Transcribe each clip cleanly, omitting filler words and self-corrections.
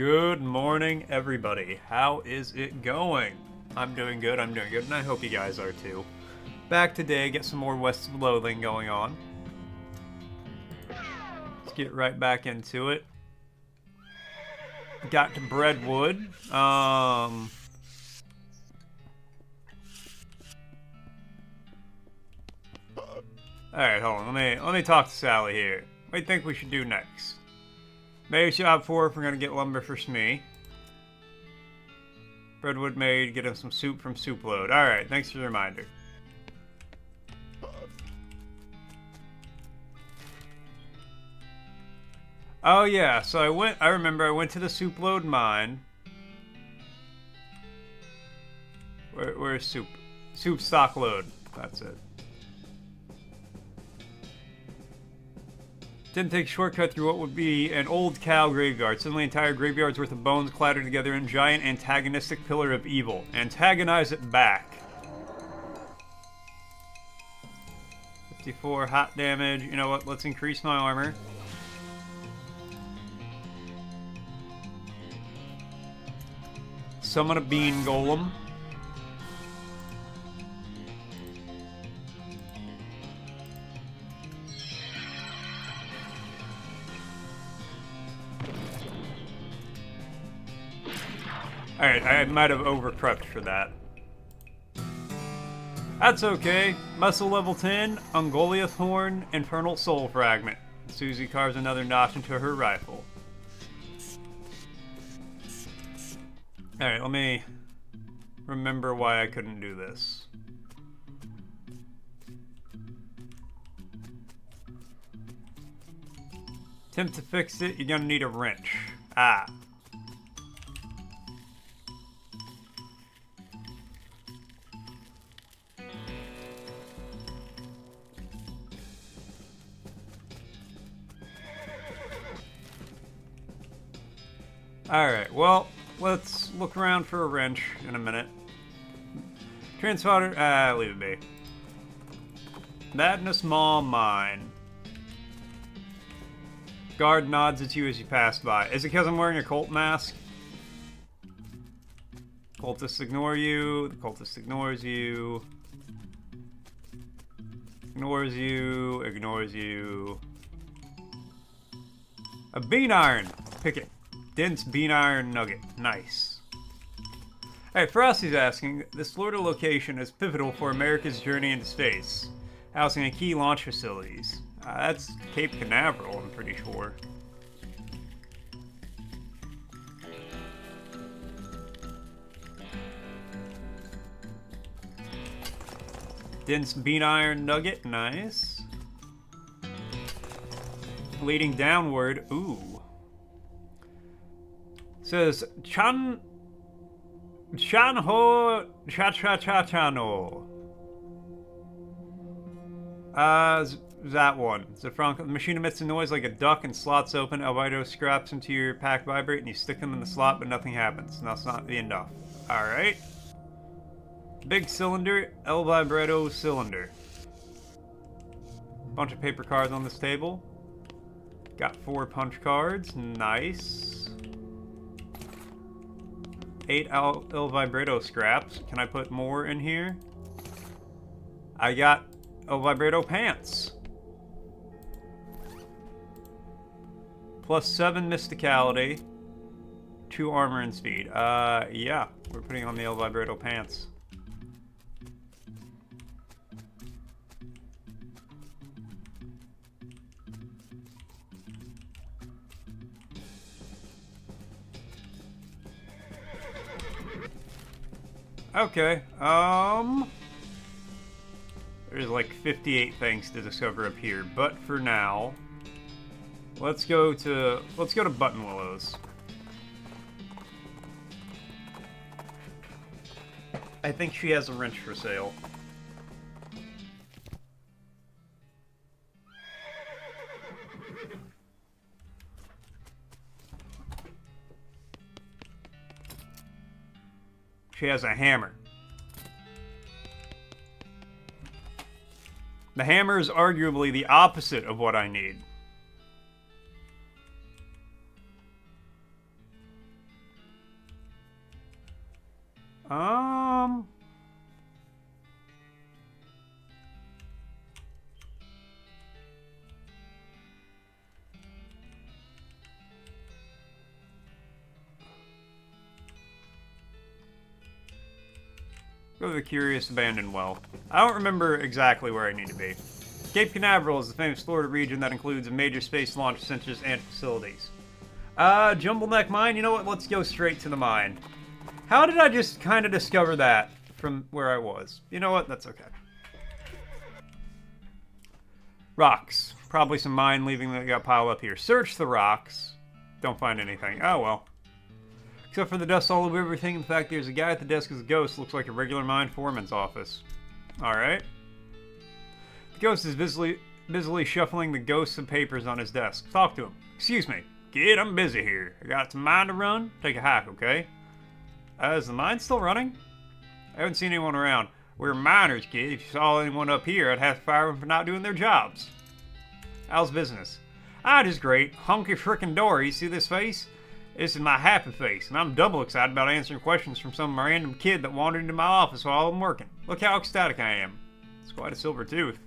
Good morning, everybody. How is it going? I'm doing good, and I hope you guys are too. Back today, get some more West of Loathing going on. Let's get right back into it. Got to Breadwood. Alright, hold on. Let me talk to Sally here. What do you think we should do next? Maybe shop 4 if we're gonna get lumber for Smee. Breadwood made, get him some soup from Soup Load. Alright, thanks for the reminder. Oh yeah, so I remember I went to the Soup Load mine. Where's Soup? Soup Stock Load. That's it. Didn't take a shortcut through what would be an old cow graveyard. Suddenly, entire graveyard's worth of bones clattered together in a giant antagonistic pillar of evil. Antagonize it back. 54 hot damage. You know what? Let's increase my armor. Summon a bean golem. Alright, I might have over-prepped for that. That's okay. Muscle level 10, Ungoliath Horn, Infernal Soul Fragment. Susie carves another notch into her rifle. Alright, let me remember why I couldn't do this. Attempt to fix it, you're gonna need a wrench. Ah. Alright, well, let's look around for a wrench in a minute. Transfodder, leave it be. That in a small mine. Guard nods at you as you pass by. Is it because I'm wearing a cult mask? Cultists ignore you. The cultist ignores you. Ignores you. Ignores you. A bean iron. Pick it. Dense bean iron nugget. Nice. Alright, Frosty's asking, this Florida location is pivotal for America's journey into space, housing a key launch facilities. That's Cape Canaveral, I'm pretty sure. Dense bean iron nugget, nice. Leading downward, ooh. Says Chanho Chano. That one. The machine emits a noise like a duck and slots open. Albedo scraps into your pack vibrate and you stick them in the slot, but nothing happens. And that's not the enough. Alright. Big cylinder, El Vibretto cylinder. Bunch of paper cards on this table. Got 4 punch cards. Nice. 8 El Vibretto scraps. Can I put more in here? I got El Vibretto pants. Plus 7 mysticality. 2 armor and speed. Yeah. We're putting on the El Vibretto pants. Okay, there's like 58 things to discover up here, but for now, let's go to Button Willows. I think she has a wrench for sale. She has a hammer. The hammer is arguably the opposite of what I need. Go to the curious abandoned well. I don't remember exactly where I need to be. Cape Canaveral is the famous Florida region that includes major space launch centers and facilities. Jumbleneck Mine? You know what? Let's go straight to the mine. How did I just kind of discover that from where I was? You know what? That's okay. Rocks. Probably some mine leaving that got piled up here. Search the rocks. Don't find anything. Oh, well. Except for the dust all over everything. In fact, there's a guy at the desk as a ghost. Looks like a regular mine foreman's office. Alright. The ghost is busily shuffling the ghosts of papers on his desk. Talk to him. Excuse me. Kid, I'm busy here. I got some mine to run. Take a hike, okay? Is the mine still running? I haven't seen anyone around. We're miners, kid. If you saw anyone up here, I'd have to fire them for not doing their jobs. How's business? Just great. Hunky frickin' door. You see this face? This is my happy face, and I'm double excited about answering questions from some random kid that wandered into my office while I'm working. Look how ecstatic I am. It's quite a silver tooth.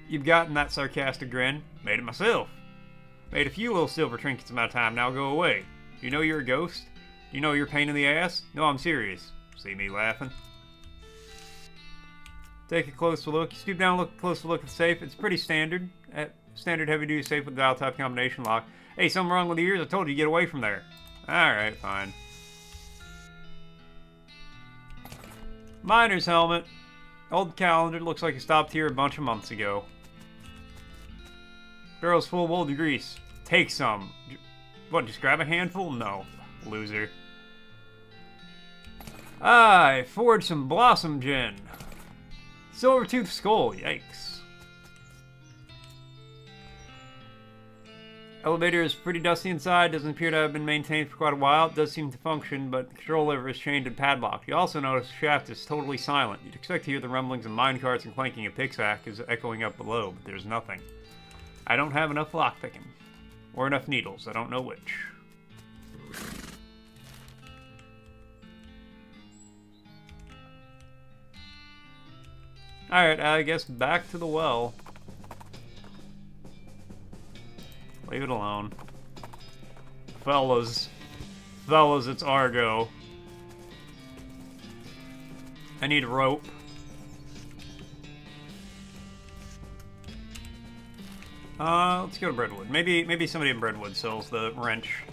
You've gotten that sarcastic grin. Made it myself. Made a few little silver trinkets in my time, now go away. Do you know you're a ghost? Do you know you're a pain in the ass? No, I'm serious. See me laughing? Take a closer look. You stoop down and look a closer look at the safe. It's pretty standard. Standard heavy-duty safe with dial type combination lock. Hey, something wrong with the ears? I told you to get away from there. Alright, fine. Miner's helmet. Old calendar. Looks like it stopped here a bunch of months ago. Barrel's full of moldy grease. Take some. What, just grab a handful? No. Loser. I forged some Blossom Gin. Silver-toothed skull. Yikes. Elevator is pretty dusty inside. Doesn't appear to have been maintained for quite a while. It does seem to function, but the control lever is chained and padlocked. You also notice the shaft is totally silent. You'd expect to hear the rumblings of minecarts and clanking of pickaxes echoing up below, but there's nothing. I don't have enough lockpicking. Or enough needles. I don't know which. Alright, I guess back to the well. Leave it alone. Fellas. Fellas, it's Argo. I need a rope. Let's go to Breadwood. Maybe somebody in Breadwood sells the wrench.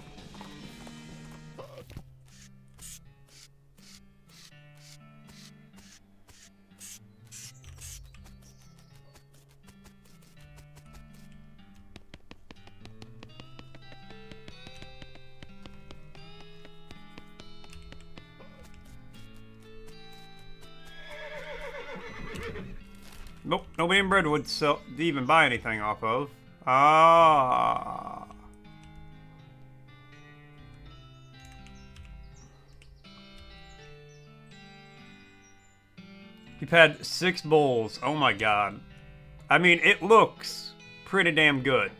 Nope, nobody in Breadwood to even buy anything off of. Ah. You've had 6 bowls. Oh my god. I mean, it looks pretty damn good.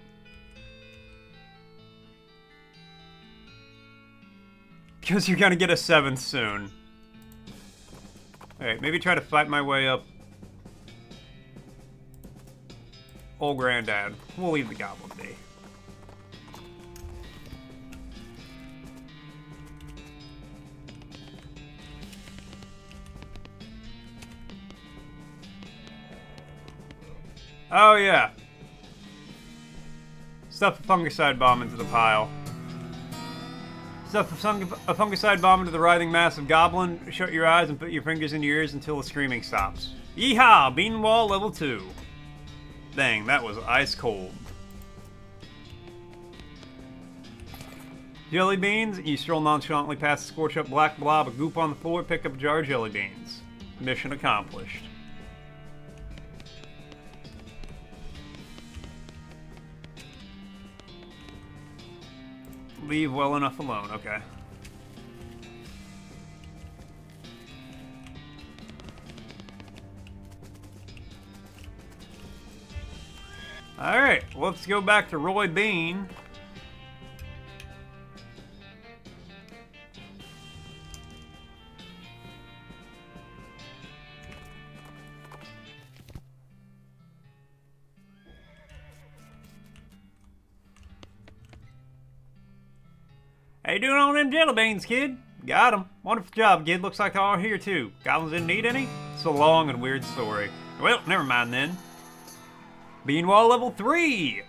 Because you're gonna get a 7th soon. Alright, maybe try to fight my way up. Old Granddad. We'll leave the goblin be. Oh yeah. Stuff a fungicide bomb into the pile. Stuff a fungicide bomb into the writhing mass of goblin. Shut your eyes and put your fingers in your ears until the screaming stops. Yeehaw! Bean wall level 2. Dang, that was ice cold. Jelly beans? You stroll nonchalantly past the scorched up black blob of goop on the floor, pick up a jar of jelly beans. Mission accomplished. Leave well enough alone, okay. Alright, let's go back to Roy Bean. How you doing on them jelly beans, kid? Got him. Wonderful job, kid. Looks like they're all here, too. Goblins didn't need any? It's a long and weird story. Well, never mind then. Bean wall level 3!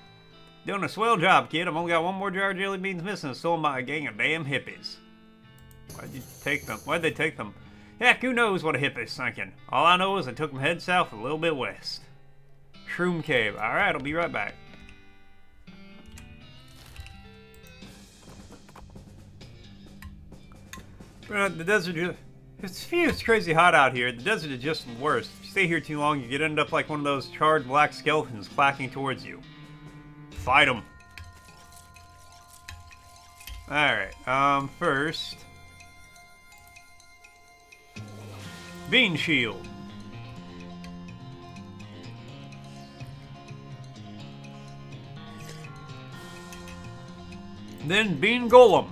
Doing a swell job, kid. I've only got one more jar of jelly beans missing, stolen by a gang of damn hippies. Why'd you take them? Why'd they take them? Heck, who knows what a hippie's thinking? All I know is I took them head south a little bit west. Shroom Cave. Alright, I'll be right back. The desert, it's crazy hot out here. The desert is just the worst. If you stay here too long, you could end up like one of those charred black skeletons clacking towards you. Fight them. Alright, first... Bean Shield. Then Bean Golem.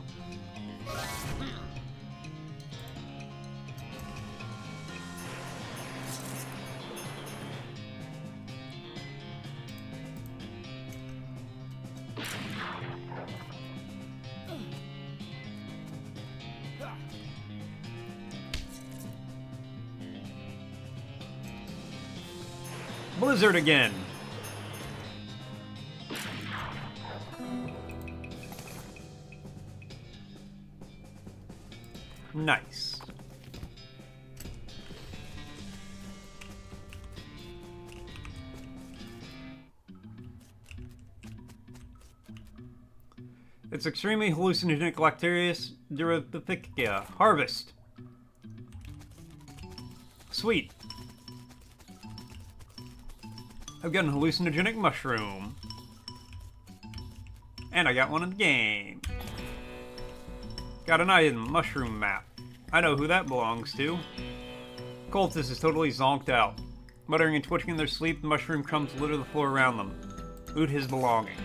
Blizzard again. Nice. It's extremely hallucinogenic Lactarius Durificia. Harvest. Sweet. I've got an hallucinogenic mushroom. And I got one in the game. Got an item, mushroom map. I know who that belongs to. Cultist is totally zonked out. Muttering and twitching in their sleep, the mushroom crumbs litter the floor around them. Loot his belongings.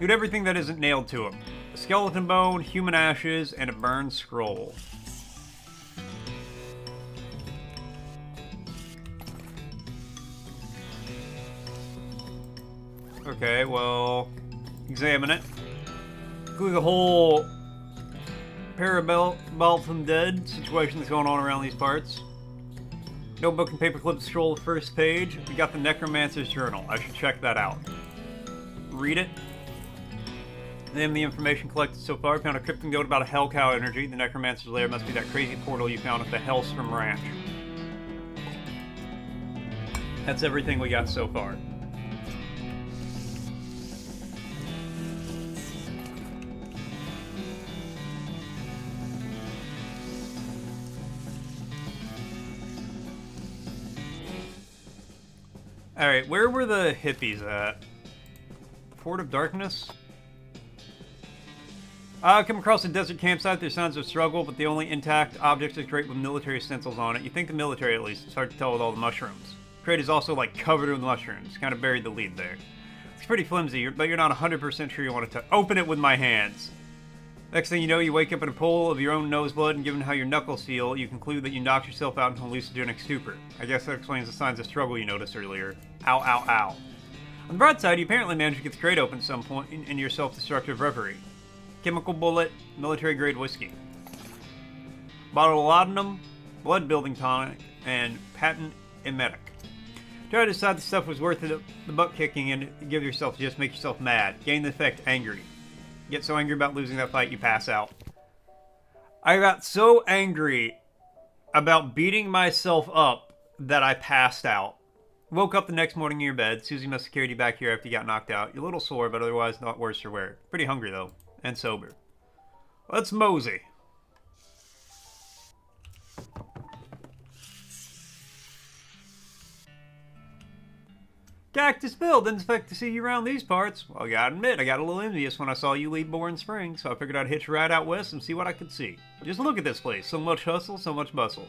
Loot everything that isn't nailed to him. A skeleton bone, human ashes, and a burned scroll. Okay, well, examine it. Include the whole Parabaltham Dead situation that's going on around these parts. Notebook and paperclip scroll the first page. We got the Necromancer's Journal. I should check that out. Read it. Then the information collected so far. Found a cryptic note about a Hell Cow energy. The Necromancer's lair must be that crazy portal you found at the Hellstrom Ranch. That's everything we got so far. Alright, where were the hippies at? Fort of Darkness? Come across a desert campsite. There's signs of struggle, but the only intact object is a crate with military stencils on it. You think the military, at least. It's hard to tell with all the mushrooms. The crate is also, like, covered with mushrooms. Kind of buried the lead there. It's pretty flimsy, but you're not 100% sure you want to open it with my hands. Next thing you know, you wake up in a pool of your own nose blood, and given how your knuckles feel, you conclude that you knocked yourself out in hallucinogenic stupor. I guess that explains the signs of struggle you noticed earlier. Ow, ow, ow. On the bright side, you apparently managed to get the crate open at some point in your self-destructive reverie. Chemical bullet, military-grade whiskey. Bottle of laudanum, blood-building tonic, and patent emetic. Try to decide the stuff was worth it, the butt-kicking and give yourself, just make yourself mad. Gain the effect angry. Get so angry about losing that fight, you pass out. I got so angry about beating myself up that I passed out. Woke up the next morning in your bed. Susie must have carried you back here after you got knocked out. You're a little sore, but otherwise not worse for wear. Pretty hungry, though. And sober. Let's mosey. Cactus Bill, didn't expect to see you around these parts. Well, I gotta admit, I got a little envious when I saw you leave Bourne Spring, so I figured I'd hitch a ride out west and see what I could see. Just look at this place. So much hustle, so much bustle.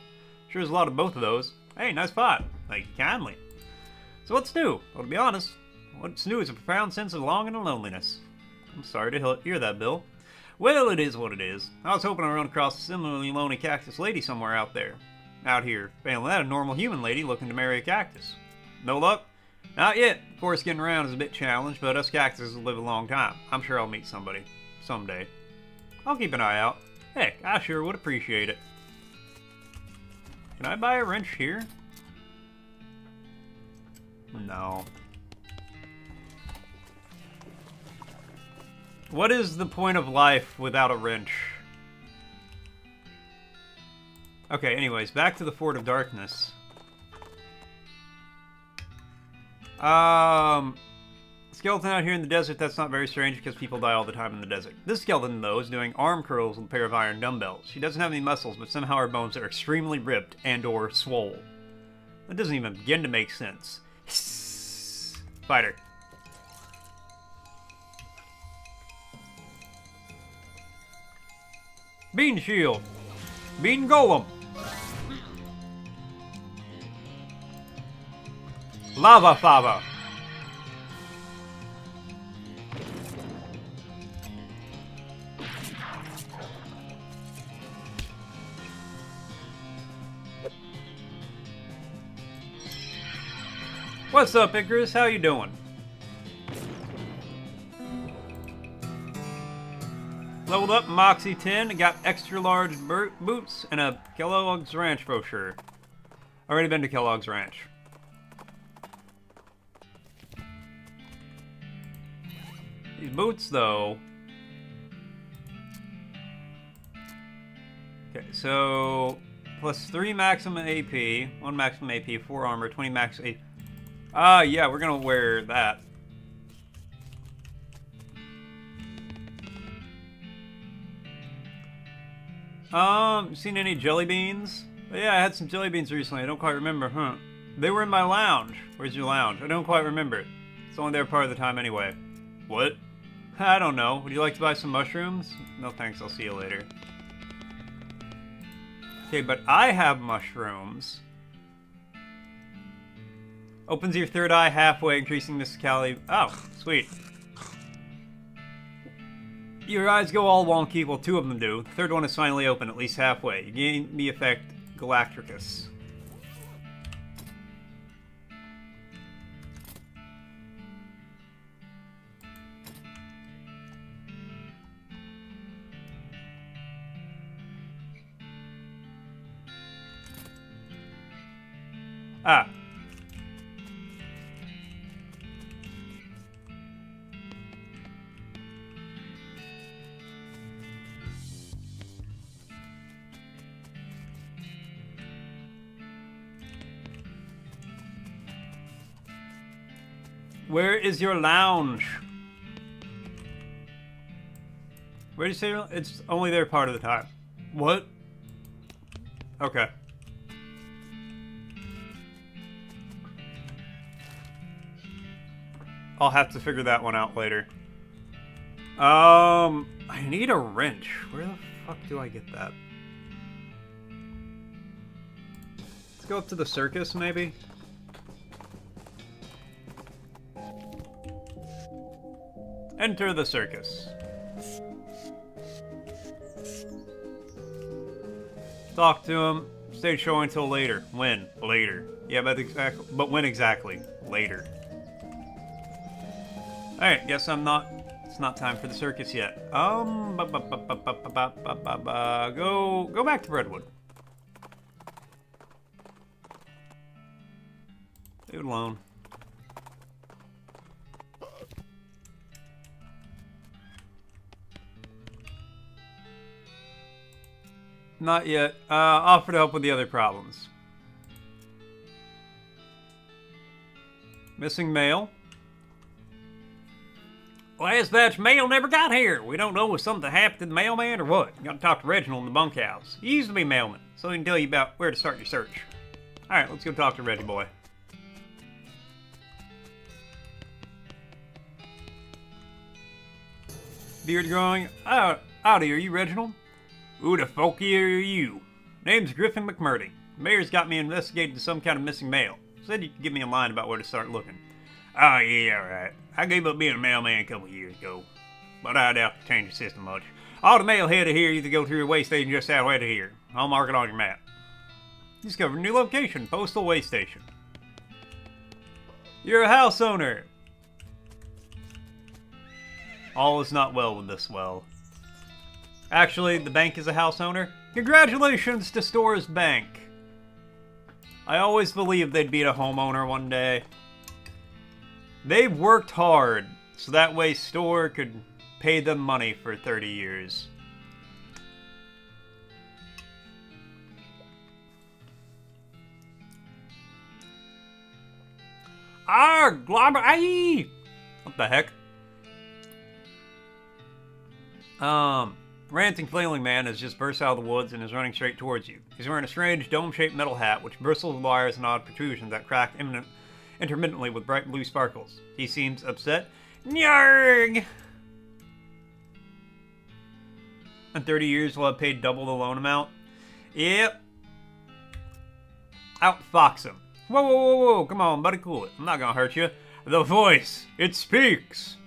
Sure there's a lot of both of those. Hey, nice spot. Thank you kindly. So what's new? Well, to be honest, what's new is a profound sense of longing and loneliness. I'm sorry to hear that, Bill. Well, it is what it is. I was hoping I'd run across a similarly lonely cactus lady somewhere out there. Out here. Failing that, a normal human lady looking to marry a cactus. No luck? Not yet. Of course, getting around is a bit challenged, but us cactuses live a long time. I'm sure I'll meet somebody. Someday. I'll keep an eye out. Heck, I sure would appreciate it. Can I buy a wrench here? No. What is the point of life without a wrench? Okay, anyways, back to the Fort of Darkness. Skeleton out here in the desert, that's not very strange because people die all the time in the desert. This skeleton, though, is doing arm curls with a pair of iron dumbbells. She doesn't have any muscles, but somehow her bones are extremely ripped and or swole. That doesn't even begin to make sense. Fighter. Bean shield. Bean golem. Lava fava. What's up, Icarus? How you doing? Leveled up Moxie 10, got extra large boots, and a Kellogg's Ranch brochure. Already been to Kellogg's Ranch. These boots, though... Okay, so... Plus 3 maximum AP, 1 maximum AP, 4 armor, 20 max AP. Yeah, we're gonna wear that. Seen any jelly beans? Oh, yeah, I had some jelly beans recently. I don't quite remember, huh? They were in my lounge. Where's your lounge? I don't quite remember it. It's only there part of the time anyway. What? I don't know. Would you like to buy some mushrooms? No thanks, I'll see you later. Okay, but I have mushrooms. Opens your third eye halfway, increasing physicality. Oh, sweet. Your eyes go all wonky, well, 2 of them do. The third one is finally open, at least halfway. You gain the effect Galacticus. Ah. Where is your lounge? Where did you say it's only there part of the time? What? Okay. I'll have to figure that one out later. I need a wrench. Where the fuck do I get that? Let's go up to the circus, maybe? Enter the circus. Talk to him. Stage show until later. When? Later. Yeah, but when exactly? Later. Alright, guess it's not time for the circus yet. Go back to Redwood. Leave it alone. Not yet. Offer to help with the other problems. Missing mail. Last batch mail never got here. We don't know if something happened to the mailman or what. You gotta talk to Reginald in the bunkhouse. He used to be mailman, so he can tell you about where to start your search. Alright, let's go talk to Reggie boy. Beard growing. Howdy, are you Reginald? Who the folky are you? Name's Griffin McMurdy. The mayor's got me investigating some kind of missing mail. Said you could give me a line about where to start looking. Oh, yeah, right. I gave up being a mailman a couple years ago, but I doubt to change the system much. All the mail headed here either go through a way station just southwest of here. I'll mark it on your map. Discovered a new location, postal way station. You're a house owner. All is not well with this well. Actually, the bank is a house owner. Congratulations to Store's Bank. I always believed they'd be a homeowner one day. They worked hard, so that way Store could pay them money for 30 years. Globber, aye! What the heck? Ranting flailing man has just burst out of the woods and is running straight towards you. He's wearing a strange dome-shaped metal hat which bristles with wires and odd protrusions that crack intermittently with bright blue sparkles. He seems upset. Nyarg! In 30 years we'll have paid double the loan amount. Yep. Outfox him. Whoa, whoa, whoa, whoa, come on, buddy, cool it. I'm not gonna hurt you. The voice, it speaks.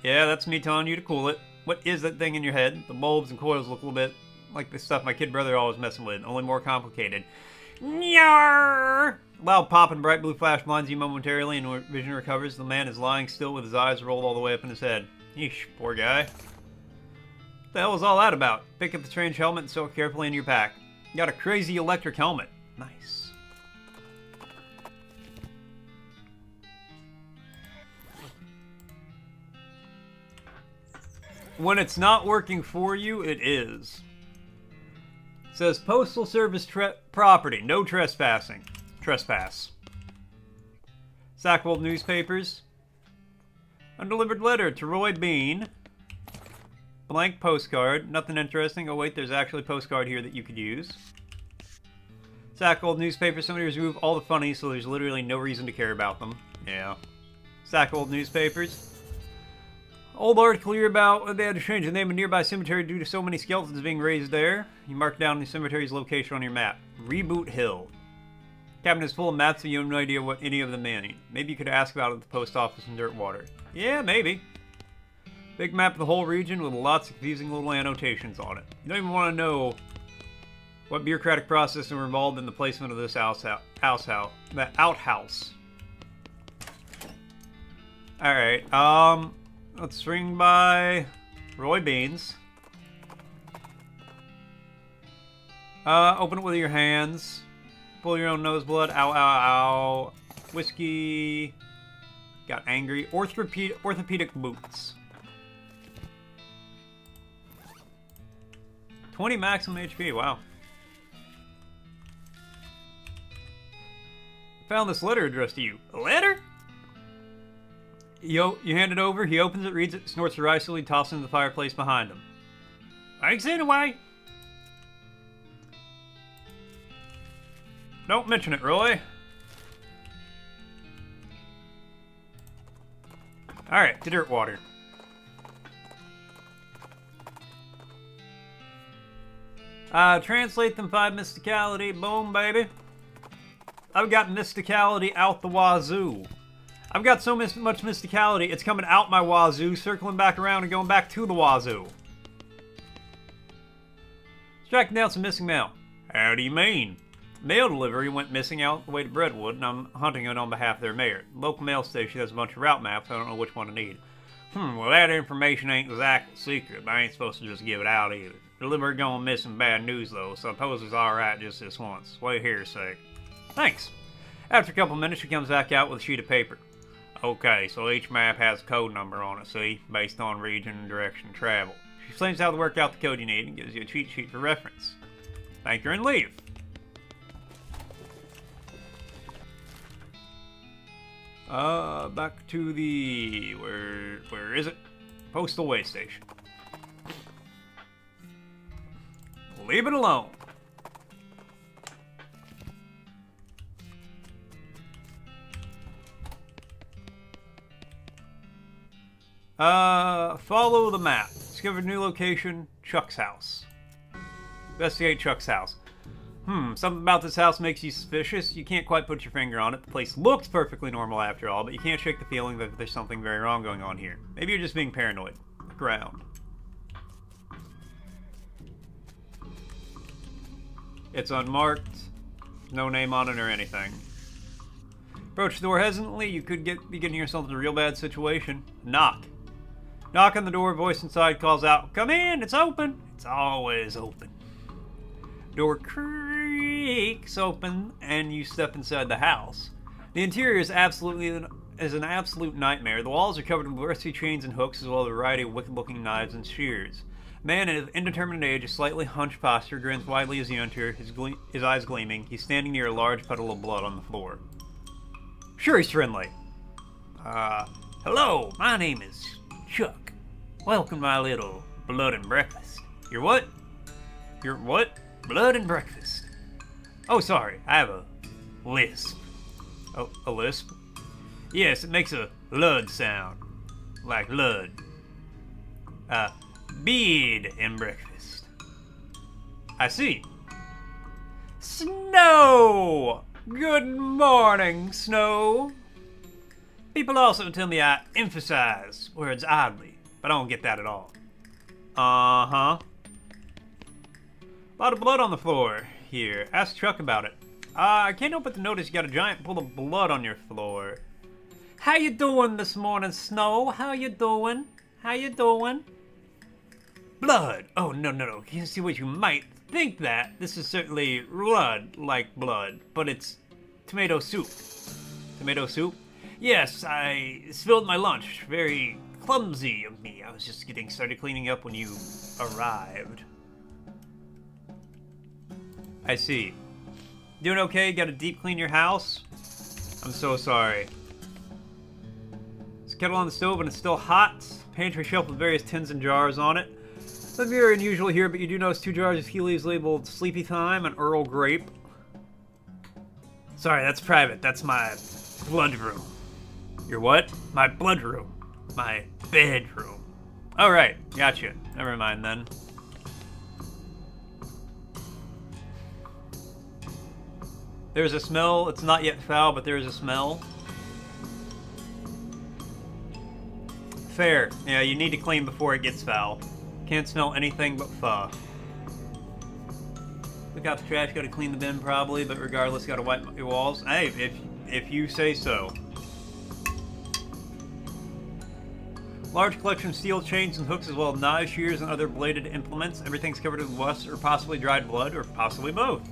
Yeah, that's me telling you to cool it. What is that thing in your head? The bulbs and coils look a little bit like the stuff my kid brother always messing with, only more complicated. Nyar! Loud pop and bright blue flash blinds you momentarily, and when vision recovers, the man is lying still with his eyes rolled all the way up in his head. Yeesh, poor guy. What the hell was all that about? Pick up the strange helmet and sew it carefully in your pack. You got a crazy electric helmet. Nice. When it's not working for you, it is. It says Postal Service property, no trespassing. Trespass. Sack of old newspapers. Undelivered letter to Roy Bean. Blank postcard, nothing interesting. Oh wait, there's actually a postcard here that you could use. Sack of old newspapers, somebody removed all the funnies, so there's literally no reason to care about them. Yeah. Sack of old newspapers. Old article here about they had to change the name of a nearby cemetery due to so many skeletons being raised there. You mark down the cemetery's location on your map. Reboot Hill. Cabin is full of maps and you have no idea what any of them mean. Maybe you could ask about it at the post office in Dirtwater. Yeah, maybe. Big map of the whole region with lots of confusing little annotations on it. You don't even want to know what bureaucratic processes were involved in the placement of this outhouse. Alright, let's swing by Roy Beans. Open it with your hands. Pull your own nose blood. Ow, ow, ow. Whiskey. Got angry. Orthopedic boots. 20 maximum HP. Wow. Found this letter addressed to you. A letter? You hand it over, he opens it, reads it, snorts derisively, tosses it into the fireplace behind him. Thanks anyway. Don't mention it, Roy. Alright, to Dirtwater. Translate them 5 mysticality. Boom, baby. I've got mysticality out the wazoo. I've got so much mysticality, it's coming out my wazoo, circling back around and going back to the wazoo. Tracking down some missing mail. How do you mean? Mail delivery went missing out the way to Brentwood, and I'm hunting it on behalf of their mayor. The local mail station has a bunch of route maps, I don't know which one to need. Well that information ain't exactly secret, but I ain't supposed to just give it out either. Delivery going missing bad news though, so I suppose it's alright just this once. Wait here a sec. Thanks. After a couple minutes, she comes back out with a sheet of paper. Okay, so each map has a code number on it, see? Based on region and direction of travel. She explains how to work out the code you need and gives you a cheat sheet for reference. Thank you and leave. Back to the... Where is it? Postal way station. Leave it alone. Follow the map. Discovered new location, Chuck's house. Investigate Chuck's house. Something about this house makes you suspicious. You can't quite put your finger on it. The place looks perfectly normal after all, but you can't shake the feeling that there's something very wrong going on here. Maybe you're just being paranoid. Look around. It's unmarked. No name on it or anything. Approach the door hesitantly. You could be getting yourself in a real bad situation. Knock. Knock on the door. Voice inside calls out, "Come in, it's open." It's always open. Door creaks open, and you step inside the house. The interior is an absolute nightmare. The walls are covered with rusty chains and hooks, as well as a variety of wicked-looking knives and shears. A man in indeterminate age, a slightly hunched posture, grins widely as you enter, his eyes gleaming. He's standing near a large puddle of blood on the floor. Sure, he's friendly. Hello, my name is Chuck. Welcome to my little blood and breakfast. Your what? Your what? Blood and breakfast. Oh, sorry, I have a lisp. Oh, a lisp? Yes, it makes a lud sound. Like lud. Bead and breakfast. I see. Snow! Good morning, Snow. People also tell me I emphasize words oddly, but I don't get that at all. Uh-huh. A lot of blood on the floor here. Ask Chuck about it. I can't help but to notice you got a giant pool of blood on your floor. How you doing this morning, Snow? How you doing? How you doing? Blood! Oh, no. You see what you might think that. This is certainly blood, like blood, but it's tomato soup. Tomato soup? Yes, I spilled my lunch. Very clumsy of me. I was just getting started cleaning up when you arrived. I see. Doing okay? Gotta deep clean your house? I'm so sorry. There's a kettle on the stove and it's still hot. Pantry shelf with various tins and jars on it. Nothing very unusual here, but you do notice 2 jars of tea leaves labeled Sleepy Time and Earl Grape. Sorry, that's private. That's my blood room. Your what? My blood room. My bedroom. Alright, gotcha. Never mind then. There's a smell. It's not yet foul, but there's a smell. Fair. Yeah, you need to clean before it gets foul. Can't smell anything but pho. Look out the trash, gotta clean the bin probably, but regardless, gotta wipe your walls. Hey, if you say so. Large collection of steel chains and hooks, as well as knives, shears, and other bladed implements. Everything's covered with rust or possibly dried blood, or possibly both.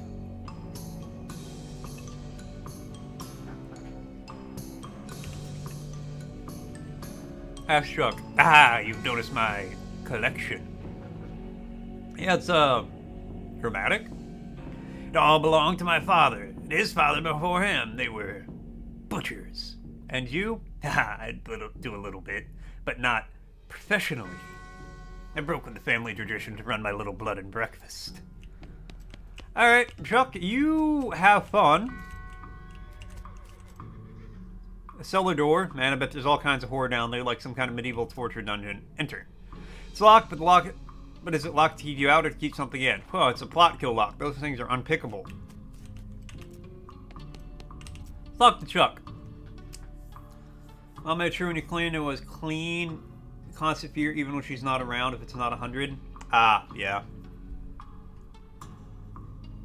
Ask Chuck. Ah, you've noticed my collection. Yeah, it's, dramatic. It all belonged to my father, and his father before him. They were butchers. And you? Haha, I do a little bit, but not professionally. I broke with the family tradition to run my little blood and breakfast. Alright, Chuck, you have fun. A cellar door. Man, I bet there's all kinds of horror down there, like some kind of medieval torture dungeon. Enter. It's locked, but is it locked to keep you out or to keep something in? Well, it's a plot kill lock. Those things are unpickable. Lock the Chuck. I'll make sure when you clean it was clean. Constant fear even when she's not around if it's not 100. Ah, yeah.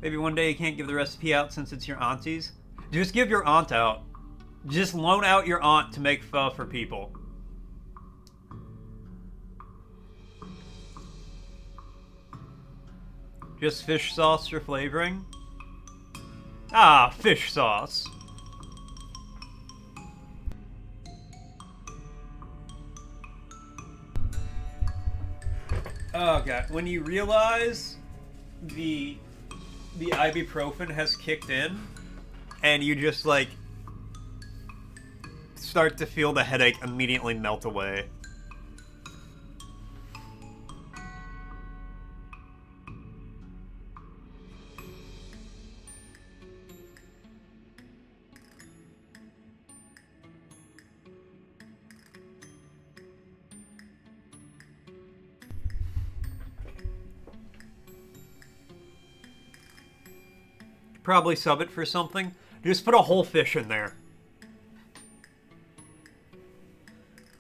Maybe one day you can't give the recipe out since it's your auntie's. Just give your aunt out. Just loan out your aunt to make pho for people. Just fish sauce for flavoring? Ah, fish sauce. Oh god, when you realize the ibuprofen has kicked in and you just like start to feel the headache immediately melt away. Probably sub it for something. Just put a whole fish in there.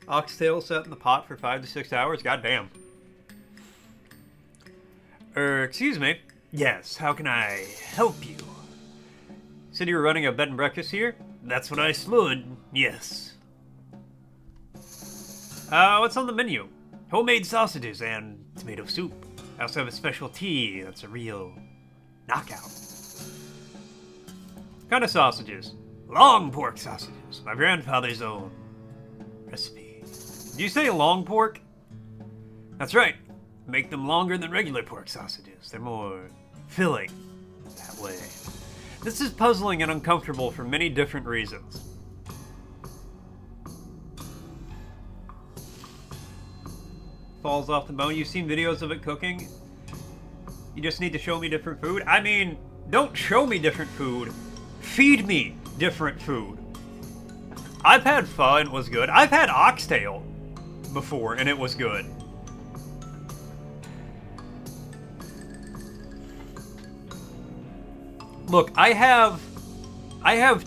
Oxtail set in the pot for 5 to 6 hours? Goddamn. Excuse me. Yes, how can I help you? Said you were running a bed and breakfast here? That's what I stood. Yes. What's on the menu? Homemade sausages and tomato soup. I also have a special tea that's a real knockout. What kind of sausages? Long pork sausages. My grandfather's own recipe. Did you say long pork? That's right. Make them longer than regular pork sausages. They're more filling that way. This is puzzling and uncomfortable for many different reasons. Falls off the bone. You've seen videos of it cooking? You just need to show me different food? I mean, don't show me different food. Feed me different food. I've had pho and it was good. I've had oxtail before and it was good. Look, I have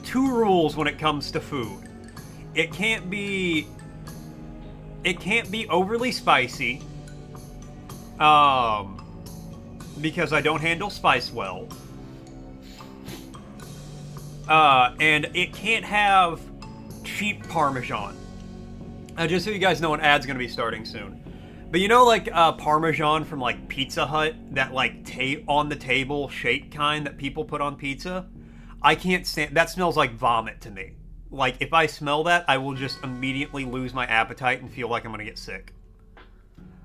2 rules when it comes to food. It can't be overly spicy. Because I don't handle spice well. And it can't have cheap Parmesan. Just so you guys know, an ad's gonna be starting soon. But you know, like, Parmesan from, like, Pizza Hut? That, like, on-the-table shake kind that people put on pizza? I can't stand... That smells like vomit to me. Like, if I smell that, I will just immediately lose my appetite and feel like I'm gonna get sick.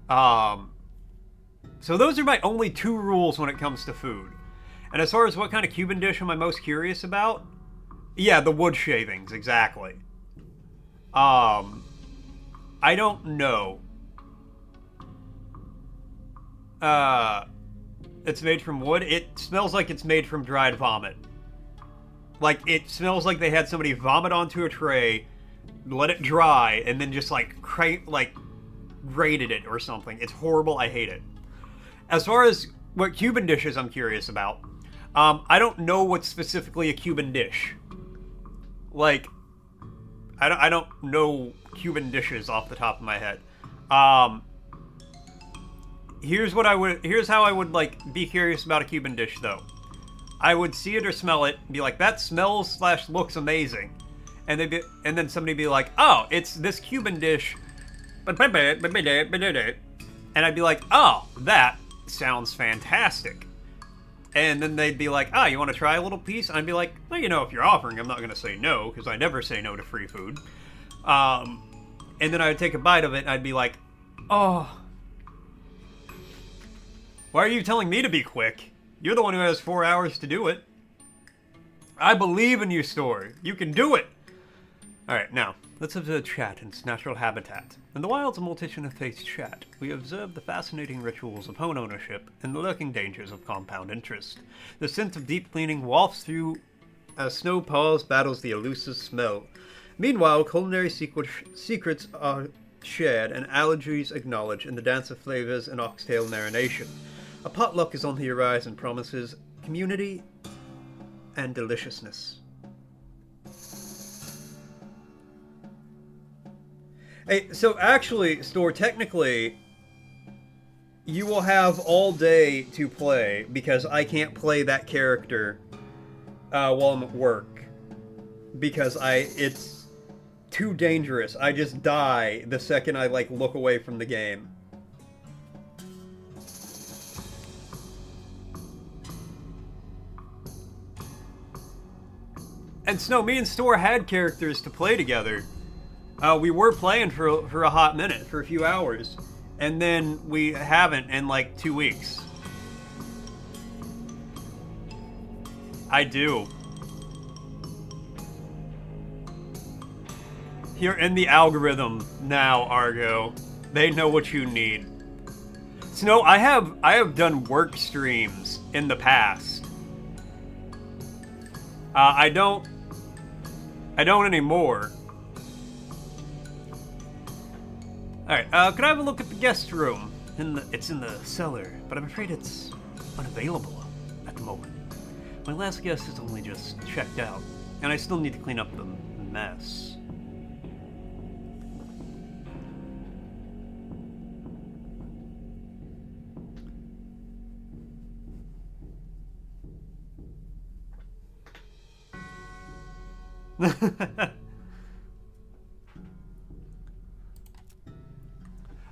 So those are my only 2 rules when it comes to food. And as far as what kind of Cuban dish am I most curious about? Yeah, the wood shavings, exactly. I don't know. It's made from wood. It smells like it's made from dried vomit. Like, it smells like they had somebody vomit onto a tray, let it dry, and then just, like, grated it or something. It's horrible. I hate it. As far as what Cuban dishes I'm curious about, I don't know what's specifically a Cuban dish. Like, I don't know Cuban dishes off the top of my head. Here's how I would, like, be curious about a Cuban dish, though. I would see it or smell it, and be like, that smells / looks amazing. And then somebody be like, oh, it's this Cuban dish. And I'd be like, oh, that sounds fantastic. And then they'd be like, oh, you want to try a little piece? And I'd be like, well, you know, if you're offering, I'm not going to say no, because I never say no to free food. And then I would take a bite of it, and I'd be like, oh. Why are you telling me to be quick? You're the one who has 4 hours to do it. I believe in you, Store. You can do it. Alright, now, let's observe chat in its natural habitat. In the wilds of multi-interface chat, we observe the fascinating rituals of home ownership and the lurking dangers of compound interest. The scent of deep cleaning wafts through as snow paws battles the elusive smell. Meanwhile, culinary secrets are shared and allergies acknowledged in the dance of flavors and oxtail marination. A potluck is on the horizon, promises community and deliciousness. Hey, so actually, Store, technically, you will have all day to play, because I can't play that character while I'm at work. Because it's too dangerous. I just die the second I, like, look away from the game. And Snow, me and Store had characters to play together. We were playing for a hot minute, for a few hours. And then we haven't in like 2 weeks. I do. You're in the algorithm now, Argo. They know what you need. Snow, I have done work streams in the past. I don't anymore. Alright, could I have a look at the guest room? It's in the cellar, but I'm afraid it's unavailable at the moment. My last guest has only just checked out, and I still need to clean up the mess.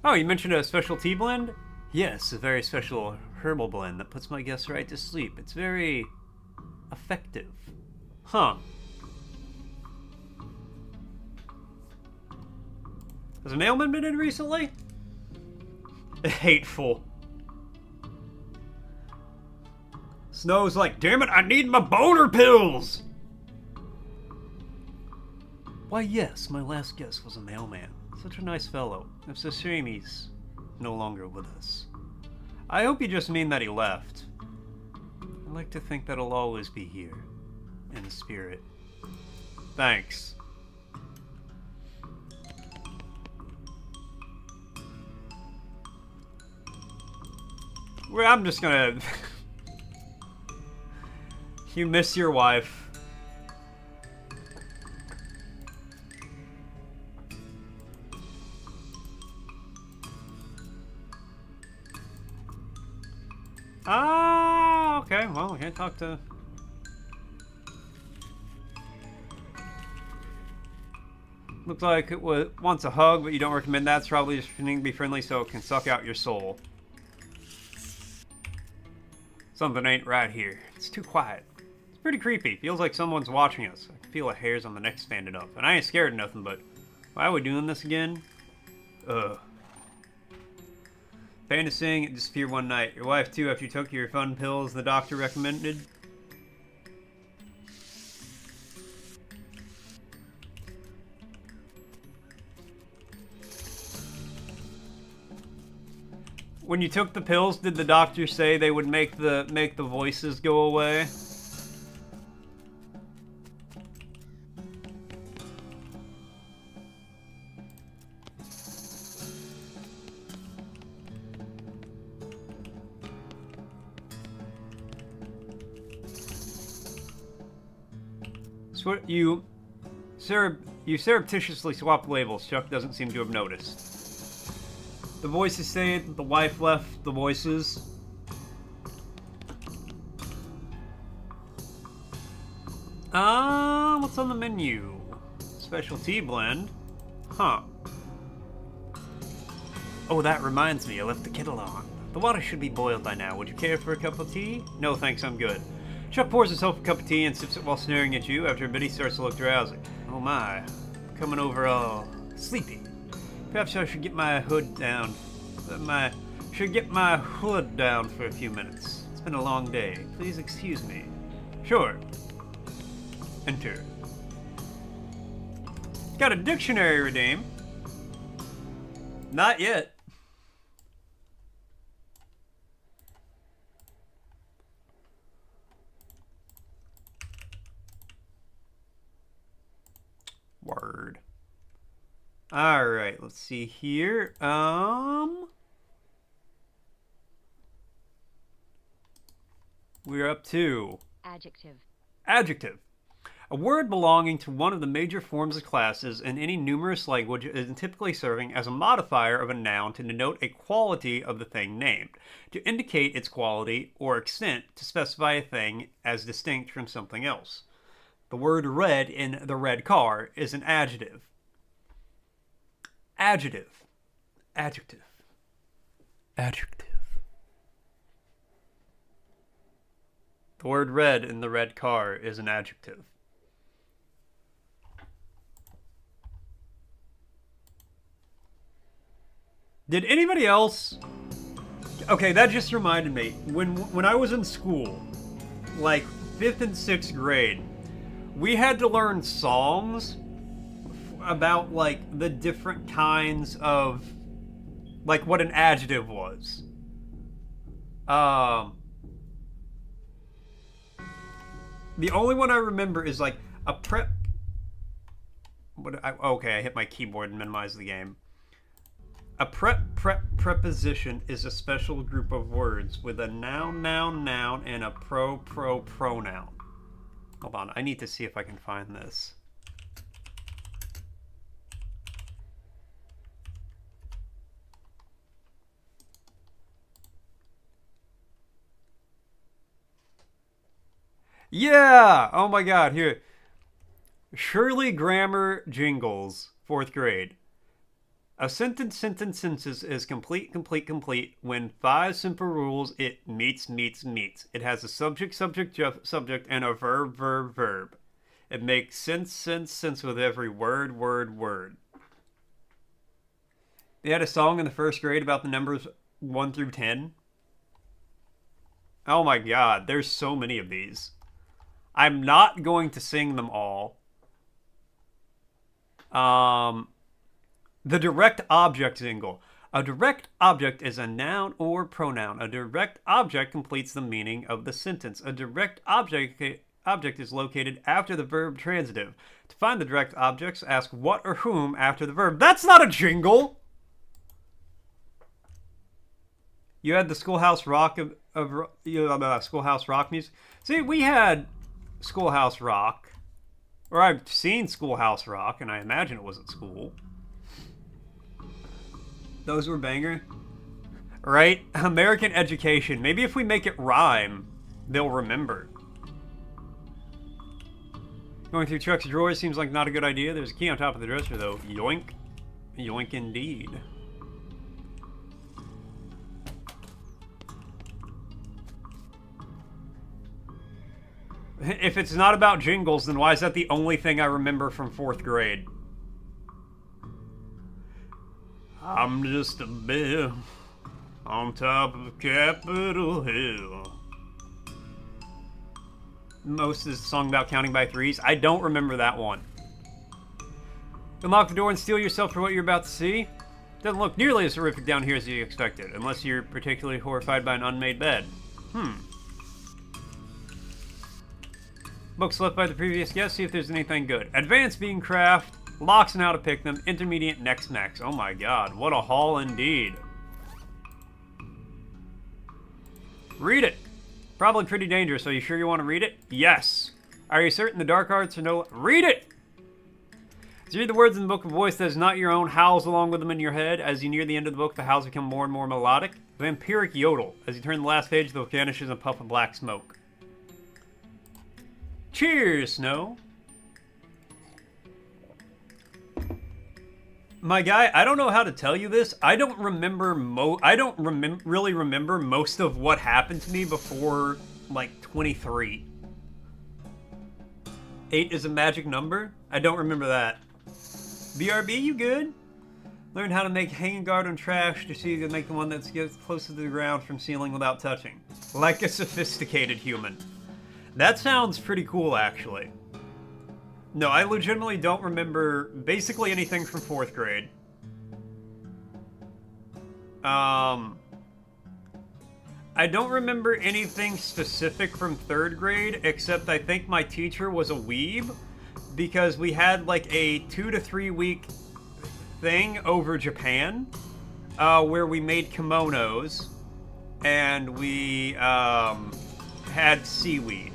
Oh, you mentioned a special tea blend? Yes, a very special herbal blend that puts my guests right to sleep. It's very effective. Huh. Has a mailman been in recently? Hateful. Snow's like, damn it, I need my boner pills! Why, yes, my last guest was a mailman. Such a nice fellow. It's a shame he's no longer with us. I hope you just mean that he left. I like to think that he'll always be here, in spirit. Thanks. Well, I'm just gonna... You miss your wife. Ah, okay. Well, we can't talk to... Looks like it wants a hug, but you don't recommend that. It's probably just pretending to be friendly so it can suck out your soul. Something ain't right here. It's too quiet. It's pretty creepy. Feels like someone's watching us. I can feel the hairs on the neck standing up. And I ain't scared of nothing, but why are we doing this again? Ugh. Fantasying it disappeared one night. Your wife too after you took your fun pills the doctor recommended. When you took the pills, did the doctor say they would make the voices go away? You surreptitiously swapped labels. Chuck doesn't seem to have noticed. The voices say it. The wife left the voices. What's on the menu? Special tea blend. Huh. Oh, that reminds me. I left the kettle on. The water should be boiled by now. Would you care for a cup of tea? No, thanks. I'm good. Chuck pours himself a cup of tea and sips it while staring at you after Biddy starts to look drowsy. Oh my. Coming over all sleepy. Perhaps I should get my hood down. Should get my hood down for a few minutes. It's been a long day. Please excuse me. Sure. Enter. Got a dictionary redeem. Not yet. Word. Alright, let's see here. We're up to... Adjective. Adjective. A word belonging to one of the major forms of classes in any numerous language and typically serving as a modifier of a noun to denote a quality of the thing named, to indicate its quality or extent, to specify a thing as distinct from something else. The word red in the red car is an adjective. Adjective. Adjective. Adjective. The word red in the red car is an adjective. Did anybody else... Okay, that just reminded me. When I was in school, like 5th and 6th grade, we had to learn songs about, like, the different kinds of... Like, what an adjective was. The only one I remember is, like, a prep... Okay, I hit my keyboard and minimized the game. A preposition is a special group of words with a noun, and a pronoun. Hold on, I need to see if I can find this. Yeah! Oh my god, here. Shirley Grammar Jingles, 4th grade. A sentence is complete when 5 simple rules it meets. It has a subject, and a verb. It makes sense with every word. They had a song in the first grade about the numbers 1 through 10. Oh my god, there's so many of these. I'm not going to sing them all. The direct object jingle. A direct object is a noun or pronoun. A direct object completes the meaning of the sentence. A direct object is located after the verb transitive. To find the direct objects, ask what or whom after the verb. That's not a jingle! You had the Schoolhouse Rock Schoolhouse Rock music. See, we had Schoolhouse Rock, or I've seen Schoolhouse Rock, and I imagine it was at school. Those were banger, right? American education. Maybe if we make it rhyme, they'll remember. Going through Chuck's drawers seems like not a good idea. There's a key on top of the dresser, though. Yoink, yoink indeed. If it's not about jingles, then why is that the only thing I remember from 4th grade? I'm just a bear on top of Capitol Hill. Most is a song about counting by threes. I don't remember that one. Unlock the door and steel yourself for what you're about to see. Doesn't look nearly as horrific down here as you expected, unless you're particularly horrified by an unmade bed. Books left by the previous guest, see if there's anything good. Advanced Beancraft, locks and how to pick them, intermediate next. Oh my god, what a haul indeed. Read it. Probably pretty dangerous. Are you sure you want to read it? Yes. Are you certain the dark arts are no... Read it! As you read the words in the book, a voice that is not your own howls along with them in your head. As you near the end of the book, the howls become more and more melodic. Vampiric yodel. As you turn the last page, the book vanishes in a puff of black smoke. Cheers, Snow. My guy, I don't know how to tell you this. I don't really remember most of what happened to me before, like, 23. 8 is a magic number? I don't remember that. BRB, you good? Learn how to make hanging guard on trash to see you can make the one that gets close to the ground from ceiling without touching. Like a sophisticated human. That sounds pretty cool, actually. No, I legitimately don't remember basically anything from 4th grade. I don't remember anything specific from 3rd grade, except I think my teacher was a weeb, because we had like a 2 to 3 week thing over Japan, where we made kimonos, and we had seaweed.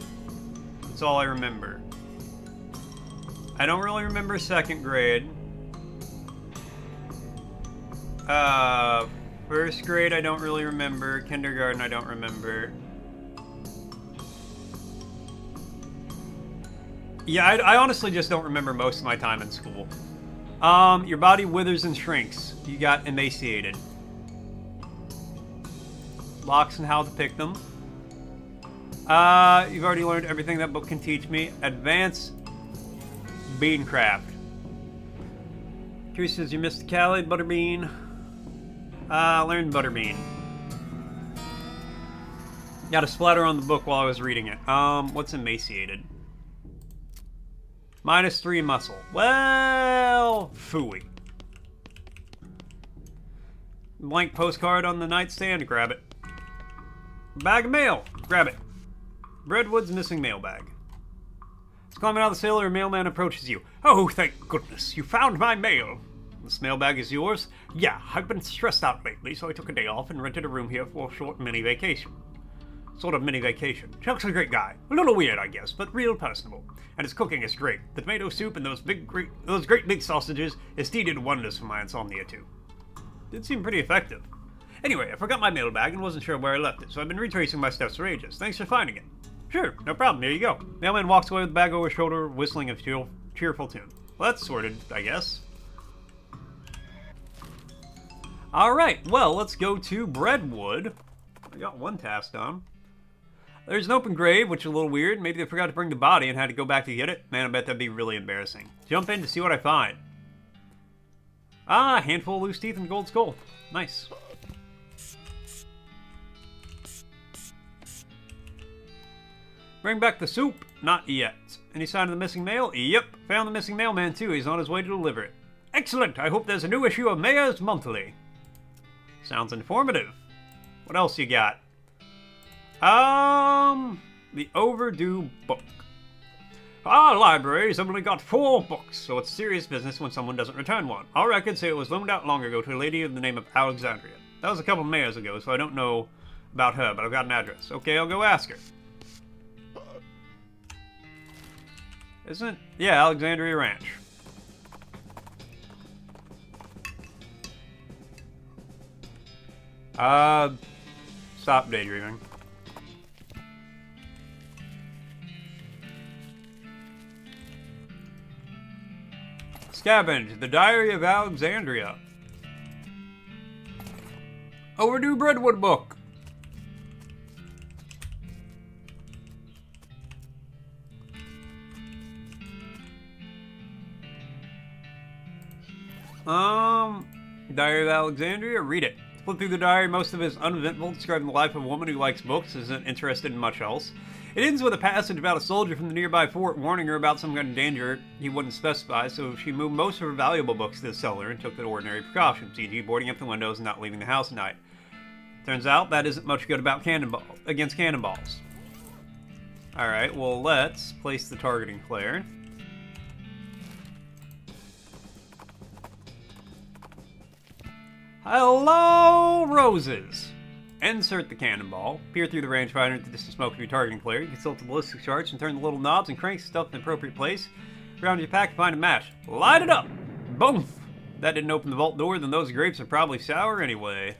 That's all I remember. I don't really remember 2nd grade. 1st grade I don't really remember. Kindergarten I don't remember. Yeah, I honestly just don't remember most of my time in school. Your body withers and shrinks. You got emaciated. Locks and how to pick them. You've already learned everything that book can teach me. Advanced Beancraft. Curious says you missed Callie, Butterbean. Learn Butterbean. Got a splatter on the book while I was reading it. What's emaciated? -3 muscle. Well, phooey. Blank postcard on the nightstand, grab it. Bag of mail, grab it. Redwood's missing mailbag. It's climbing out of the sailor, a mailman approaches you. Oh, thank goodness, you found my mail. This mailbag is yours? Yeah, I've been stressed out lately, so I took a day off and rented a room here for a short mini vacation. Sort of mini vacation. Chuck's a great guy. A little weird, I guess, but real personable. And his cooking is great. The tomato soup and those great big sausages, his tea did wonders for my insomnia, too. Did seem pretty effective. Anyway, I forgot my mailbag and wasn't sure where I left it, so I've been retracing my steps for ages. Thanks for finding it. Sure, no problem. Here you go. Mailman walks away with the bag over his shoulder, whistling a cheerful tune. Well, that's sorted, I guess. Alright, well, let's go to Breadwood. I got one task done. There's an open grave, which is a little weird. Maybe they forgot to bring the body and had to go back to get it. Man, I bet that'd be really embarrassing. Jump in to see what I find. Ah, a handful of loose teeth and gold skull. Nice. Bring back the soup? Not yet. Any sign of the missing mail? Yep, found the missing mailman too. He's on his way to deliver it. Excellent! I hope there's a new issue of Mayor's Monthly. Sounds informative. What else you got? The overdue book. Our library's only got 4 books, so it's serious business when someone doesn't return one. Our records say it was loaned out long ago to a lady of the name of Alexandria. That was a couple of mayors ago, so I don't know about her, but I've got an address. Okay, I'll go ask her. Isn't it? Yeah, Alexandria Ranch. Stop daydreaming. Scavenge, the Diary of Alexandria. Overdue Breadwood book. Diary of Alexandria, read it. Flip through the diary, most of it is uneventful, describing the life of a woman who likes books, isn't interested in much else. It ends with a passage about a soldier from the nearby fort warning her about some kind of danger he wouldn't specify, so she moved most of her valuable books to the cellar and took the ordinary precautions, e.g. boarding up the windows and not leaving the house at night. Turns out that isn't much good about against cannonballs. Alright, well let's place the targeting flare. Hello, roses! Insert the cannonball, peer through the rangefinder to distant smoke of your targeting flare, you consult the ballistic charts and turn the little knobs and cranks stuff in the appropriate place. Around your pack and find a match. Light it up! Boom! If that didn't open the vault door, then those grapes are probably sour anyway.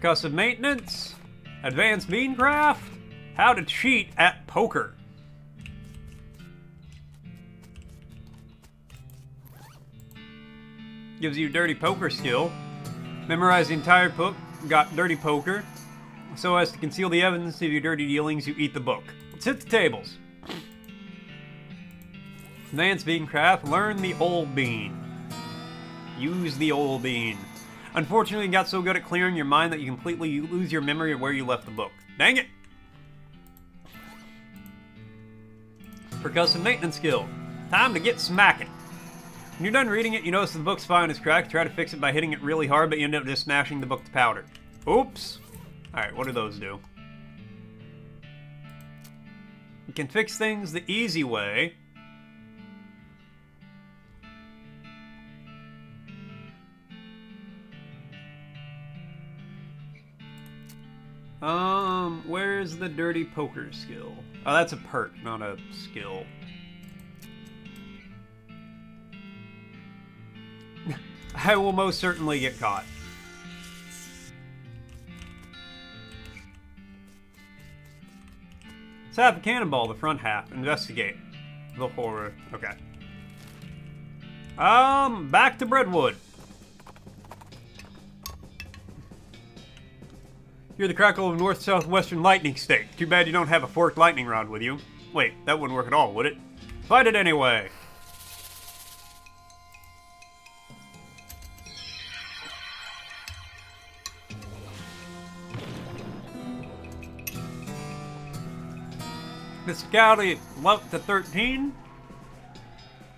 Percussive maintenance, advanced beancraft, how to cheat at poker. Gives you dirty poker skill. Memorize the entire book, got dirty poker. So as to conceal the evidence of your dirty dealings, you eat the book. Let's hit the tables. Advanced beancraft, learn the old bean. Use the old bean. Unfortunately, you got so good at clearing your mind that you completely lose your memory of where you left the book. Dang it! Percussive maintenance skill. Time to get smacking. When you're done reading it, you notice the book's spine is cracked. Try to fix it by hitting it really hard, but you end up just smashing the book to powder. Oops! Alright, what do those do? You can fix things the easy way. Where's the dirty poker skill? Oh, that's a perk, not a skill. I will most certainly get caught. Let's have a cannonball, the front half. Investigate. The horror. Okay. Back to Breadwood. You're the crackle of north-southwestern lightning stick. Too bad you don't have a forked lightning rod with you. Wait, that wouldn't work at all, would it? Fight it anyway! Fiscality up to 13.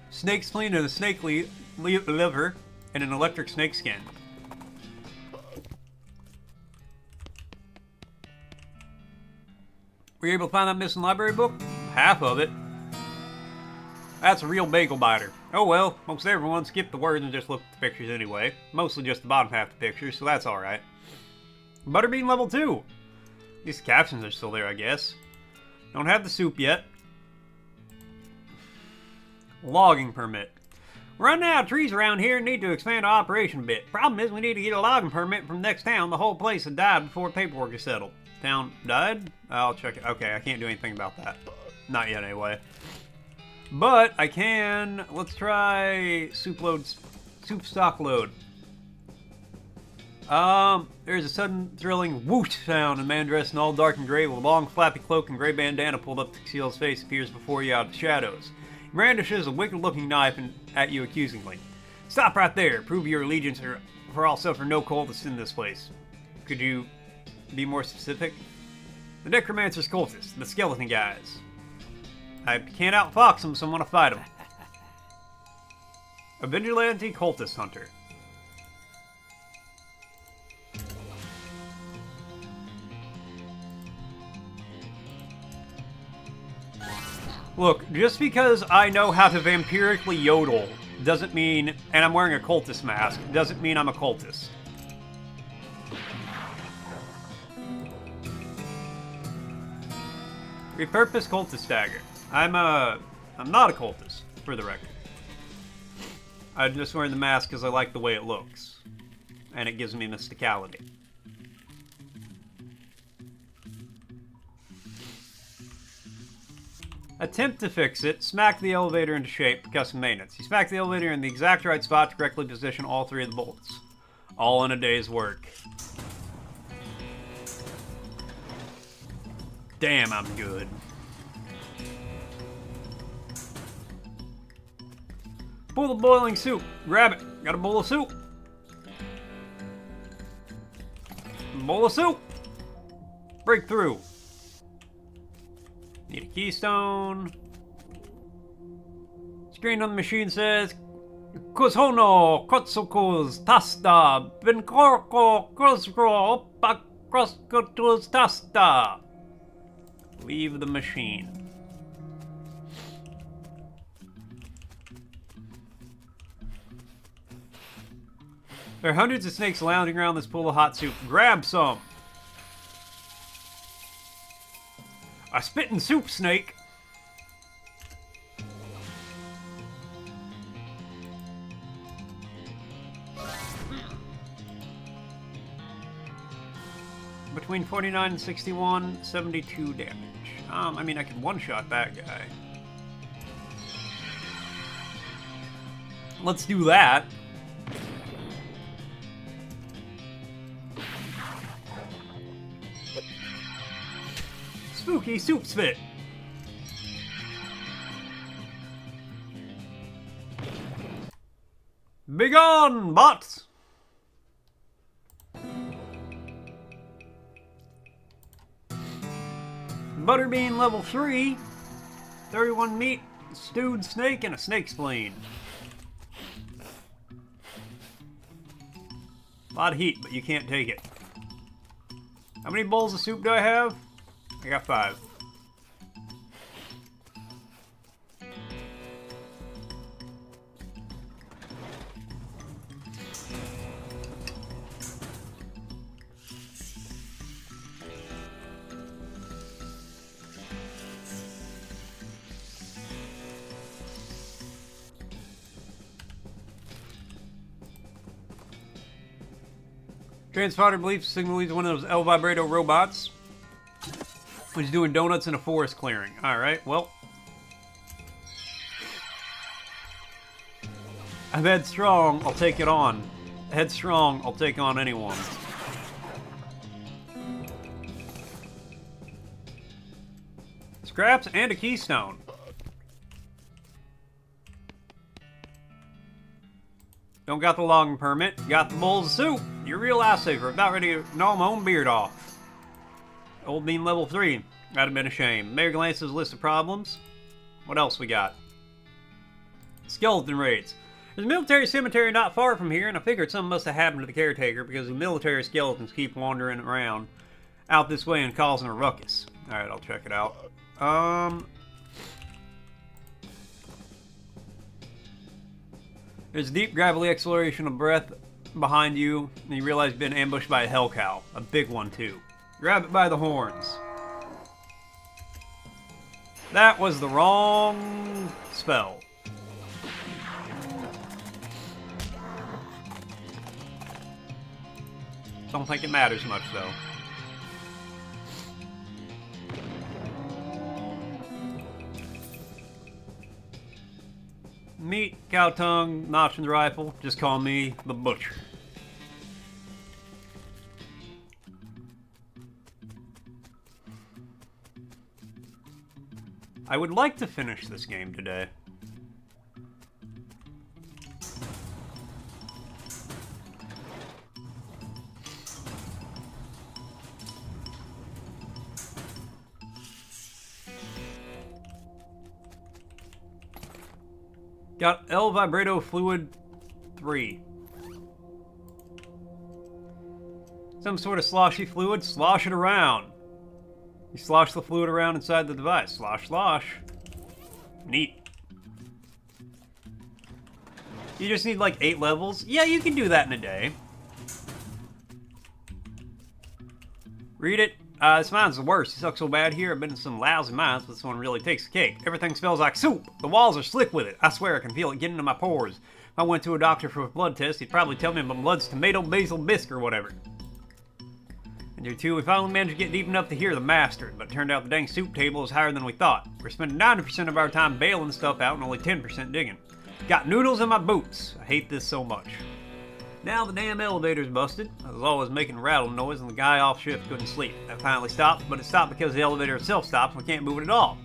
Snake spleen and a snake liver and an electric snake skin. Were you able to find that missing library book? Half of it. That's a real bagel biter. Oh well, most everyone skipped the words and just looked at the pictures anyway. Mostly just the bottom half of the pictures, so that's alright. Butterbean level 2. These captions are still there, I guess. Don't have the soup yet. Logging permit. We're running out of trees around here and need to expand our operation a bit. Problem is, we need to get a logging permit from the next town. The whole place had died before paperwork is settled. Town died? I'll check it. Okay, I can't do anything about that. Not yet, anyway. But I can. Let's try soup stock load. There's a sudden thrilling whoosh sound, and a man dressed in all dark and gray with a long flappy cloak and gray bandana pulled up to conceal his face appears before you out of the shadows. He brandishes a wicked-looking knife at you accusingly. Stop right there. Prove your allegiance or I'll suffer no cultists in this place. Could you be more specific? The necromancer's cultists, the skeleton guys. I can't outfox them, so I'm gonna fight them. A vigilante cultist hunter. Look, just because I know how to vampirically yodel doesn't mean, and I'm wearing a cultist mask, doesn't mean I'm a cultist. Repurpose cultist dagger. I'm not a cultist, for the record. I'm just wearing the mask because I like the way it looks. And it gives me mysticality. Attempt to fix it. Smack the elevator into shape for custom maintenance. You smack the elevator in the exact right spot to correctly position all three of the bolts. All in a day's work. Damn, I'm good. Bowl of boiling soup. Grab it. Got a bowl of soup. Bowl of soup. Breakthrough. Need a keystone. Screen on the machine says, Kuzono, Kotsukos, Tasta, Benkorko, Krosgro, Pakroskotus Tasta. Leave the machine. There are hundreds of snakes lounging around this pool of hot soup. Grab some. A spitting soup snake. Between 49 and 61, 72 damage. I mean, I can one-shot that guy. Let's do that. Spooky soup spit. Begone, bots! Butterbean level 3. 31 meat, stewed snake, and a snake spleen. A lot of heat, but you can't take it. How many bowls of soup do I have? I got 5. Transponder believes Signal is one of those El Vibrato robots. He's doing donuts in a forest clearing. Alright, well. I'm headstrong, I'll take it on. Headstrong, I'll take on anyone. Scraps and a keystone. Don't got the logging permit, got the bowls of soup. You're a real lifesaver, about ready to gnaw my own beard off. Old bean level 3. That'd have been a shame. Mayor glances a list of problems. What else we got? Skeleton raids. There's a military cemetery not far from here, and I figured something must have happened to the caretaker because the military skeletons keep wandering around out this way and causing a ruckus. Alright, I'll check it out. There's a deep, gravelly exploration of breath behind you, and you realize you've been ambushed by a hell cow. A big one, too. Grab it by the horns. That was the wrong spell. Don't think it matters much, though. Meat, cow tongue, an options rifle. Just call me the butcher. I would like to finish this game today. Got L Vibrato Fluid 3. Some sort of sloshy fluid, slosh it around. You slosh the fluid around inside the device. Slosh, slosh. Neat. You just need like 8 levels? Yeah, you can do that in a day. Read it. This mine's the worst. It sucks so bad here. I've been in some lousy mines, but this one really takes the cake. Everything smells like soup. The walls are slick with it. I swear I can feel it getting into my pores. If I went to a doctor for a blood test, he'd probably tell me my blood's tomato basil bisque or whatever. And here too, we finally managed to get deep enough to hear the master, but it turned out the dang soup table is higher than we thought. We're spending 90% of our time bailing stuff out and only 10% digging. Got noodles in my boots. I hate this so much. Now the damn elevator's busted. I was always making a rattle noise and the guy off shift couldn't sleep. That finally stopped, but it stopped because the elevator itself stopped and we can't move it at all.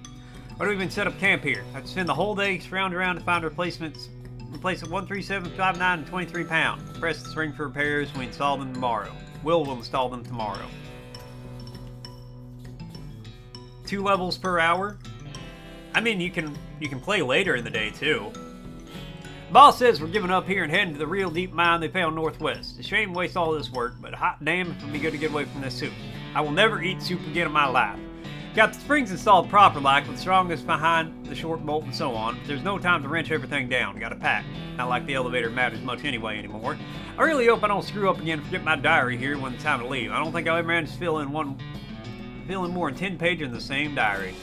Why do we even set up camp here? I have to spend the whole day scrounging around to find replacements. Replace a 13759 and 23 pound. Press the spring for repairs. We install them tomorrow. Will install them tomorrow. 2 levels per hour. I mean, you can play later in the day too. Boss says we're giving up here and heading to the real deep mine they found northwest. It's a shame to waste all this work, but hot damn if it'd be good to get away from this soup. I will never eat soup again in my life. Got the springs installed proper like, with the strongest behind the short bolt and so on. There's no time to wrench everything down. Gotta pack. Not like the elevator matters much anyway anymore. I really hope I don't screw up again and forget my diary here when it's time to leave. I don't think I'll ever manage to fill in more than 10 pages in the same diary.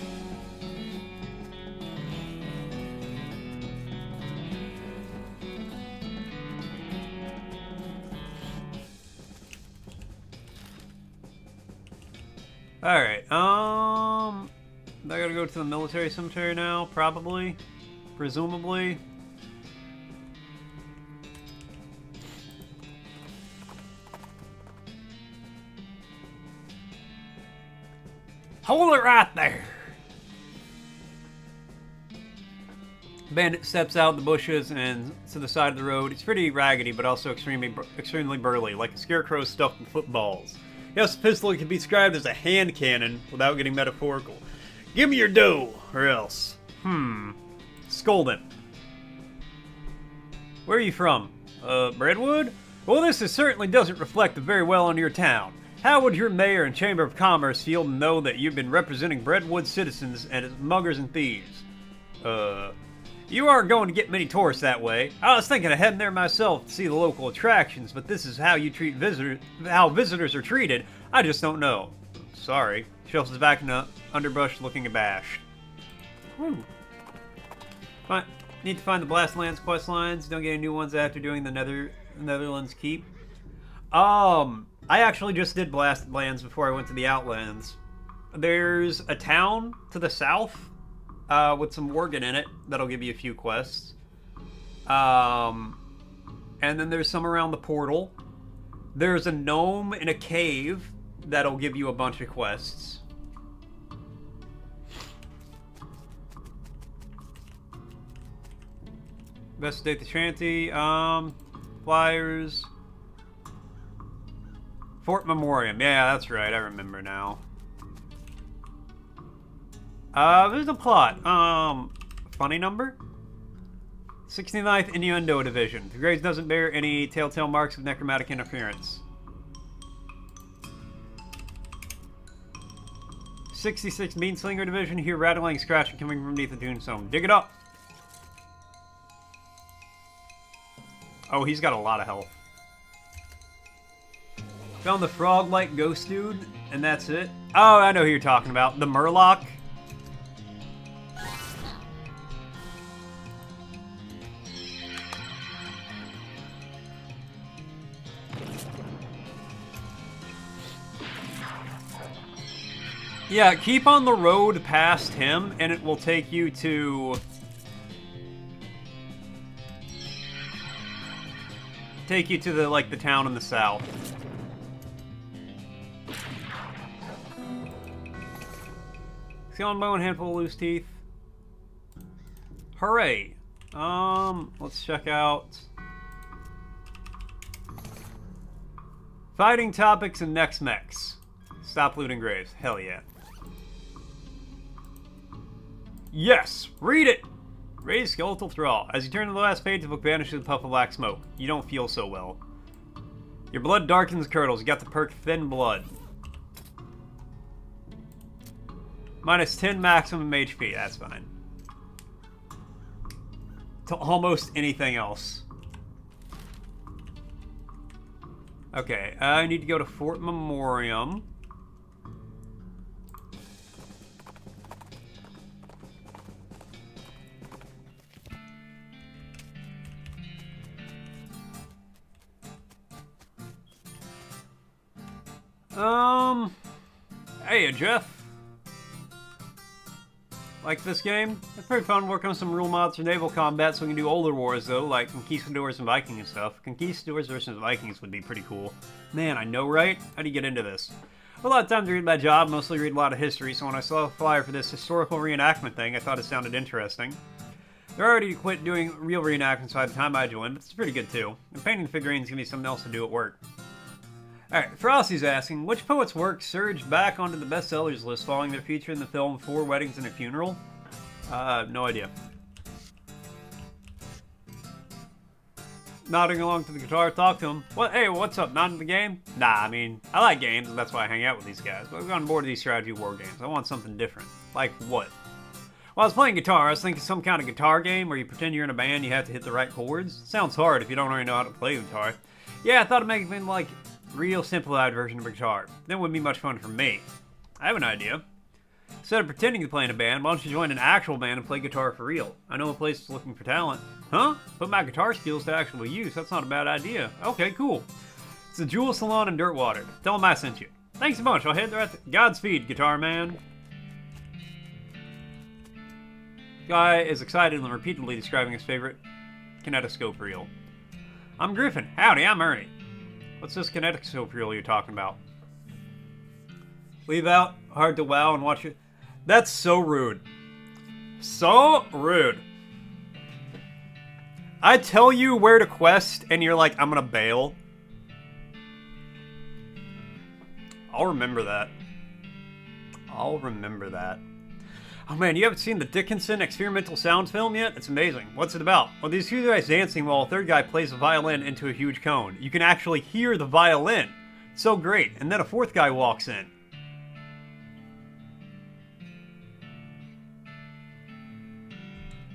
Alright, I gotta go to the military cemetery now, probably. Presumably. Hold it right there! Bandit steps out of the bushes and to the side of the road. It's pretty raggedy, but also extremely burly, like a scarecrow stuffed with footballs. Yes, the pistol can be described as a hand cannon without getting metaphorical. Give me your dough, or else. Scold him. Where are you from? Breadwood? Well, this certainly doesn't reflect very well on your town. How would your mayor and chamber of commerce feel to know that you've been representing Breadwood citizens and muggers and thieves? You aren't going to get many tourists that way. I was thinking of heading there myself to see the local attractions, but this is how you treat visitors, how visitors are treated. I just don't know. Sorry. Shells is back in the underbrush looking abashed. Whew. Need to find the Blastlands quest lines. Don't get any new ones after doing the Netherlands Keep. I actually just did Blastlands before I went to the Outlands. There's a town to the south with some Worgen in it that'll give you a few quests. And then there's some around the portal. There's a gnome in a cave that'll give you a bunch of quests. Best date the shanty. Flyers. Fort Memoriam. Yeah, that's right. I remember now. There's a plot. Funny number? 69th Innuendo Division. The grades doesn't bear any telltale marks of necromantic interference. 66 Beanslinger Division. Hear rattling, scratching coming from beneath the tombstone. Dig it up! Oh, he's got a lot of health. Found the frog-like ghost dude, and that's it. Oh, I know who you're talking about. The Murloc. Yeah, keep on the road past him, and it will take you to... the, like, the town in the south. Skeleton bone, handful of loose teeth. Hooray! Let's check out... Fighting topics and next mechs. Stop looting graves. Hell yeah. Yes! Read it! Raise skeletal thrall. As you turn to the last page, the book vanishes with a puff of black smoke. You don't feel so well. Your blood darkens curdles. You got the perk Thin Blood. Minus 10 maximum HP. That's fine. To almost anything else. Okay, I need to go to Fort Memoriam. Hey, Jeff. Like this game? It's pretty fun working on some rule mods for naval combat so we can do older wars, though, like Conquistadors and Vikings and stuff. Conquistadors versus Vikings would be pretty cool. Man, I know, right? How do you get into this? A lot of times I read my job, mostly read a lot of history, so when I saw a flyer for this historical reenactment thing, I thought it sounded interesting. They're already quit doing real reenactments by the time I joined, but it's pretty good too. And painting figurines can be something else to do at work. Alright, Frosty's asking, which poet's work surged back onto the bestsellers list following their feature in the film Four Weddings and a Funeral? No idea. Nodding along to the guitar, talk to him. What? Hey, what's up? Not in the game? Nah, I mean, I like games, and that's why I hang out with these guys. But I've gone bored of these strategy war games. I want something different. Like what? While I was playing guitar, I was thinking some kind of guitar game where you pretend you're in a band, you have to hit the right chords. Sounds hard if you don't already know how to play guitar. Yeah, I thought it'd make it like real simplified version of a guitar. That wouldn't be much fun for me. I have an idea. Instead of pretending to play in a band, why don't you join an actual band and play guitar for real? I know a place that's looking for talent. Huh? Put my guitar skills to actual use. That's not a bad idea. Okay, cool. It's the Jewel Salon in Dirtwater. Tell them I sent you. Thanks a bunch. I'll head there. Godspeed, guitar man. Guy is excited and repeatedly describing his favorite kinetoscope reel. I'm Griffin. Howdy, I'm Ernie. What's this kinetoscope reel you're talking about? Leave out, hard to wow, and watch it. That's so rude. So rude. I tell you where to quest, and you're like, I'm gonna bail. I'll remember that. I'll remember that. Oh man, you haven't seen the Dickinson experimental sound film yet? It's amazing. What's it about? Well, these two guys dancing while a third guy plays a violin into a huge cone. You can actually hear the violin. It's so great. And then a fourth guy walks in.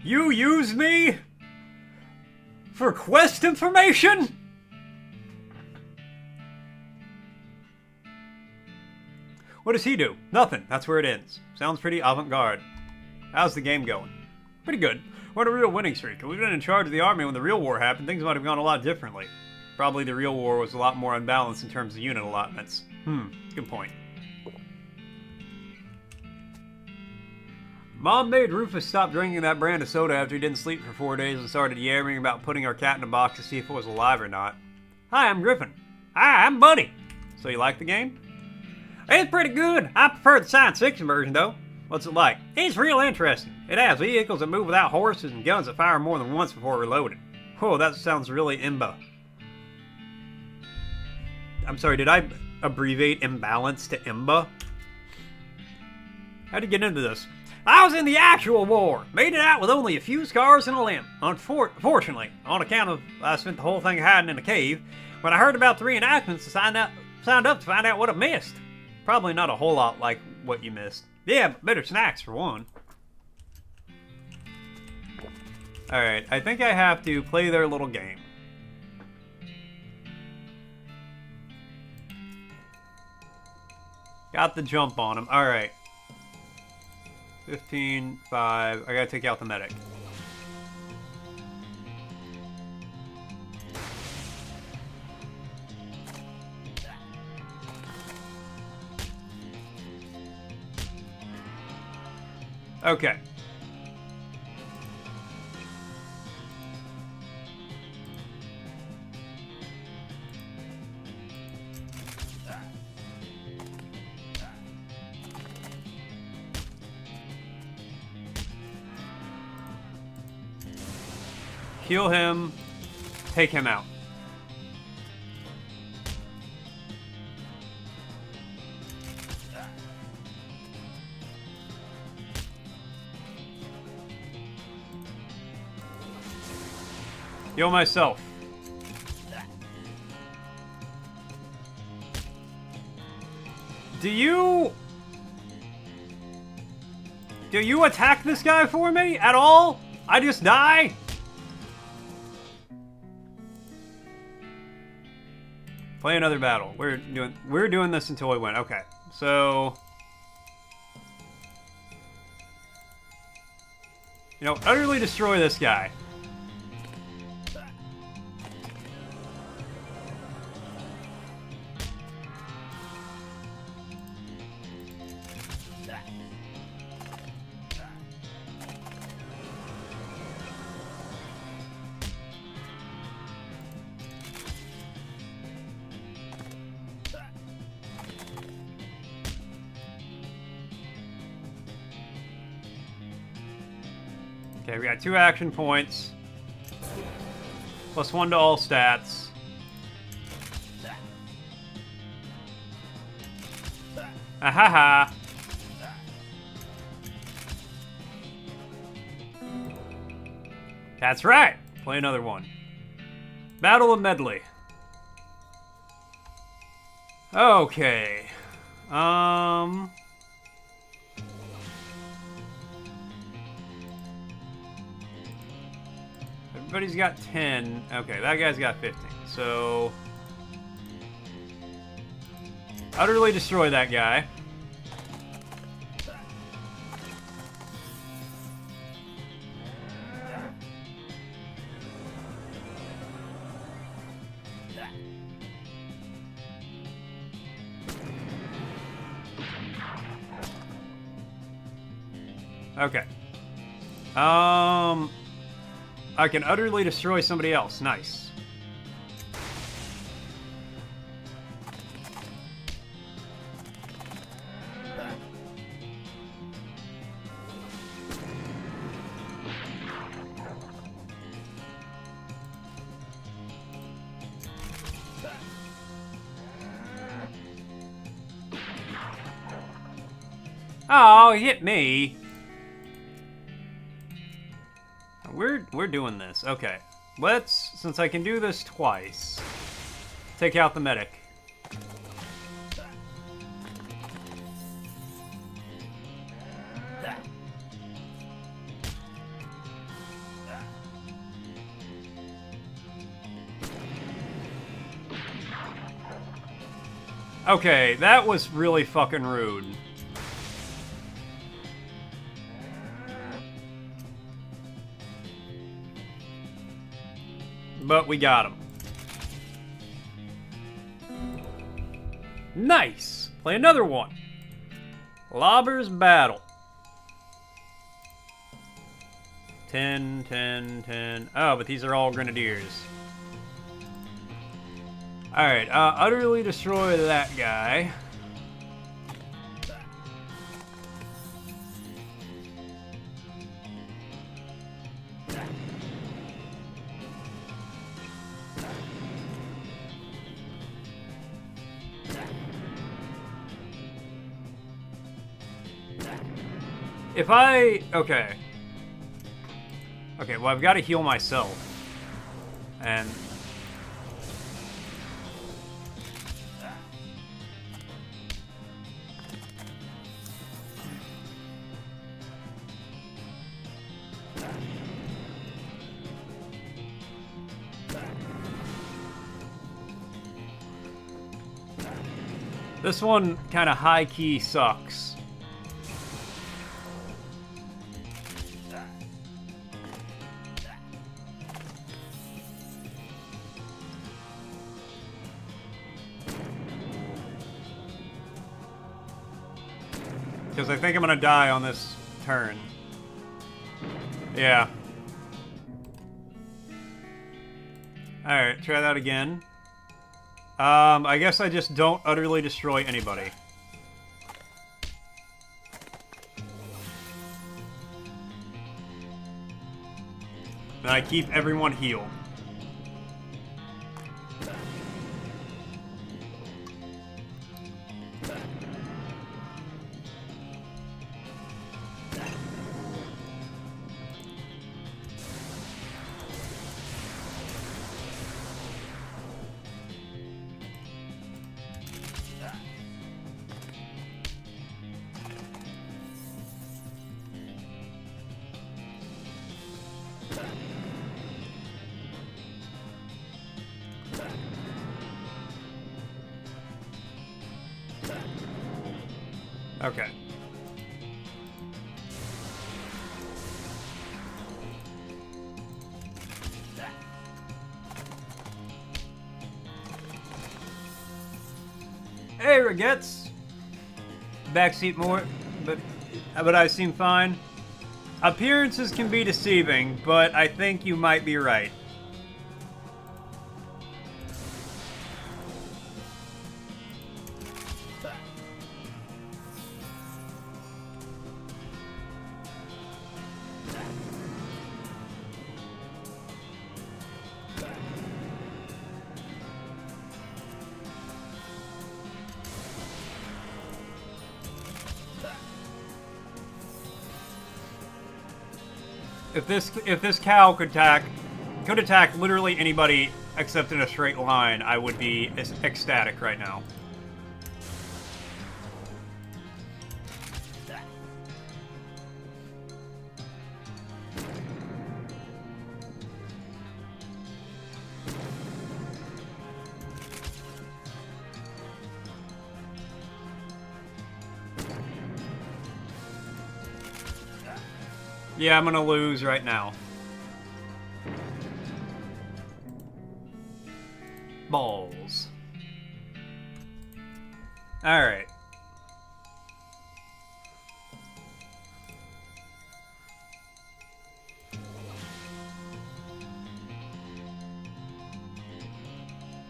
You use me for quest information? What does he do? Nothing. That's where it ends. Sounds pretty avant-garde. How's the game going? Pretty good. We're on a real winning streak. If we'd been in charge of the army when the real war happened, things might have gone a lot differently. Probably the real war was a lot more unbalanced in terms of unit allotments. Good point. Mom made Rufus stop drinking that brand of soda after he didn't sleep for 4 days and started yammering about putting our cat in a box to see if it was alive or not. Hi, I'm Griffin. Hi, I'm Buddy. So you like the game? It's pretty good. I prefer the science fiction version, though. What's it like? It's real interesting. It has vehicles that move without horses and guns that fire more than once before reloading. Whoa, that sounds really imba. I'm sorry, did I abbreviate imbalance to imba? How'd you get into this? I was in the actual war. Made it out with only a few scars and a limp. Unfortunately, on account of I spent the whole thing hiding in a cave, when I heard about the reenactments, I signed up to find out what I missed. Probably not a whole lot like what you missed. Yeah, but better snacks for one. Alright, I think I have to play their little game. Got the jump on him. Alright. 15, 5. I gotta take out the medic. Okay. Heal him. Take him out. Heal myself. Do you attack this guy for me at all? I just die? Play another battle. We're doing this until we win. Okay. So, you know, utterly destroy this guy. Okay, we got 2 action points. +1 to all stats. Ahaha. That's right. Play another one. Battle of Medley. Okay. Everybody's got 10. Okay, that guy's got 15. So, utterly destroy that guy. Okay. I can utterly destroy somebody else. Nice. Oh, he hit me. We're doing this. Okay. Let's, since I can do this twice, take out the medic. Okay, that was really fucking rude. But we got him. Nice! Play another one. Lobber's Battle. 10, 10, 10. Oh, but these are all grenadiers. Alright, utterly destroy that guy. If I... Okay. Okay, well, I've got to heal myself. And... this one kind of high-key sucks. Because I think I'm going to die on this turn. Yeah. Alright, try that again. I guess I just don't utterly destroy anybody. And I keep everyone healed. Okay. Hey, Regettes! Backseat more, but I seem fine. Appearances can be deceiving, but I think you might be right. If this cow could attack literally anybody except in a straight line, I would be ecstatic right now. Yeah, I'm gonna lose right now. Balls. Alright.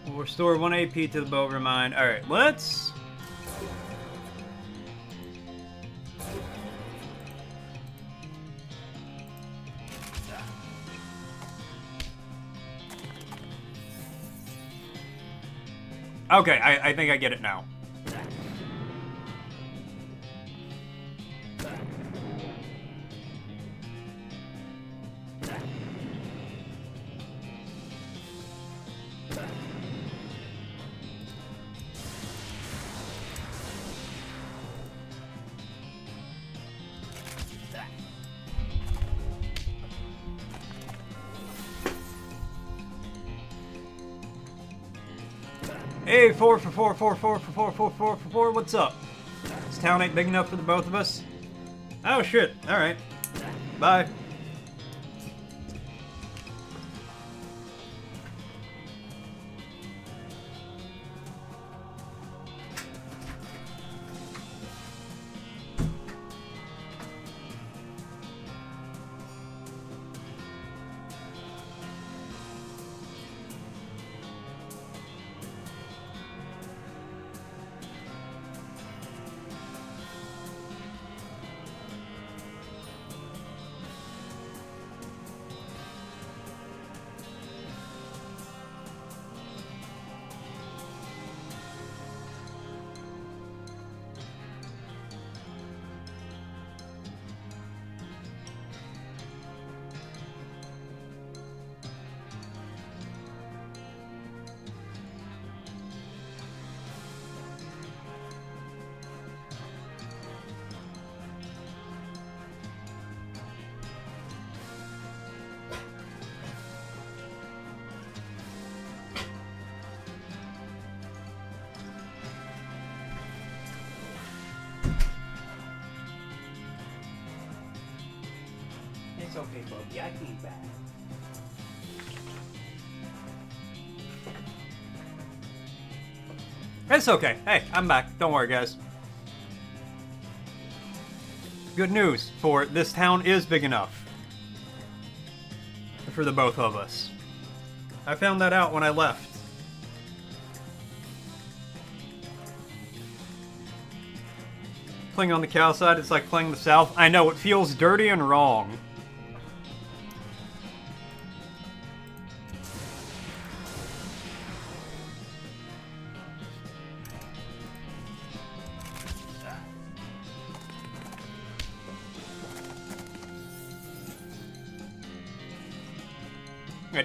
We'll restore 1 AP to the boat remind. Alright, let's... Okay, I think I get it now. Hey, 4 for 4, 4 for 4 for 4 for 4 for 4, what's up? This town ain't big enough for the both of us? Oh shit, alright. Bye. It's okay, Bubby. I came back. It's okay. Hey, I'm back. Don't worry, guys. Good news, for this town is big enough. for the both of us. I found that out when I left. Playing on the cow side, it's like playing the south. I know, it feels dirty and wrong.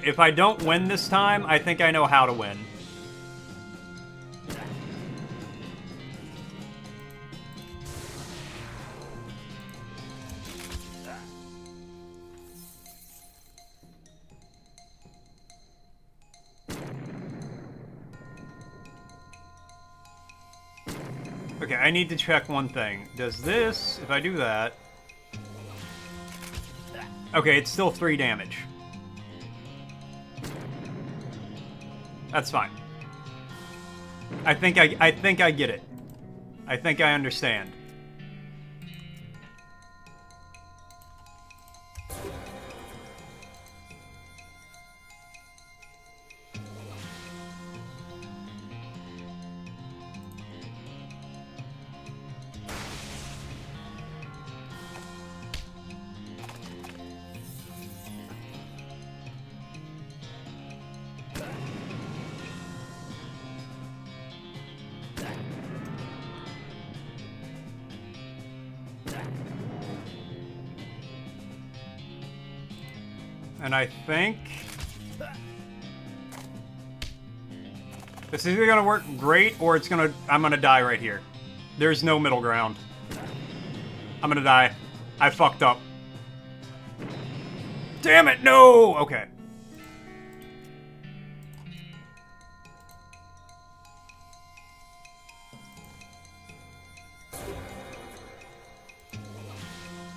If I don't win this time, I think I know how to win. Okay, I need to check one thing. Does this, if I do that... Okay, it's still 3 damage. That's fine. I think I get it. I think I understand. And I think this is either gonna work great or I'm gonna die right here. There's no middle ground. I'm gonna die. I fucked up. Damn it, no! Okay.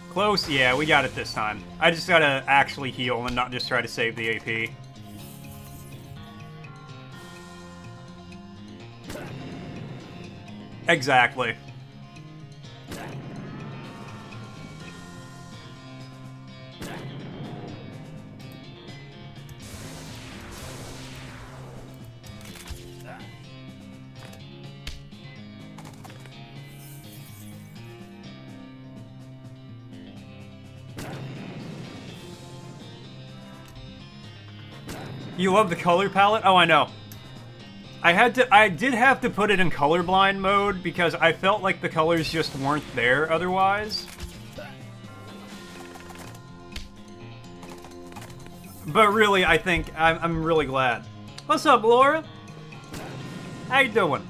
Close? Yeah, we got it this time. I just gotta actually heal and not just try to save the AP. Exactly. You love the color palette? Oh, I know. I did have to put it in colorblind mode because I felt like the colors just weren't there otherwise. But really, I think I'm really glad. What's up, Laura? How you doing?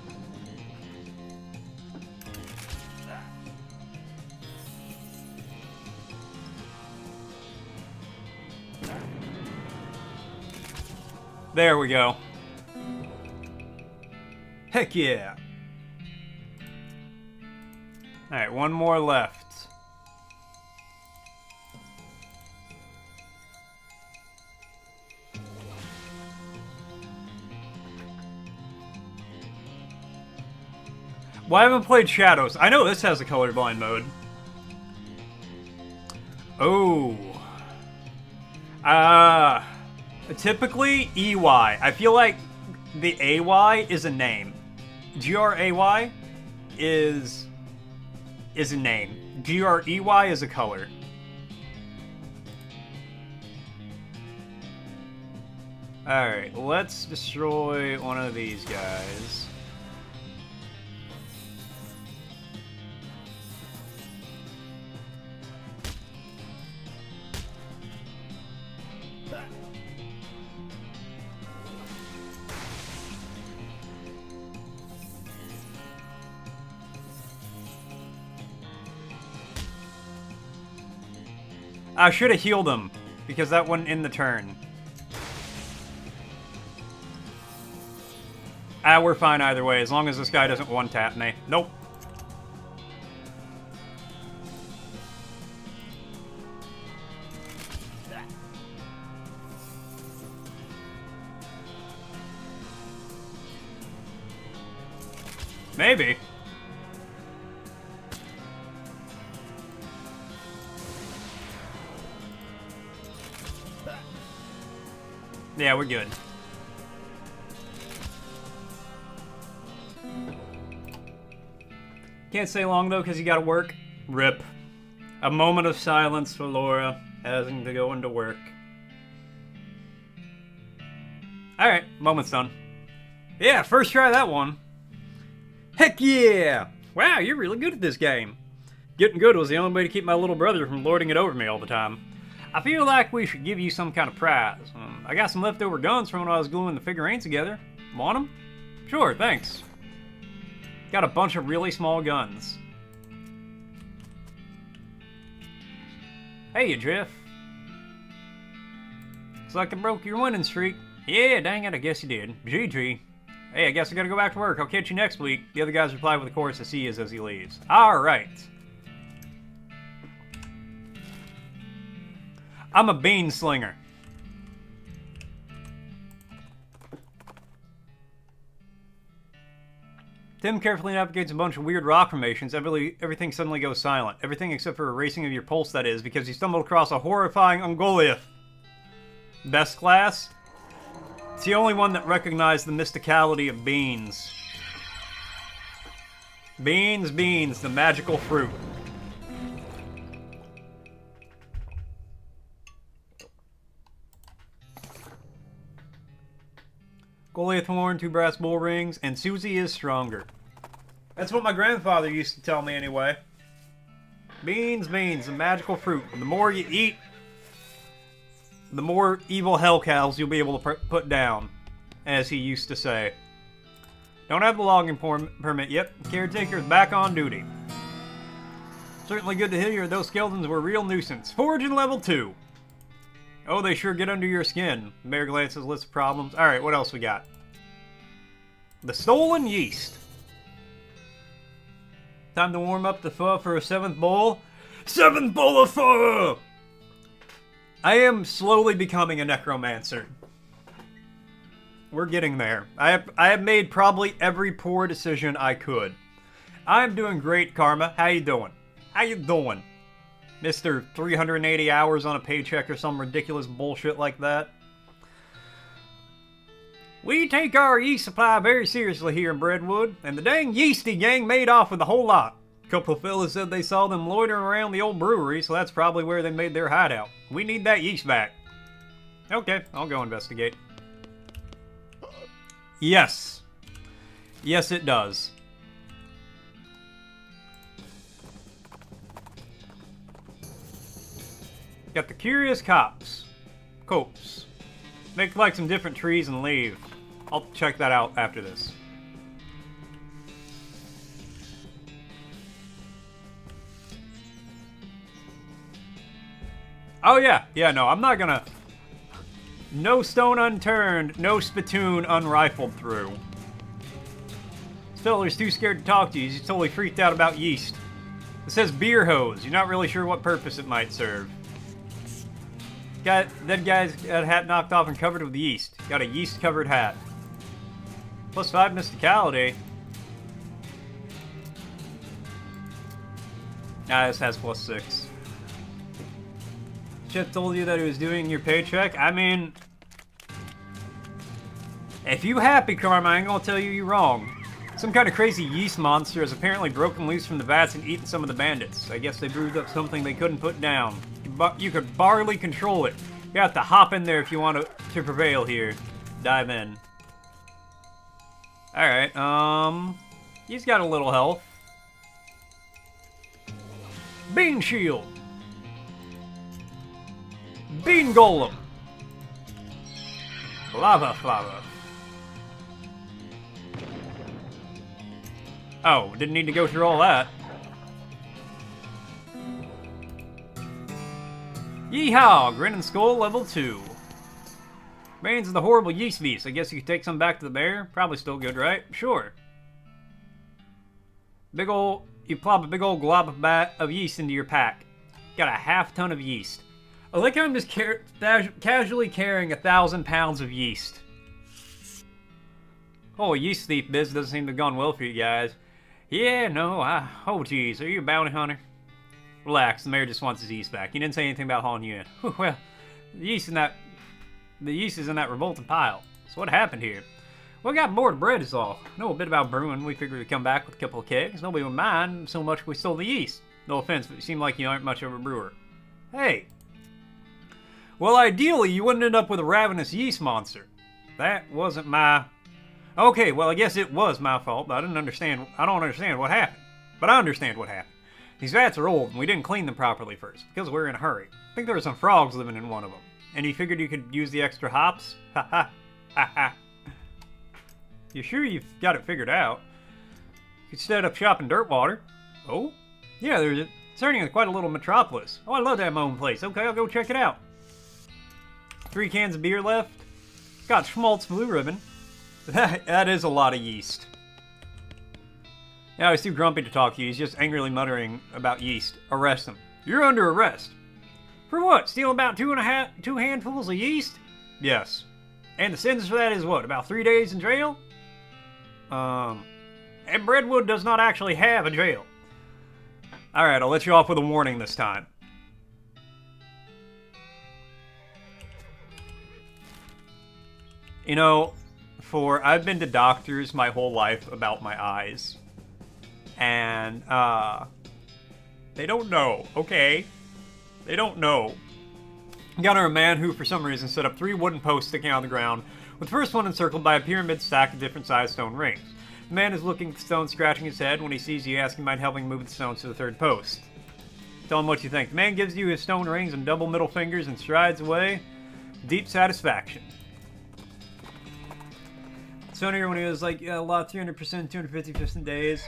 There we go. Heck yeah. Alright, one more left. Well, I haven't played Shadows. I know this has a colorblind mode. Oh. Typically, EY. I feel like the AY is a name. GRAY is a name. GREY is a color. Alright, let's destroy one of these guys. I should have healed him, because that wasn't in the turn. We're fine either way, as long as this guy doesn't one-tap me. Nope. Maybe. Yeah, we're good. Can't stay long though, because you gotta work. Rip. A moment of silence for Laura having to go into work. Alright, moment's done. Yeah, first try that one. Heck yeah! Wow, you're really good at this game. Getting good was the only way to keep my little brother from lording it over me all the time. I feel like we should give you some kind of prize. I got some leftover guns from when I was gluing the figurines together. Want them? Sure, thanks. Got a bunch of really small guns. Hey, Jeff. Looks like I broke your winning streak. Yeah, dang it, I guess you did. GG. Hey, I guess I gotta go back to work. I'll catch you next week. The other guys reply with a chorus of "see" as he leaves. Alright. I'm a bean slinger. Tim carefully navigates a bunch of weird rock formations. Everything suddenly goes silent. Everything except for a racing of your pulse, that is, because he stumbled across a horrifying Ungoliath. Best class? It's the only one that recognized the mysticality of beans. Beans, beans, the magical fruit. Goliath horn, 2 brass bull rings, and Susie is stronger. That's what my grandfather used to tell me anyway. Beans, beans, the magical fruit. The more you eat, the more evil hell cows you'll be able to put down, as he used to say. Don't have the logging permit yet. Caretaker is back on duty. Certainly good to hear those skeletons were a real nuisance. Foraging level 2. Oh, they sure get under your skin. Mayor glances list of problems. Alright, what else we got? The stolen yeast. Time to warm up the pho for a 7th bowl. 7th bowl of pho! I am slowly becoming a necromancer. We're getting there. I have made probably every poor decision I could. I'm doing great, Karma. How you doing? How you doing? Mr. 380 hours on a paycheck or some ridiculous bullshit like that. We take our yeast supply very seriously here in Breadwood, and the dang yeasty gang made off with the whole lot. A couple of fellas said they saw them loitering around the old brewery, so that's probably where they made their hideout. We need that yeast back. Okay, I'll go investigate. Yes. Yes, it does. Got the curious copse. Make like some different trees and leave. I'll check that out after this. Oh yeah, no, I'm not gonna... No stone unturned, no spittoon unrifled through. This fella's too scared to talk to you, he's totally freaked out about yeast. It says beer hose, you're not really sure what purpose it might serve. That guy's got a hat knocked off and covered with yeast. Got a yeast-covered hat. +5 mysticality. Nah, this has +6. Chip told you that he was doing your paycheck? I mean... If you happy, Karma, I ain't gonna tell you you're wrong. Some kind of crazy yeast monster has apparently broken loose from the vats and eaten some of the bandits. I guess they brewed up something they couldn't put down. You could barely control it. You have to hop in there if you want to prevail here. Dive in. Alright, he's got a little health. Bean shield. Bean golem. Lava flower. Oh, didn't need to go through all that. Yeehaw! Grin and Skull level 2. Remains of the horrible yeast beast. I guess you could take some back to the bear. Probably still good, right? Sure. You plop a big old glob of yeast into your pack. Got a half ton of yeast. I like how I'm just casually carrying 1,000 pounds of yeast. Oh, yeast thief biz doesn't seem to have gone well for you guys. Yeah, no, oh geez, are you a bounty hunter? Relax, the mayor just wants his yeast back. He didn't say anything about hauling you in. Well, the yeast in that The yeast is in that revolting pile. So what happened here? Well, we got bored of bread is all. Know a bit about brewing. We figured we'd come back with a couple of kegs. Nobody would mind so much we stole the yeast. No offense, but you seem like you aren't much of a brewer. Hey. Well, ideally, you wouldn't end up with a ravenous yeast monster. That wasn't my... Okay, well, I guess it was my fault, but I don't understand what happened. But I understand what happened. These vats are old, and we didn't clean them properly first, because we were in a hurry. I think there were some frogs living in one of them. And you figured you could use the extra hops? Ha ha. Ha ha. You sure you've got it figured out? You could set up shop in Dirtwater. Oh? Yeah, there's turning into quite a little metropolis. Oh, I'd love to have my own place. Okay, I'll go check it out. 3 cans of beer left. Got Schmaltz Blue Ribbon. That is a lot of yeast. Yeah, he's too grumpy to talk to you. He's just angrily muttering about yeast. Arrest him. You're under arrest. For what? Stealing about two handfuls of yeast? Yes. And the sentence for that is what? About 3 days in jail? And Brentwood does not actually have a jail. Alright, I'll let you off with a warning this time. You know, I've been to doctors my whole life about my eyes. And, they don't know, okay? They don't know. Encounter a man who, for some reason, set up 3 wooden posts sticking out of the ground, with the first one encircled by a pyramid stack of different sized stone rings. The man is looking at the stone, scratching his head. When he sees you, ask him mind helping move the stones to the 3rd post. Tell him what you think. The man gives you his stone rings and double middle fingers and strides away. Deep satisfaction. Stoner, when he was like, yeah, a lot, 300%, 250% days.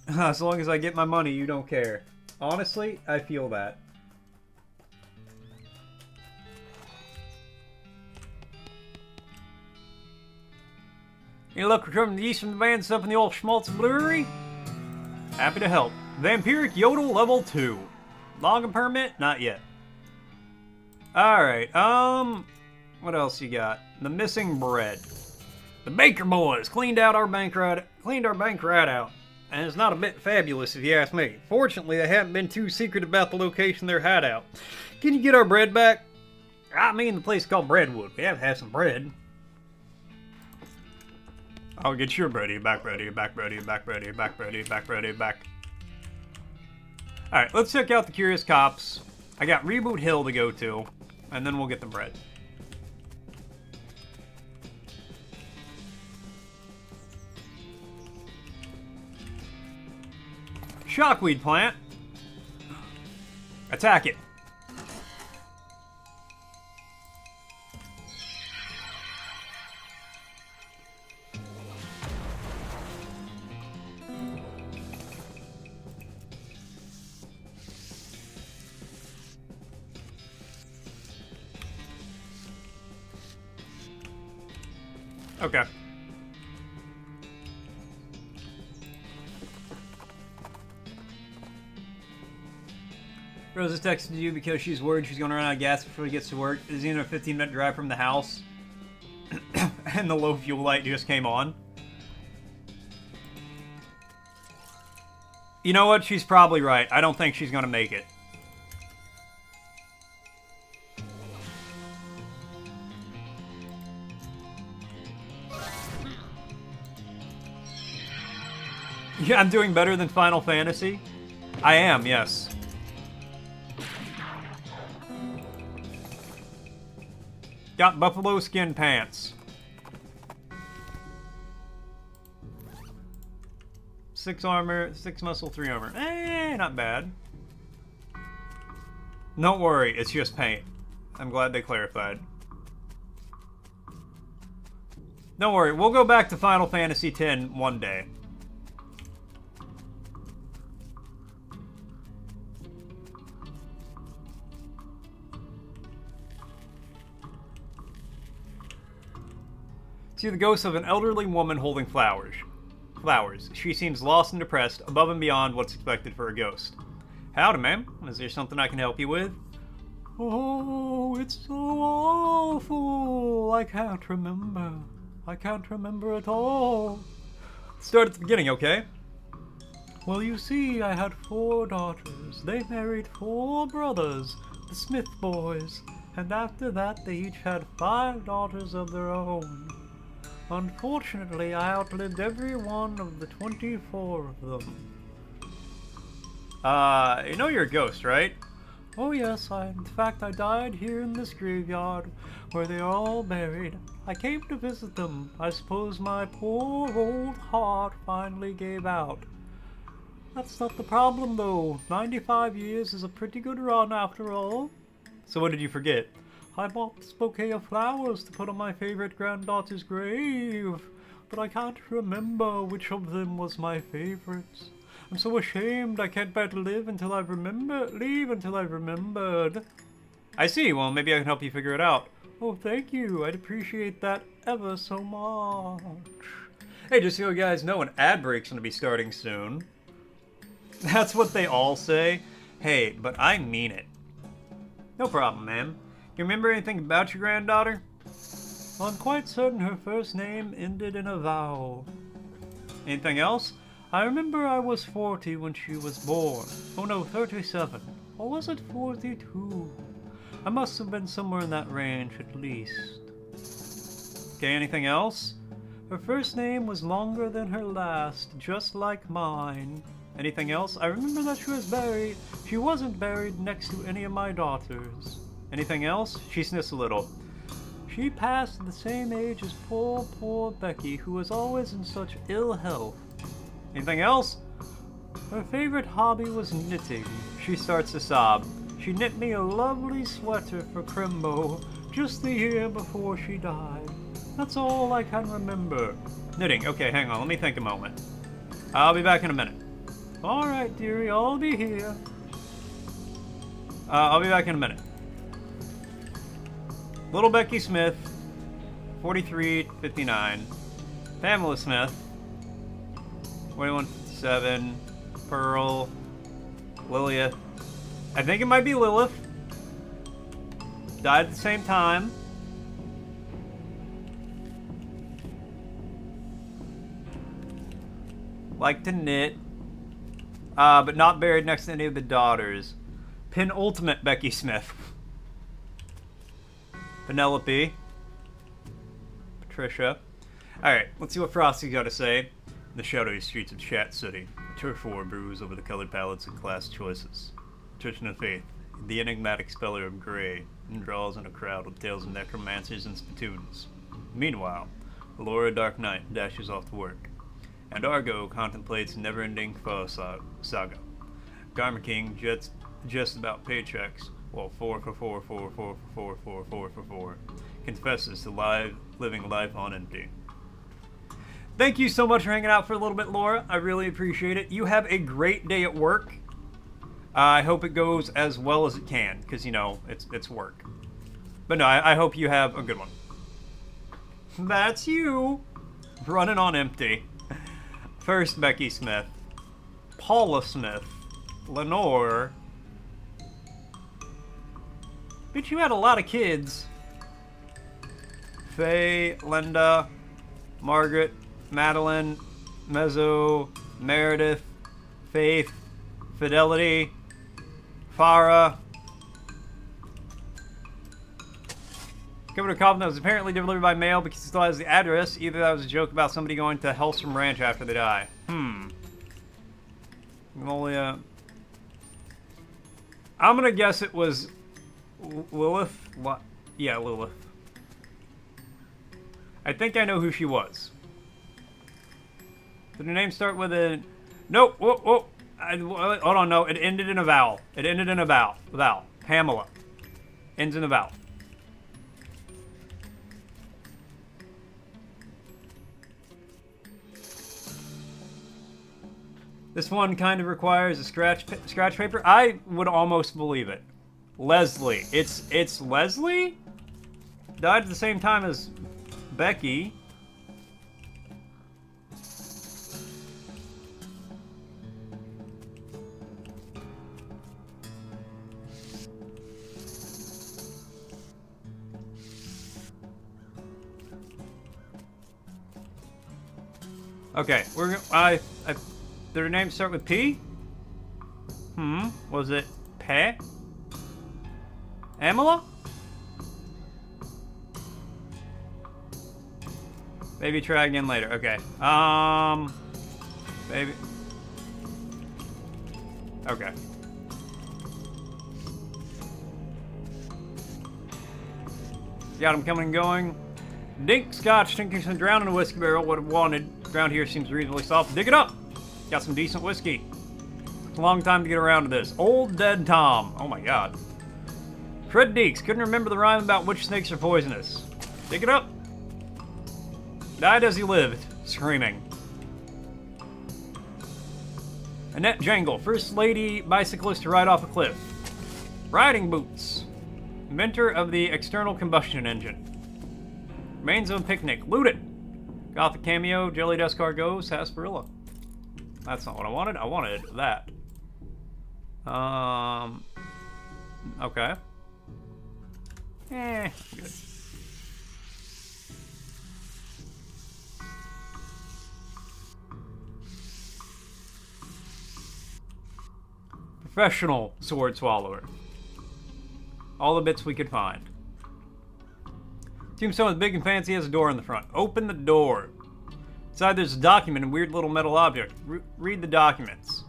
As long as I get my money, you don't care. Honestly, I feel that. Any luck recovering the yeast from the band stuff in the old Schmaltz Brewery? Happy to help. Vampiric Yodel level 2. Logging permit? Not yet. Alright, what else you got? The missing bread. The Baker boys cleaned our bank right out. And it's not a bit fabulous if you ask me. Fortunately, they haven't been too secret about the location of their hideout. Can you get our bread back? I mean the place called Breadwood. We have to have some bread. I'll get your bread, back. Alright, let's check out the Curious Cops. I got Reboot Hill to go to, and then we'll get the bread. Shockweed plant. Attack it. Okay. Rose has texted you because she's worried she's going to run out of gas before she gets to work. It's even a 15-minute drive from the house. And the low fuel light just came on. You know what? She's probably right. I don't think she's going to make it. Yeah, I'm doing better than Final Fantasy. I am, yes. Got buffalo skin pants. 6 armor, 6 muscle, 3 armor. Not bad. Don't worry, it's just paint. I'm glad they clarified. Don't worry, we'll go back to Final Fantasy X one day. See the ghost of an elderly woman holding flowers. She seems lost and depressed, above and beyond what's expected for a ghost. Howdy, ma'am. Is there something I can help you with? Oh, it's so awful. I can't remember. I can't remember at all. Start at the beginning, okay? Well, you see, I had 4 daughters. They married 4 brothers. the Smith boys, and after that they each had 5 daughters of their own. Unfortunately, I outlived every one of the 24 of them. You know you're a ghost, right? Oh yes, in fact I died here in this graveyard, where they are all buried. I came to visit them. I suppose my poor old heart finally gave out. That's not the problem though. 95 years is a pretty good run after all. So what did you forget? I bought this bouquet of flowers to put on my favorite granddaughter's grave, but I can't remember which of them was my favorites. I'm so ashamed I can't bear to leave until I've remembered. I see. Well, maybe I can help you figure it out. Oh, thank you. I'd appreciate that ever so much. Hey, just so you guys know, an ad break's gonna be starting soon. That's what they all say. Hey, but I mean it. No problem, ma'am. You remember anything about your granddaughter? I'm quite certain her first name ended in a vowel. Anything else? I remember I was 40 when she was born. Oh no, 37. Or was it 42? I must have been somewhere in that range at least. Okay, anything else? Her first name was longer than her last, just like mine. Anything else? I remember that she wasn't buried next to any of my daughters. Anything else? She sniffs a little. She passed at the same age as poor Becky, who was always in such ill health. Anything else? Her favorite hobby was knitting. She starts to sob. She knit me a lovely sweater for Crimbo just the year before she died. That's all I can remember. Knitting. Okay, hang on. Let me think a moment. I'll be back in a minute. Alright, dearie. I'll be here. I'll be back in a minute. Little Becky Smith, 4359. Pamela Smith, 2157. Pearl. Lilith. I think it might be Lilith. Died at the same time. Like to knit. But not buried next to any of the daughters. Penultimate Becky Smith. Penelope. Patricia. Alright, let's see what Frosty's got to say. In the shadowy streets of Chat City, the turf war brews over the colored palettes and class choices. Patrician of Faith, the enigmatic speller of gray, and draws in a crowd with tales of necromancers and spittoons. Meanwhile, Laura Dark Knight dashes off to work, and Argo contemplates never-ending foe saga. Garma King just about paychecks, while 4 confesses to living life on empty. Thank you so much for hanging out for a little bit, Laura. I really appreciate it. You have a great day at work. I hope it goes as well as it can, because, you know, it's work. But no, I hope you have a good one. That's you. Running on empty. First, Becky Smith. Paula Smith. Lenore. Bitch, you had a lot of kids. Faye, Linda, Margaret, Madeline, Mezzo, Meredith, Faith, Fidelity, Farah. Covered a coffin that was apparently delivered by mail because he still has the address. Either that was a joke about somebody going to Hellstrom Ranch after they die. Magnolia. I'm gonna guess it was Lilith. Yeah, Lilith. I think I know who she was. Did her name start with a... Nope. Whoa. Hold on, no. It ended in a vowel. Vowel. Pamela. Ends in a vowel. This one kind of requires a scratch paper. I would almost believe it. Leslie. It's Leslie? Died at the same time as Becky. Okay, did her name start with P? Was it Pe? Amala? Maybe try again later. Okay. Maybe. Okay. Got him coming and going. Dink, scotch, drinking some drown in a whiskey barrel. What I wanted. Ground here seems reasonably soft. Dig it up! Got some decent whiskey. It's a long time to get around to this. Old Dead Tom. Oh my god. Fred Deeks. Couldn't remember the rhyme about which snakes are poisonous. Dig it up! Died as he lived. Screaming. Annette Jangle. First lady bicyclist to ride off a cliff. Riding boots. Inventor of the external combustion engine. Remains of a picnic. Loot it! Gothic cameo. Jelly escargot. Sarsaparilla. That's not what I wanted. I wanted that. Okay. Good. Professional sword swallower. All the bits we could find. Tombstone is big and fancy, has a door in the front. Open the door. Inside there's a document and a weird little metal object. Read the documents.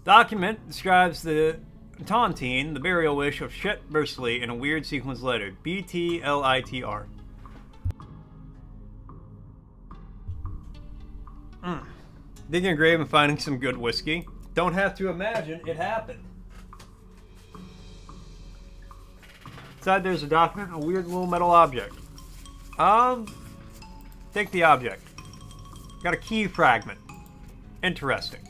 Document describes the Tontine, the burial wish of Chet Bursley, in a weird sequence letter. BTLITR. Digging a grave and finding some good whiskey. Don't have to imagine it happened. Inside there's a document and a weird little metal object. Take the object. Got a key fragment. Interesting.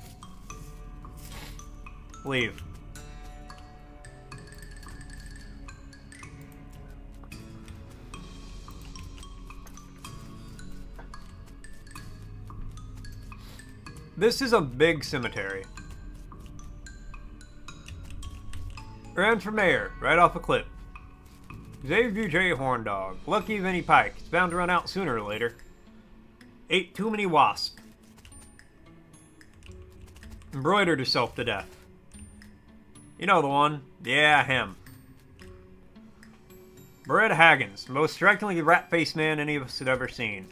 Leave. This is a big cemetery. Ran for mayor, right off a cliff. Xavier J. Horndog. Lucky Vinnie Pike. It's bound to run out sooner or later. Ate too many wasps. Embroidered herself to death. You know the one. Yeah, him. Brett Haggins. The most strikingly rat-faced man any of us had ever seen.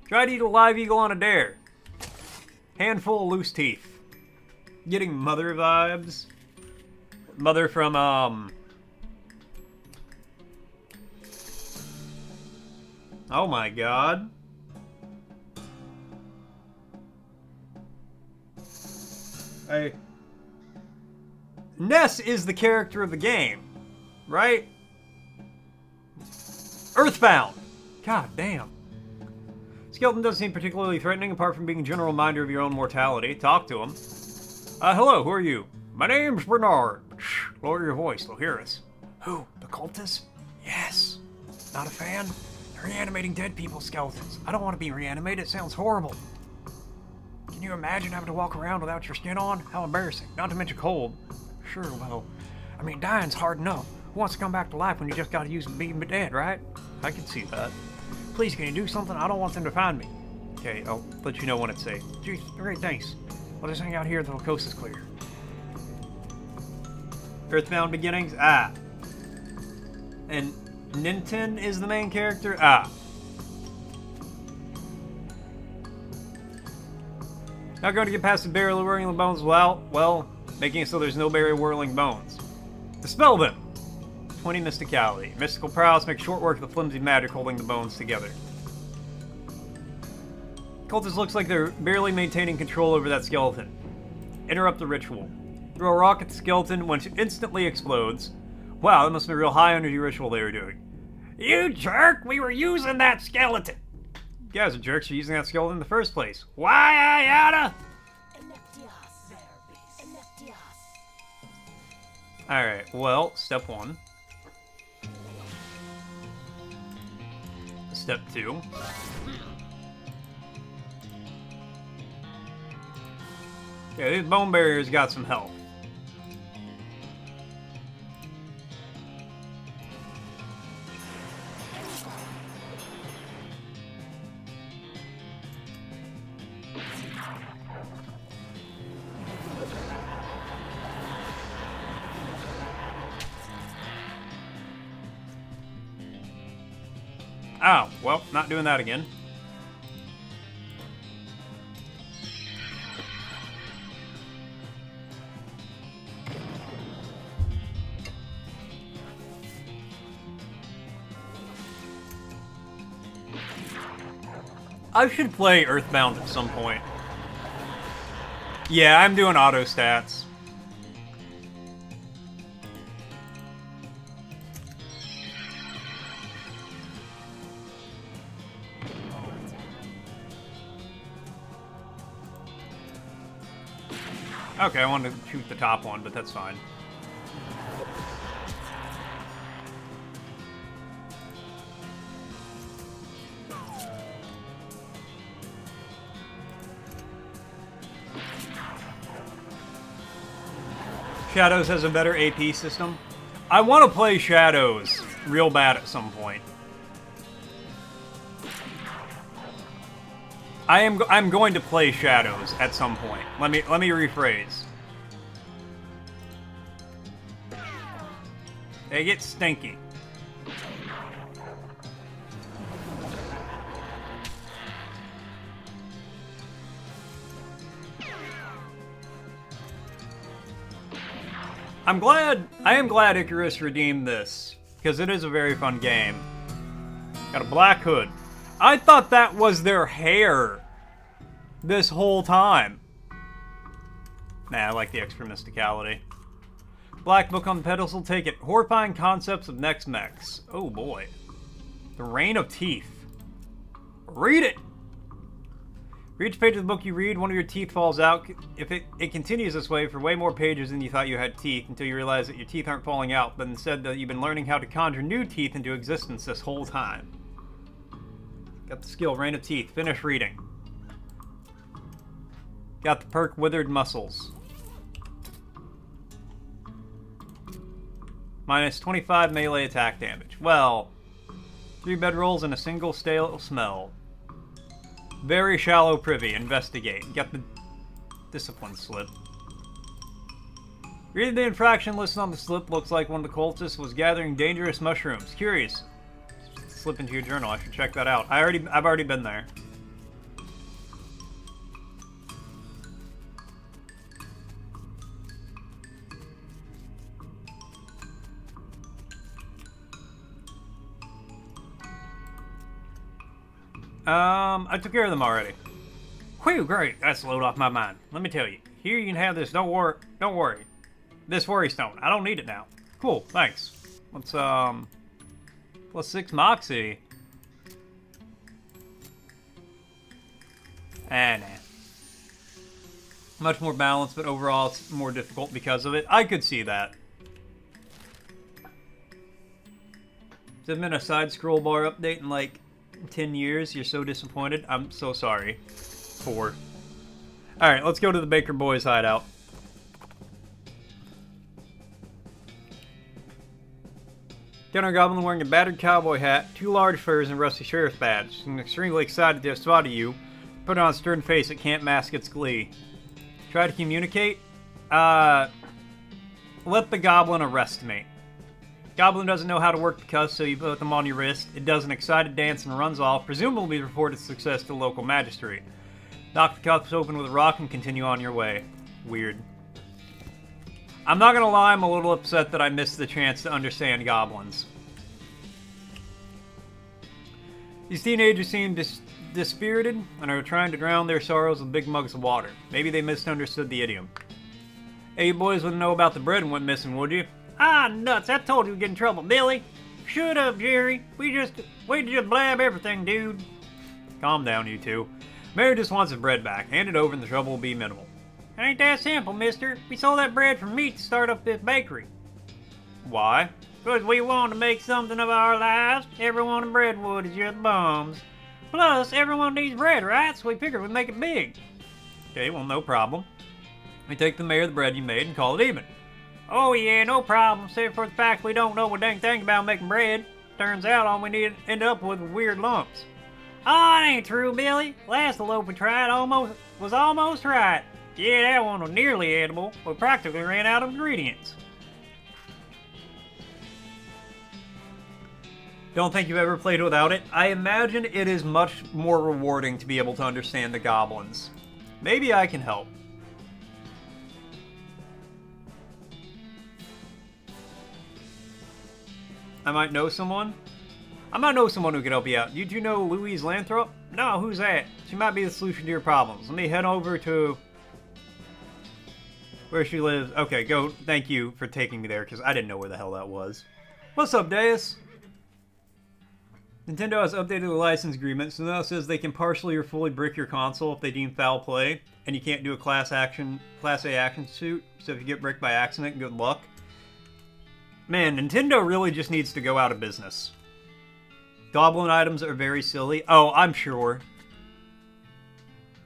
Tried to eat a live eagle on a dare. Handful of loose teeth. Getting Mother vibes. Mother from, oh my god. Ness is the character of the game, right? Earthbound. God damn. Skeleton doesn't seem particularly threatening apart from being a general reminder of your own mortality. Talk to him. Hello, who are you? My name's Bernard. Shh, lower your voice, they'll hear us. Who? The cultists? Yes. Not a fan? They're reanimating dead people's skeletons. I don't want to be reanimated, it sounds horrible. Can you imagine having to walk around without your skin on? How embarrassing. Not to mention cold. Sure, well, I mean, dying's hard enough. Who wants to come back to life when you just gotta use being dead, right? I can see that. Please, can you do something? I don't want them to find me. Okay, I'll let you know when it's safe. Gee, great, thanks. I'll just hang out here until the coast is clear. Earthbound Beginnings? Ah. And Ninten is the main character? Ah. Not going to get past the barrier whirling the bones without, well, making it so there's no barrier whirling bones. Dispel them! 20 mysticality. Mystical prowess makes short work of the flimsy magic holding the bones together. Cultist looks like they're barely maintaining control over that skeleton. Interrupt the ritual. Throw a rock at the skeleton, which instantly explodes. Wow, that must be a real high energy ritual they were doing. You jerk! We were using that skeleton! You guys are jerks for using that skeleton in the first place. Why, Ayada? Alright, well, step 1. Step 2. Yeah, these bone barriers got some health. Oh, well, not doing that again. I should play Earthbound at some point. Yeah, I'm doing auto stats. Okay, I wanted to shoot the top one, but that's fine. Shadows has a better AP system. I want to play Shadows real bad at some point. I'm going to play Shadows at some point. Let me rephrase. They get stinky. I am glad Icarus redeemed this, because it is a very fun game. Got a black hood. I thought that was their hair this whole time. Nah, I like the extra mysticality. Black book on the pedestal, take it. Horrifying concepts of next mechs. Oh boy. The Reign of Teeth. Read it! For each page of the book you read, one of your teeth falls out. If it continues this way for way more pages than you thought you had teeth, until you realize that your teeth aren't falling out, but instead that you've been learning how to conjure new teeth into existence this whole time. Got the skill, Reign of Teeth. Finish reading. Got the perk, Withered Muscles. Minus 25 melee attack damage. Well, 3 bedrolls and a single stale smell. Very shallow privy. Investigate. Got the discipline slip. Reading the infraction listed on the slip looks like one of the cultists was gathering dangerous mushrooms. Curious. Slip into your journal. I should check that out. I've already been there. I took care of them already. Whew, great. That's a load off my mind. Let me tell you. Here you can have this. Don't worry. This worry stone. I don't need it now. Cool, thanks. Let's, plus 6 Moxie. Nah. Much more balanced, but overall it's more difficult because of it. I could see that. There's been a side scroll bar update in like 10 years. You're so disappointed. I'm so sorry. 4. Alright, let's go to the Baker Boys hideout. Gunner Goblin wearing a battered cowboy hat, 2 large furs, and rusty sheriff's badge. I'm extremely excited to have spotted you. Put on a stern face that can't mask its glee. Try to communicate? Let the goblin arrest me. Goblin doesn't know how to work the cuffs, so you put them on your wrist. It does an excited dance and runs off, presumably to report its success to the local magistrate. Knock the cuffs open with a rock and continue on your way. Weird. I'm not gonna lie, I'm a little upset that I missed the chance to understand goblins. These teenagers seem dispirited and are trying to drown their sorrows with big mugs of water. Maybe they misunderstood the idiom. Hey, you boys wouldn't know about the bread and went missing, would you? Ah, nuts, I told you we'd get in trouble, Billy. Shut up, Jerry. We just blab everything, dude. Calm down, you two. Mary just wants his bread back. Hand it over and the trouble will be minimal. Ain't that simple, mister. We sold that bread for meat to start up this bakery. Why? Because we wanted to make something of our lives. Everyone in Breadwood is just bums. Plus, everyone needs bread, right? So we figured we'd make it big. Okay, well, no problem. We take the mayor of the bread you made and call it even. Oh yeah, no problem, except for the fact we don't know a dang thing about making bread. Turns out all we need to end up with weird lumps. Oh, it ain't true, Billy. Last loaf we tried was almost right. Yeah, that one was nearly edible. We practically ran out of ingredients. Don't think you've ever played without it. I imagine it is much more rewarding to be able to understand the goblins. Maybe I can help. I might know someone. I might know someone who can help you out. You do know Louise Lathrop? No, who's that? She might be the solution to your problems. Let me head over to where she lives. Okay, go. Thank you for taking me there, because I didn't know where the hell that was. What's up, Deus? Nintendo has updated the license agreement, so now it says they can partially or fully brick your console if they deem foul play, and you can't do a Class A action suit, so if you get bricked by accident, good luck. Man, Nintendo really just needs to go out of business. Goblin items are very silly. Oh, I'm sure.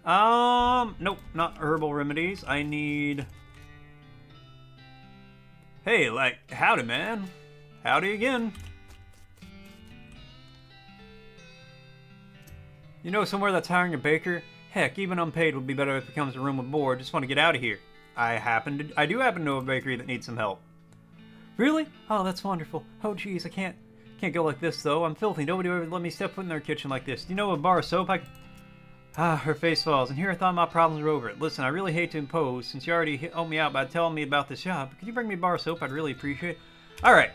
Nope, not herbal remedies. I need... Hey, like, howdy, man. Howdy again. You know somewhere that's hiring a baker? Heck, even unpaid would be better if it becomes a room with board. Just want to get out of here. I do happen to know a bakery that needs some help. Really? Oh, that's wonderful. Oh, geez, I can't go like this, though. I'm filthy. Nobody would ever let me step foot in their kitchen like this. Do you know a bar of soap I can... Ah, her face falls. And here I thought my problems were over. Listen, I really hate to impose, since you already helped me out by telling me about this job. Could you bring me a bar of soap? I'd really appreciate it. Alright.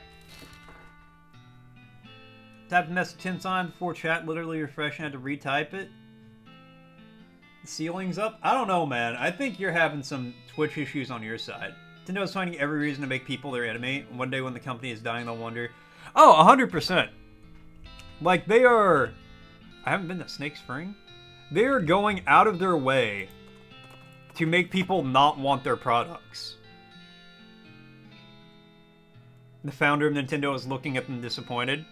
Type the message 10 times before chat, literally refreshing. I had to retype it. The ceiling's up? I don't know, man. I think you're having some Twitch issues on your side. Nintendo's finding every reason to make people their enemy. One day when the company is dying, they'll wonder. Oh, 100%. Like, they are... I haven't been to Snake Spring. They are going out of their way to make people not want their products. The founder of Nintendo is looking at them disappointed.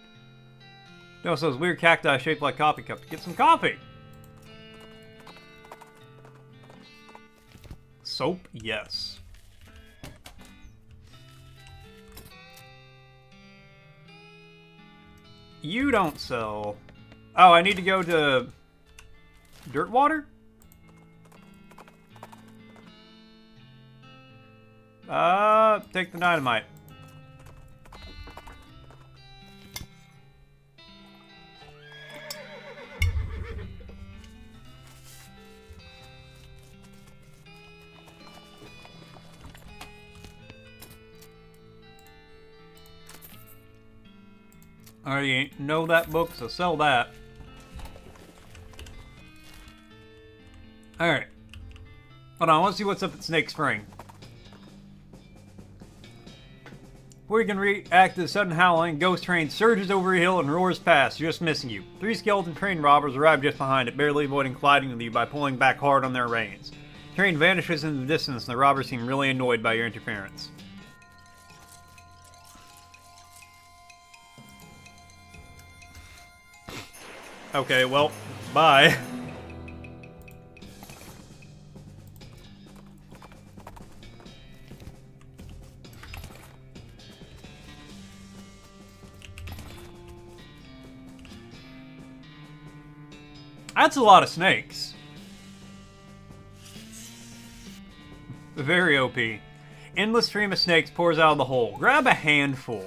No, so those weird cacti shaped like coffee cups. Get some coffee! Soap? Yes. You don't sell... Oh, I need to go to... Dirt water? Take the dynamite. I already know that book, so sell that. Alright. Hold on, I want to see what's up at Snake Spring. Before you can react to the sudden howling, Ghost Train surges over a hill and roars past, just missing you. 3 skeleton train robbers arrive just behind it, barely avoiding colliding with you by pulling back hard on their reins. The train vanishes in the distance, and the robbers seem really annoyed by your interference. Okay, well, bye. That's a lot of snakes. Very OP. Endless stream of snakes pours out of the hole. Grab a handful.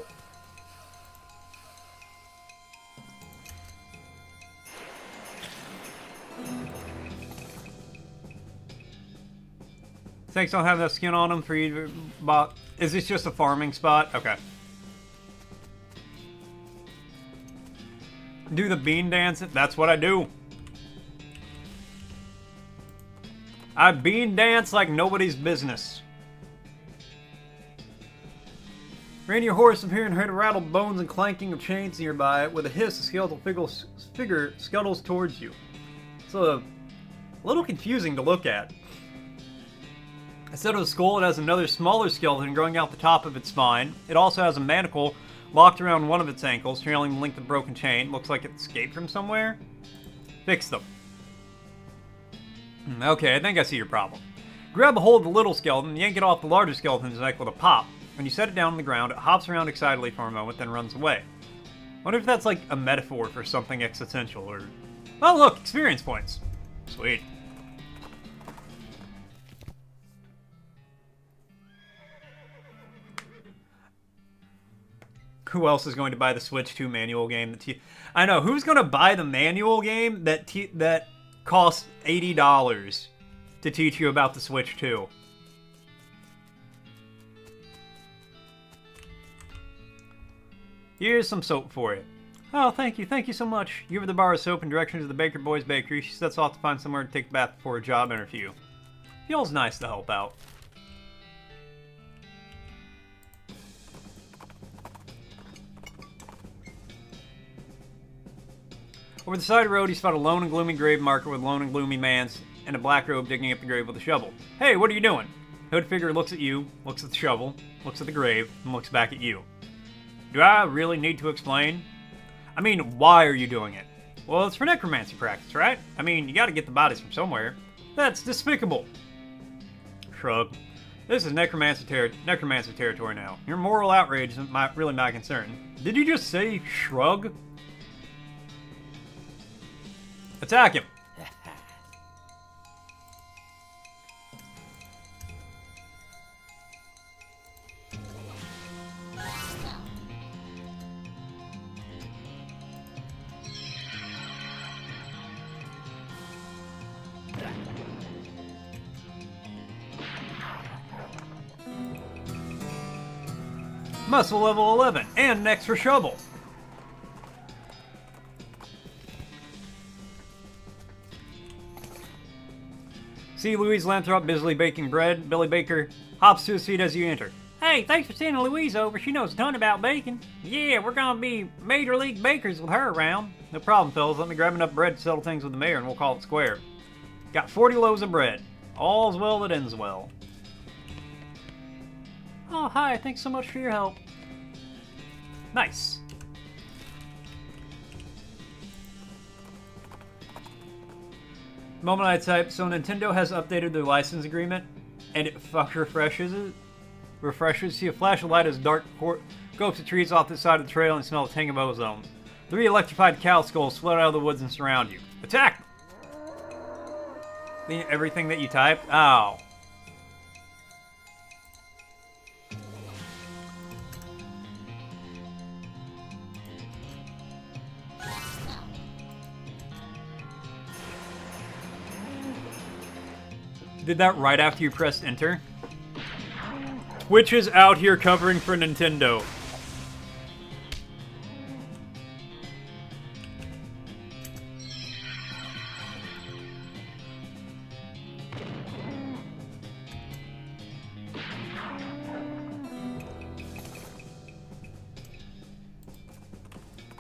Snakes don't have enough skin on them for you to... Is this just a farming spot? Okay. Do the bean dance? That's what I do. I bean dance like nobody's business. Rein your horse up here and heard a rattle bones and clanking of chains nearby. With a hiss, a skeletal figure scuttles towards you. It's a little confusing to look at. Instead of a skull, it has another smaller skeleton growing out the top of its spine. It also has a manacle locked around one of its ankles, trailing the length of broken chain. Looks like it escaped from somewhere. Fix them. Okay, I think I see your problem. Grab a hold of the little skeleton, yank it off the larger skeleton's neck with a pop. When you set it down on the ground, it hops around excitedly for a moment, then runs away. Wonder if that's like a metaphor for something existential, or... Oh look, experience points. Sweet. Who else is going to buy the Switch 2 manual game? I know, who's going to buy the manual game that costs $80 to teach you about the Switch 2? Here's some soap for you. Oh, thank you so much. You give her the bar of soap and directions to the Baker Boys Bakery. She sets off to find somewhere to take a bath before a job interview. Feels nice to help out. Over the side of the road, he spotted a lone and gloomy grave marker with lone and gloomy man in a black robe digging up the grave with a shovel. Hey, what are you doing? Hood figure looks at you, looks at the shovel, looks at the grave, and looks back at you. Do I really need to explain? I mean, why are you doing it? Well, it's for necromancy practice, right? I mean, you gotta get the bodies from somewhere. That's despicable. Shrug. This is necromancy territory now. Your moral outrage is really my concern. Did you just say shrug? Attack him! Muscle level 11, and an extra shovel. See Louise Lathrop busily baking bread. Billy Baker hops to his feet as you enter. Hey, thanks for sending Louise over. She knows a ton about baking. Yeah, we're gonna be major league bakers with her around. No problem, fellas. Let me grab enough bread to settle things with the mayor and we'll call it square. Got 40 loaves of bread. All's well that ends well. Oh, hi. Thanks so much for your help. Nice. The moment I type, so Nintendo has updated their license agreement, and it refreshes. See a flash of light as dark gopes of trees off the side of the trail and smell of tang of ozone. 3 electrified cow skulls float out of the woods and surround you. Attack! Everything that you typed? Ow. Did that right after you pressed enter? Twitch is out here covering for Nintendo.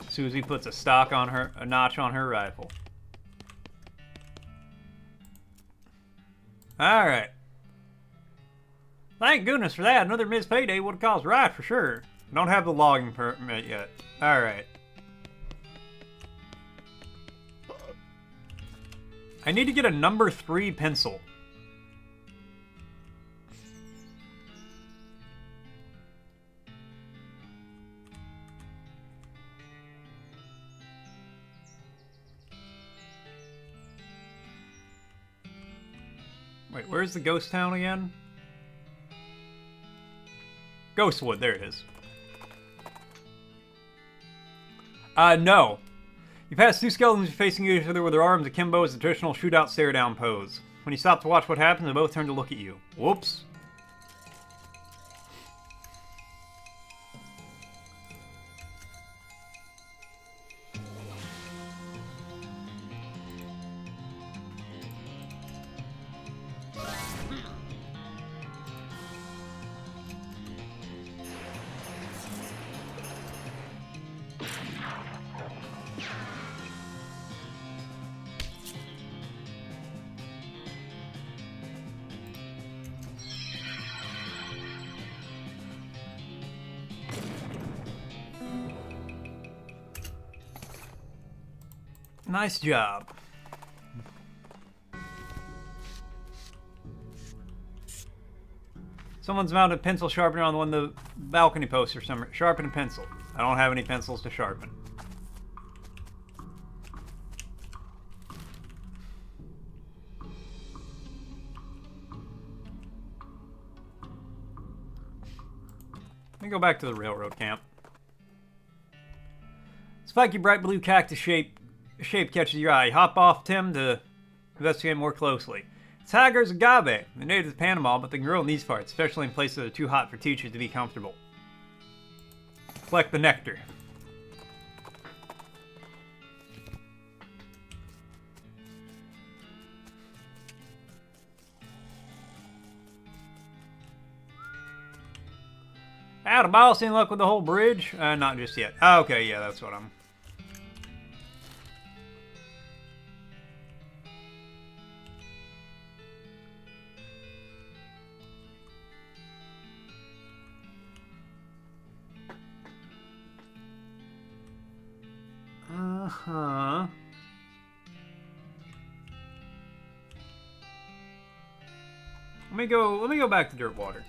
Susie puts a notch on her rifle. Alright. Thank goodness for that. Another missed payday would have caused riot for sure. Don't have the logging permit yet. Alright. I need to get a number 3 pencil. Wait, where's the ghost town again? Ghostwood, there it is. No. You pass 2 skeletons facing each other with their arms akimbo as the traditional shootout stare-down pose. When you stop to watch what happens, they both turn to look at you. Whoops. Nice job. Someone's mounted a pencil sharpener on one of the balcony posts or something. Sharpen a pencil. I don't have any pencils to sharpen. Let me go back to the railroad camp. Spiky bright blue cactus shape catches your eye. Hop off, Tim, to investigate more closely. It's Hager's agave. They're native to Panama, but they can grow in these parts, especially in places that are too hot for teachers to be comfortable. Collect the nectar. Howdy, boss. Any luck with the whole bridge? Not just yet. Oh, okay, yeah, that's what I'm... Uh-huh. Let me go back to Dirtwater.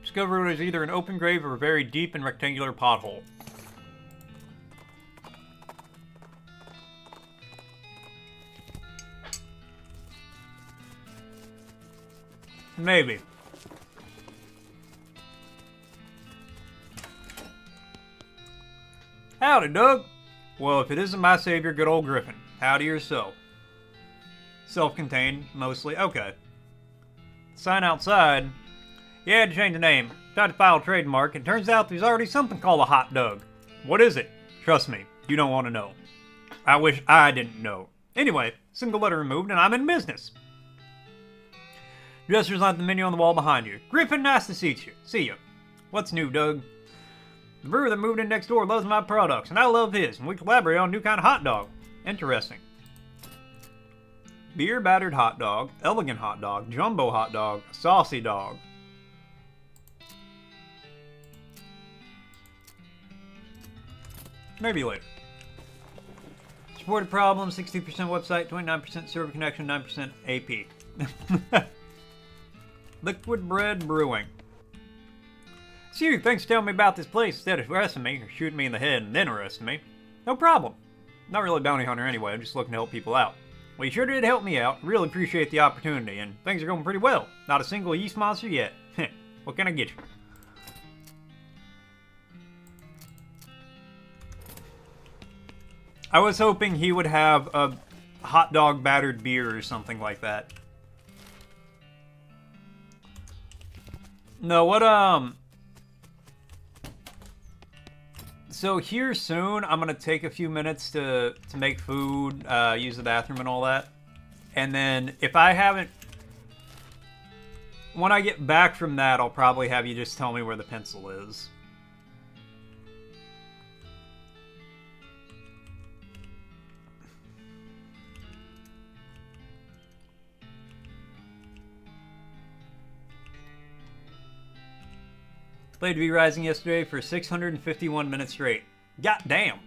Discover it is either an open grave or a very deep and rectangular pothole. Maybe. Howdy, Doug. Well, if it isn't my savior, good old Griffin. Howdy yourself. Self-contained, mostly. Okay. Sign outside. Yeah, I had to change the name. Tried to file a trademark, and turns out there's already something called a hot Doug. What is it? Trust me, you don't want to know. I wish I didn't know. Anyway, single letter removed, and I'm in business. Dresser's on the menu on the wall behind you. Griffin, nice to see you. See you. What's new, Doug? The brewer that moved in next door loves my products, and I love his, and we collaborate on a new kind of hot dog. Interesting. Beer battered hot dog, elegant hot dog, jumbo hot dog, saucy dog. Maybe later. Supported problem, 60% website, 29% server connection, 9% AP. Liquid Bread Brewing. See, thanks for telling me about this place instead of arresting me, or shooting me in the head and then arresting me. No problem. Not really a bounty hunter anyway, I'm just looking to help people out. Well, you sure did help me out. Really appreciate the opportunity, and things are going pretty well. Not a single yeast monster yet. What can I get you? I was hoping he would have a hot dog battered beer or something like that. No, what, So here soon, I'm gonna take a few minutes to make food, use the bathroom and all that. And then if I haven't... When I get back from that, I'll probably have you just tell me where the pencil is. Played V Rising yesterday for 651 minutes straight. God damn.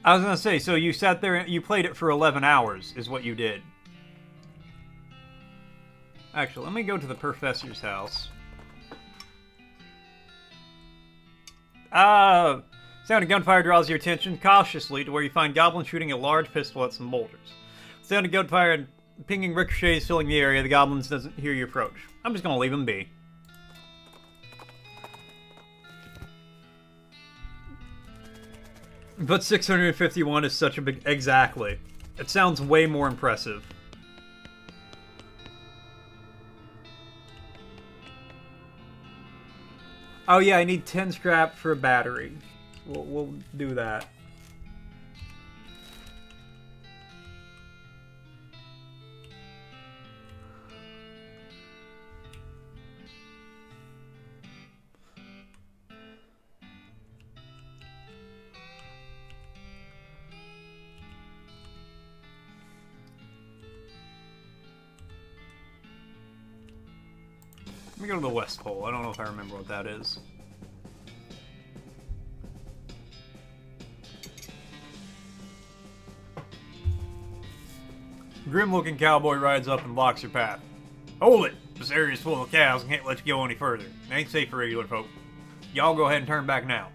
I was gonna say, so you sat there and you played it for 11 hours, is what you did. Actually, let me go to the professor's house. Sound of gunfire draws your attention cautiously to where you find goblins shooting a large pistol at some boulders. Sound of gunfire and pinging ricochets filling the area. The goblins doesn't hear you approach. I'm just gonna leave them be. But 651 is such a big... Exactly. It sounds way more impressive. Oh yeah, I need 10 scrap for a battery. We'll do that. Let me go to the West Pole. I don't know if I remember what that is. Grim-looking cowboy rides up and blocks your path. Hold it! This area's full of cows and can't let you go any further. It ain't safe for regular folk. Y'all go ahead and turn back now.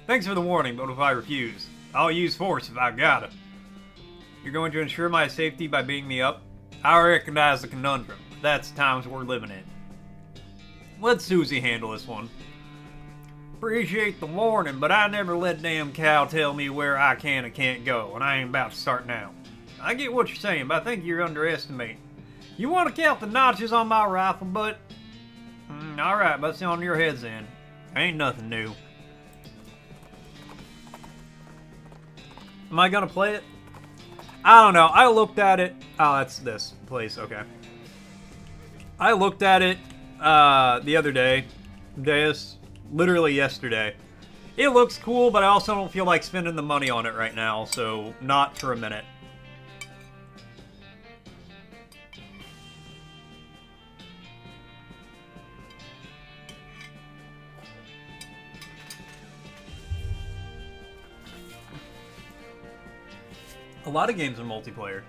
Thanks for the warning, but if I refuse, I'll use force if I gotta. You're going to ensure my safety by beating me up? I recognize the conundrum. That's the times we're living in. Let Susie handle this one. Appreciate the warning, but I never let damn cow tell me where I can and can't go, and I ain't about to start now. I get what you're saying, but I think you're underestimating. You want to count the notches on my rifle, but... alright, but it's on your heads then. Ain't nothing new. Am I gonna play it? I don't know. I looked at it. Oh, that's this place. Okay. I looked at it the other day. Literally yesterday. It looks cool, but I also don't feel like spending the money on it right now, so not for a minute. A lot of games are multiplayer.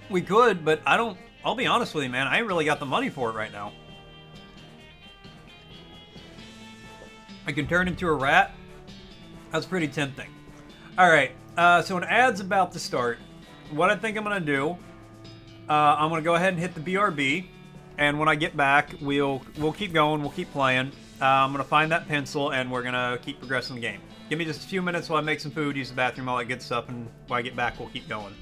We could, but I'll be honest with you, man. I ain't really got the money for it right now. I can turn into a rat. That's pretty tempting. Alright, so an ad's about to start. What I think I'm going to do, I'm going to go ahead and hit the BRB. And when I get back, we'll keep going. We'll keep playing. I'm going to find that pencil, and we're going to keep progressing the game. Give me just a few minutes while I make some food, use the bathroom, all that good stuff, and when I get back, we'll keep going.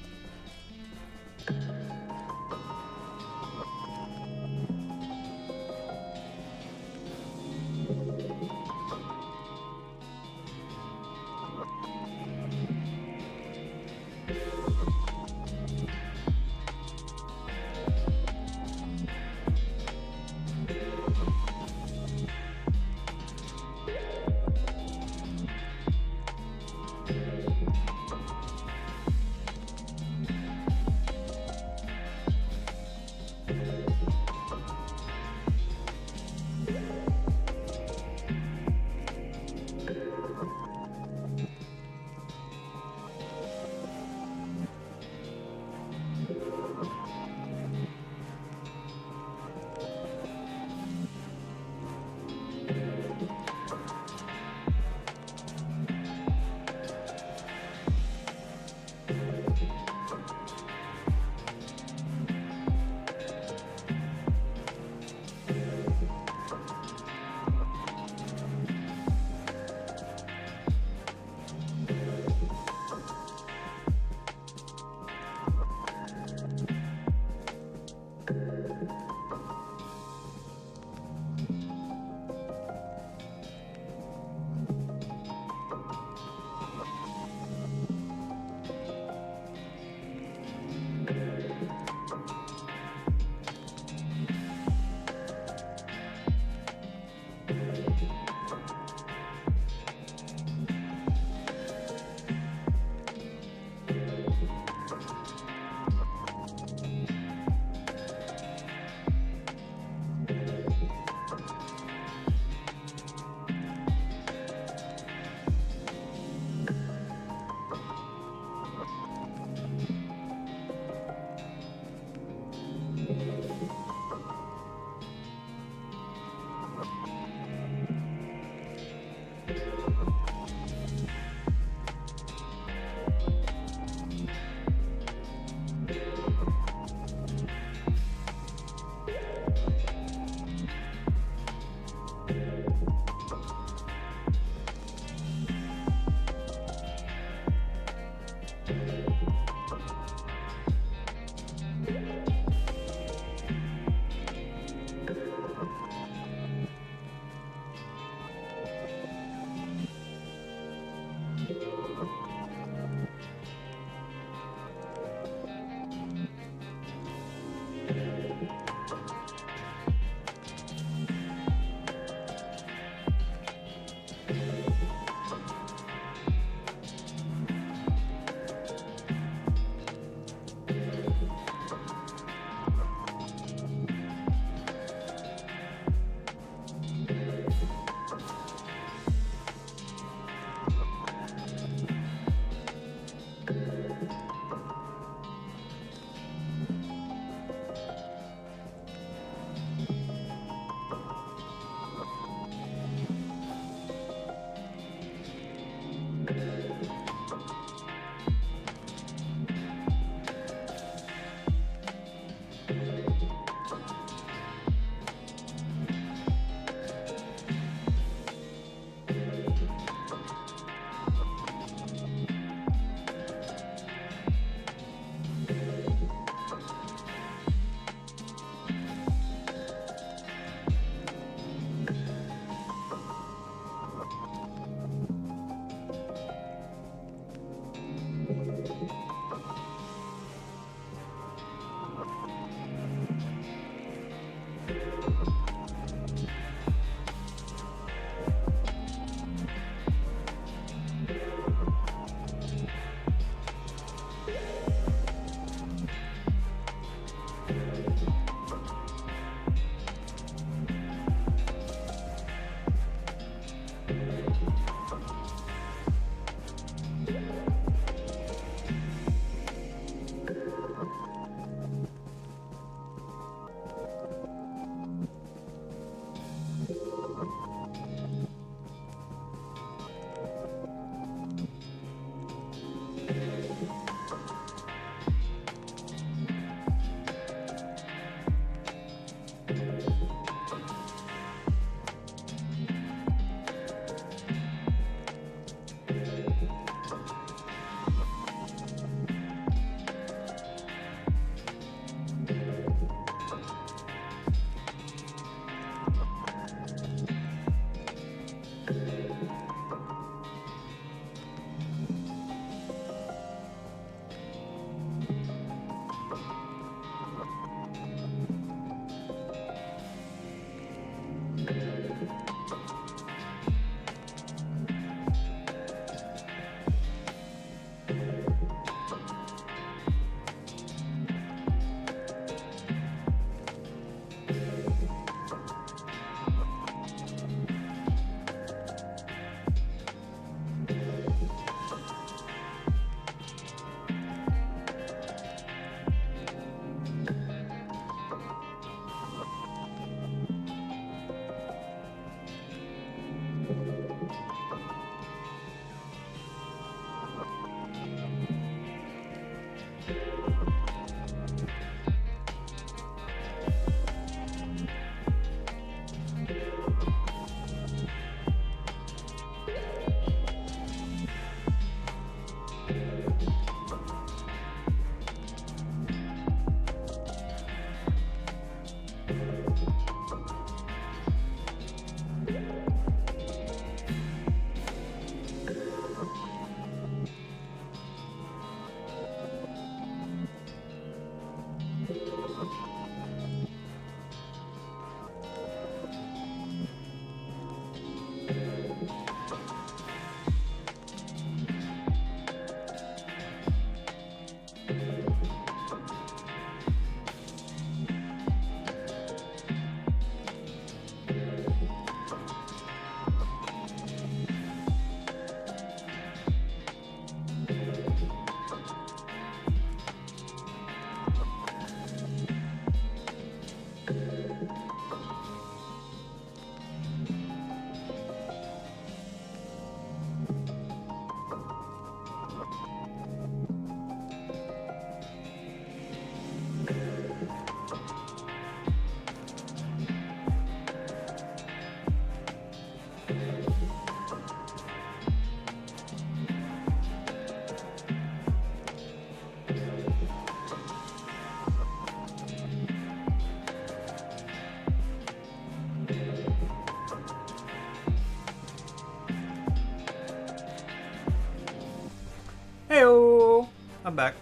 Heyo! I'm back.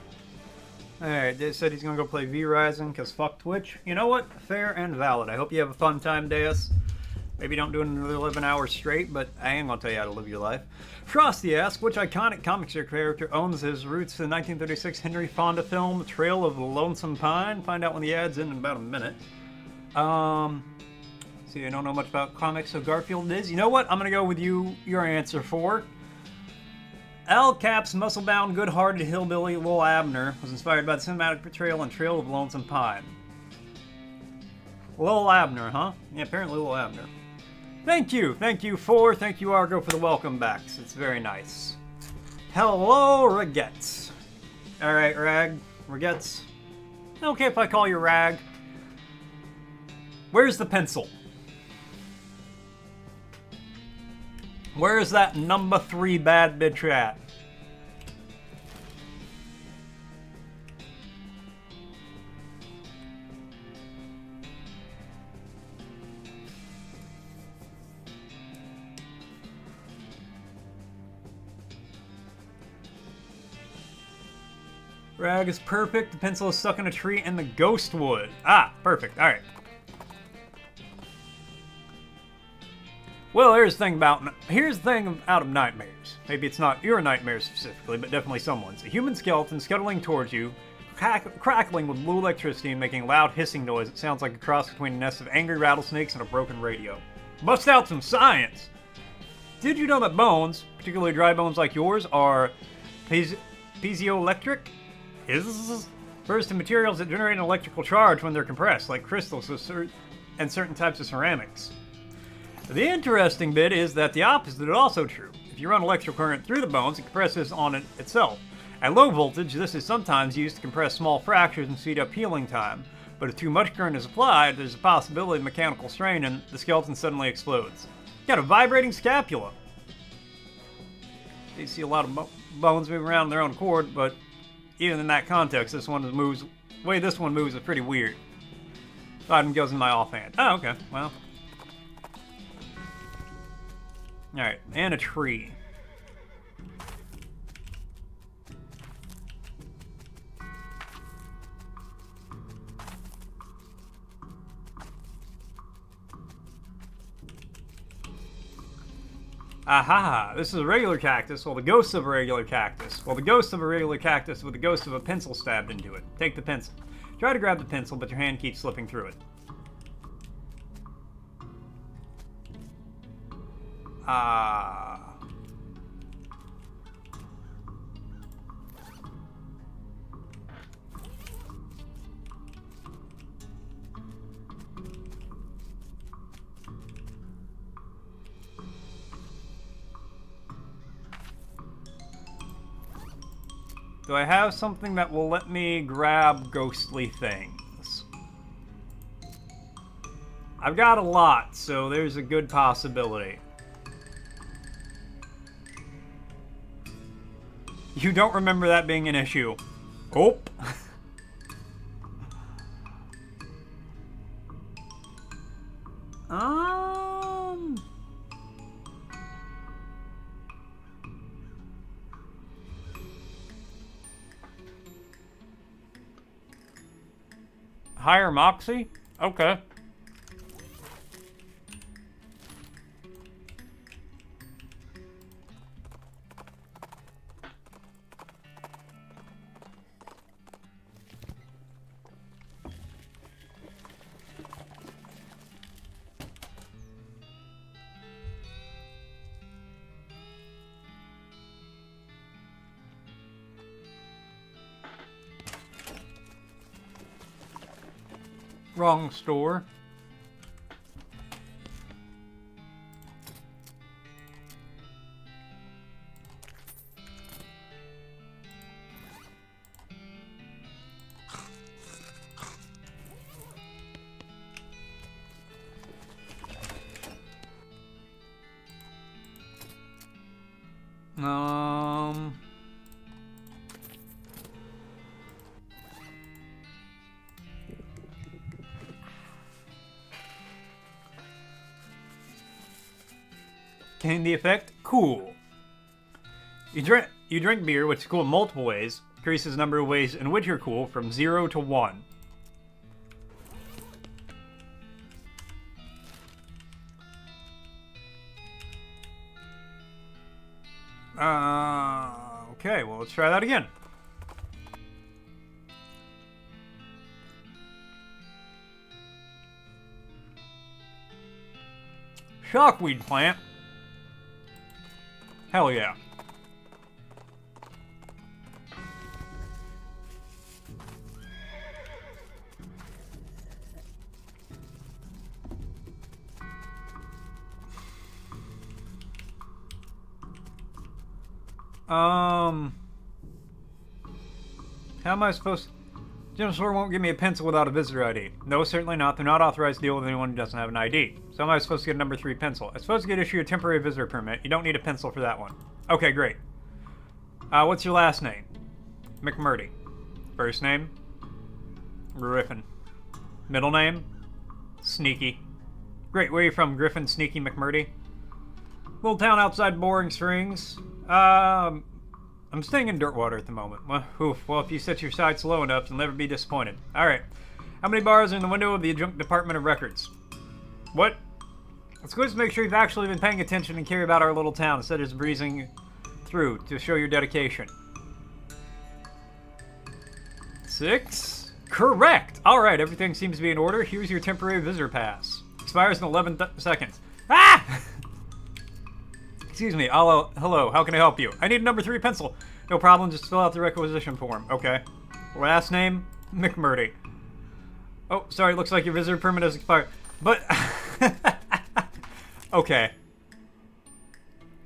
Alright, they said he's gonna go play V-Rising because fuck Twitch. You know what? Fair and valid. I hope you have a fun time, Deus. Maybe don't do it another 11 hours straight, but I ain't gonna tell you how to live your life. Frosty asks, which iconic comic strip character owns his roots to the 1936 Henry Fonda film, The Trail of the Lonesome Pine? Find out when the ad's in about a minute. See, I don't know much about comics, so Garfield is. You know what? I'm gonna go with your answer for. Al Cap's muscle-bound, good-hearted hillbilly Lil Abner was inspired by the cinematic portrayal in Trail of Lonesome Pine. Lil Abner, huh? Yeah, apparently Lil Abner. Thank you, Argo, for the welcome backs. It's very nice. Hello, Ragettes. Alright, Ragettes. Okay if I call you Rag. Where's the pencil? Where's that number 3 bad bitch at? Rag is perfect. The pencil is stuck in a tree and the ghost wood. Ah, perfect. Alright. Well, here's the thing out of nightmares. Maybe it's not your nightmares specifically, but definitely someone's. A human skeleton scuttling towards you, crackling with blue electricity and making a loud hissing noise. It sounds like a cross between a nest of angry rattlesnakes and a broken radio. Bust out some science! Did you know that bones, particularly dry bones like yours, are piezoelectric? Refers to materials that generate an electrical charge when they're compressed, like crystals and certain types of ceramics. The interesting bit is that the opposite is also true. If you run electrical current through the bones, it compresses on it itself. At low voltage, this is sometimes used to compress small fractures and speed up healing time. But if too much current is applied, there's a possibility of mechanical strain and the skeleton suddenly explodes. You got a vibrating scapula. You see a lot of bones moving around on their own accord, but even in that context, the way this one moves is pretty weird. Item goes in my offhand. Oh, okay. Well. Alright, and a tree. Aha! This is a regular cactus. Well, the ghost of a regular cactus. Well, the ghost of a regular cactus with the ghost of a pencil stabbed into it. Take the pencil. Try to grab the pencil, but your hand keeps slipping through it. Do I have something that will let me grab ghostly things? I've got a lot, so there's a good possibility. You don't remember that being an issue. Oh. Higher Moxie? Okay. Wrong store. Candy effect? Cool. You drink beer, which is cool in multiple ways. Increases the number of ways in which you're cool from 0 to 1. Okay, well, let's try that again. Shockweed plant. Hell yeah. How am I supposed to... General store won't give me a pencil without a visitor ID. No, certainly not. They're not authorized to deal with anyone who doesn't have an ID. So how am I supposed to get a number 3 pencil? I'm supposed to get issued a temporary visitor permit. You don't need a pencil for that one. Okay, great. What's your last name? McMurdy. First name? Griffin. Middle name? Sneaky. Great, where are you from, Griffin, Sneaky, McMurdy? Little town outside Boring Springs. I'm staying in Dirtwater at the moment. Well, if you set your sights low enough, you'll never be disappointed. Alright. How many bars are in the window of the Adjunct Department of Records? What? Let's go just make sure you've actually been paying attention and care about our little town instead of just breezing through to show your dedication. 6? Correct! Alright, everything seems to be in order. Here's your temporary visitor pass. Expires in 11 seconds. Ah! Excuse me. Hello, how can I help you? I need a number 3 pencil. No problem, just fill out the requisition form. Okay. Last name? McMurdy. Oh, sorry, looks like your visitor permit has expired. But... okay.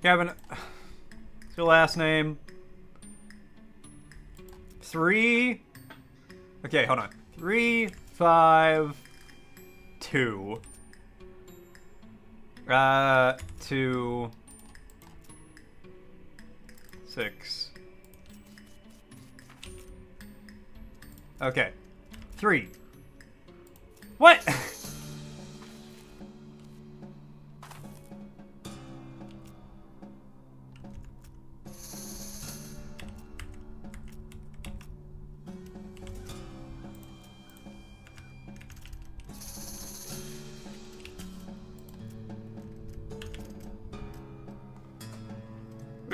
Kevin... What's your last name? 3... Okay, hold on. 3, 5... 2... 2... 6. Okay. 3. What?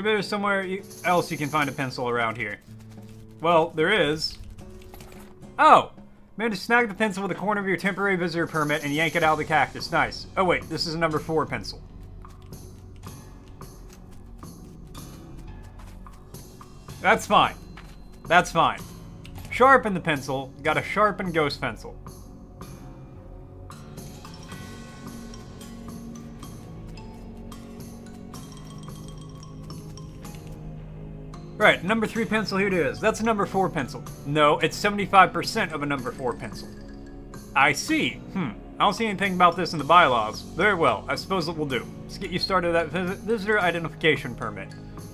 Maybe there's somewhere else you can find a pencil around here. Well, there is. Oh! Managed to snag the pencil with the corner of your temporary visitor permit and yank it out of the cactus. Nice. Oh wait, this is a number 4 pencil. That's fine. That's fine. Sharpen the pencil. Got a sharpened ghost pencil. Right, number 3 pencil, here it is. That's a number 4 pencil. No, it's 75% of a number 4 pencil. I see. I don't see anything about this in the bylaws. Very well, I suppose it will do. Let's get you started that visitor identification permit.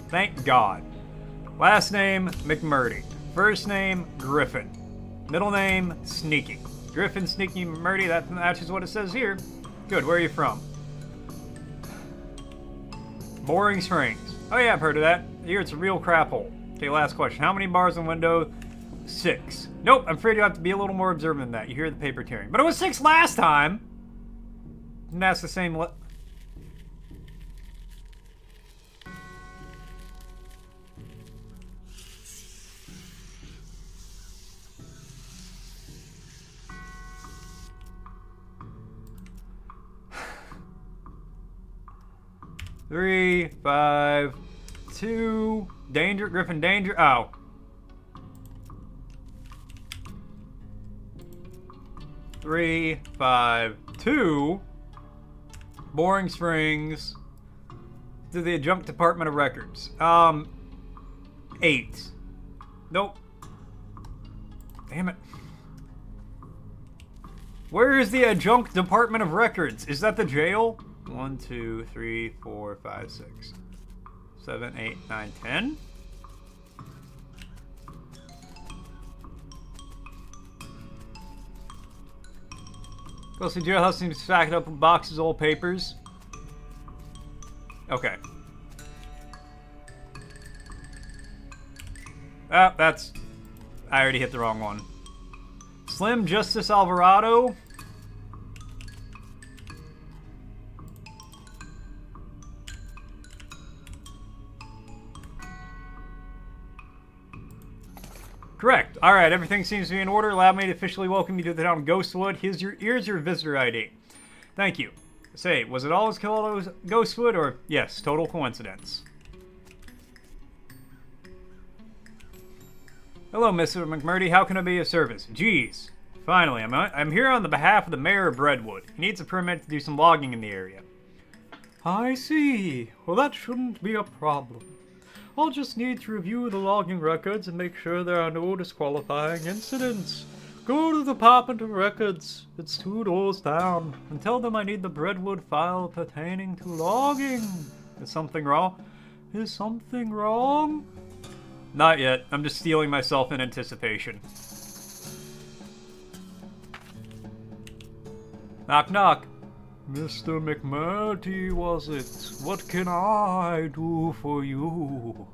Thank God. Last name, McMurdy. First name, Griffin. Middle name, Sneaky. Griffin, Sneaky, McMurdy, that matches what it says here. Good, where are you from? Boring Springs. Oh yeah, I've heard of that. Here it's a real crap hole. Okay, last question. How many bars in window? 6. Nope, I'm afraid you have to be a little more observant than that. You hear the paper tearing. But it was 6 last time! And that's the same 3, 5, 2, danger, Griffin, danger, oh. Three, 5, 2, Boring Springs, to the Adjunct Department of Records. 8. Nope. Damn it. Where is the Adjunct Department of Records? Is that the jail? 1, 2, 3, 4, 5, 6, 7, 8, 9, 10. Ghostly jailhouse seems stacked up with boxes of old papers. Okay. Ah, that's... I already hit the wrong one. Slim Justice Alvarado. Correct. Alright, everything seems to be in order. Allow me to officially welcome you to the town of Ghostwood. Here's your visitor ID. Thank you. Say, was it always called Ghostwood, or... Yes, total coincidence. Hello, Mr. McMurdy. How can I be of service? Geez. Finally, I'm here on the behalf of the mayor of Redwood. He needs a permit to do some logging in the area. I see. Well, that shouldn't be a problem. I'll just need to review the logging records and make sure there are no disqualifying incidents. Go to the Department of Records. It's 2 doors down. And tell them I need the Redwood file pertaining to logging. Is something wrong? Is something wrong? Not yet. I'm just steeling myself in anticipation. Knock, knock. Mr. McMurdy, was it? What can I do for you?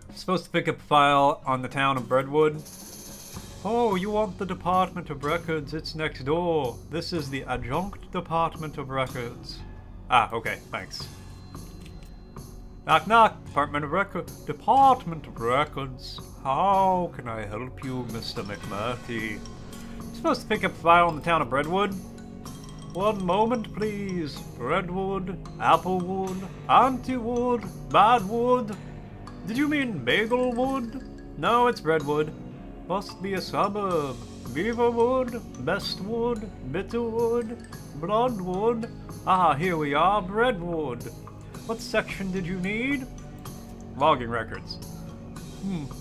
I'm supposed to pick up a file on the town of Redwood. Oh, you want the Department of Records? It's next door. This is the Adjunct Department of Records. Ah, okay, thanks. Knock, knock. Department of Records. Department of Records. How can I help you, Mr. McMurdy? I'm supposed to pick up a file on the town of Redwood. One moment, please. Redwood, Applewood, Auntywood, Badwood. Did you mean Baglewood? No, it's Redwood. Must be a suburb. Beaverwood, Bestwood, Bitterwood, Bloodwood. Ah, here we are, Redwood. What section did you need? Logging records.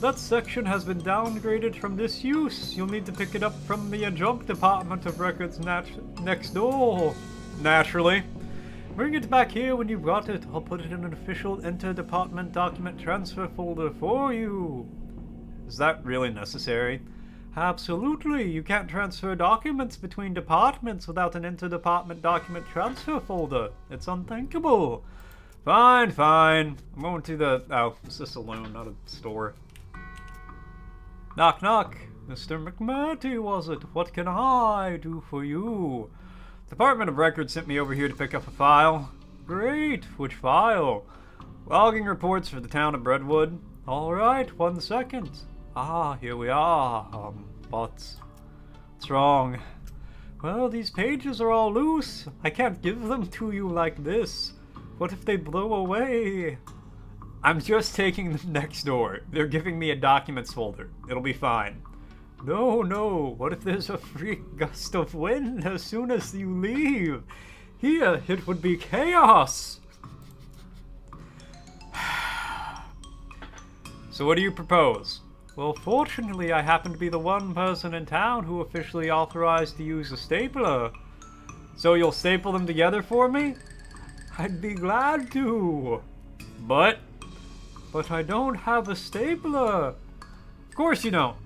That section has been downgraded from disuse. You'll need to pick it up from the Adjunct Department of Records next door. Naturally. Bring it back here when you've got it. I'll put it in an official inter-department document transfer folder for you. Is that really necessary? Absolutely. You can't transfer documents between departments without an inter-department document transfer folder. It's unthinkable. Fine, fine. I'm going to the... Oh, it's a saloon, not a store. Knock, knock. Mr. McMurdy, was it? What can I do for you? Department of Records sent me over here to pick up a file. Great. Which file? Logging reports for the town of Brentwood. Alright, 1 second. Ah, here we are. What's wrong? Well, these pages are all loose. I can't give them to you like this. What if they blow away? I'm just taking them next door. They're giving me a documents folder. It'll be fine. No, no. What if there's a freak gust of wind as soon as you leave? Here, it would be chaos. So what do you propose? Well, fortunately, I happen to be the one person in town who officially authorized to use a stapler. So you'll staple them together for me? I'd be glad to. But I don't have a stapler. Of course you don't.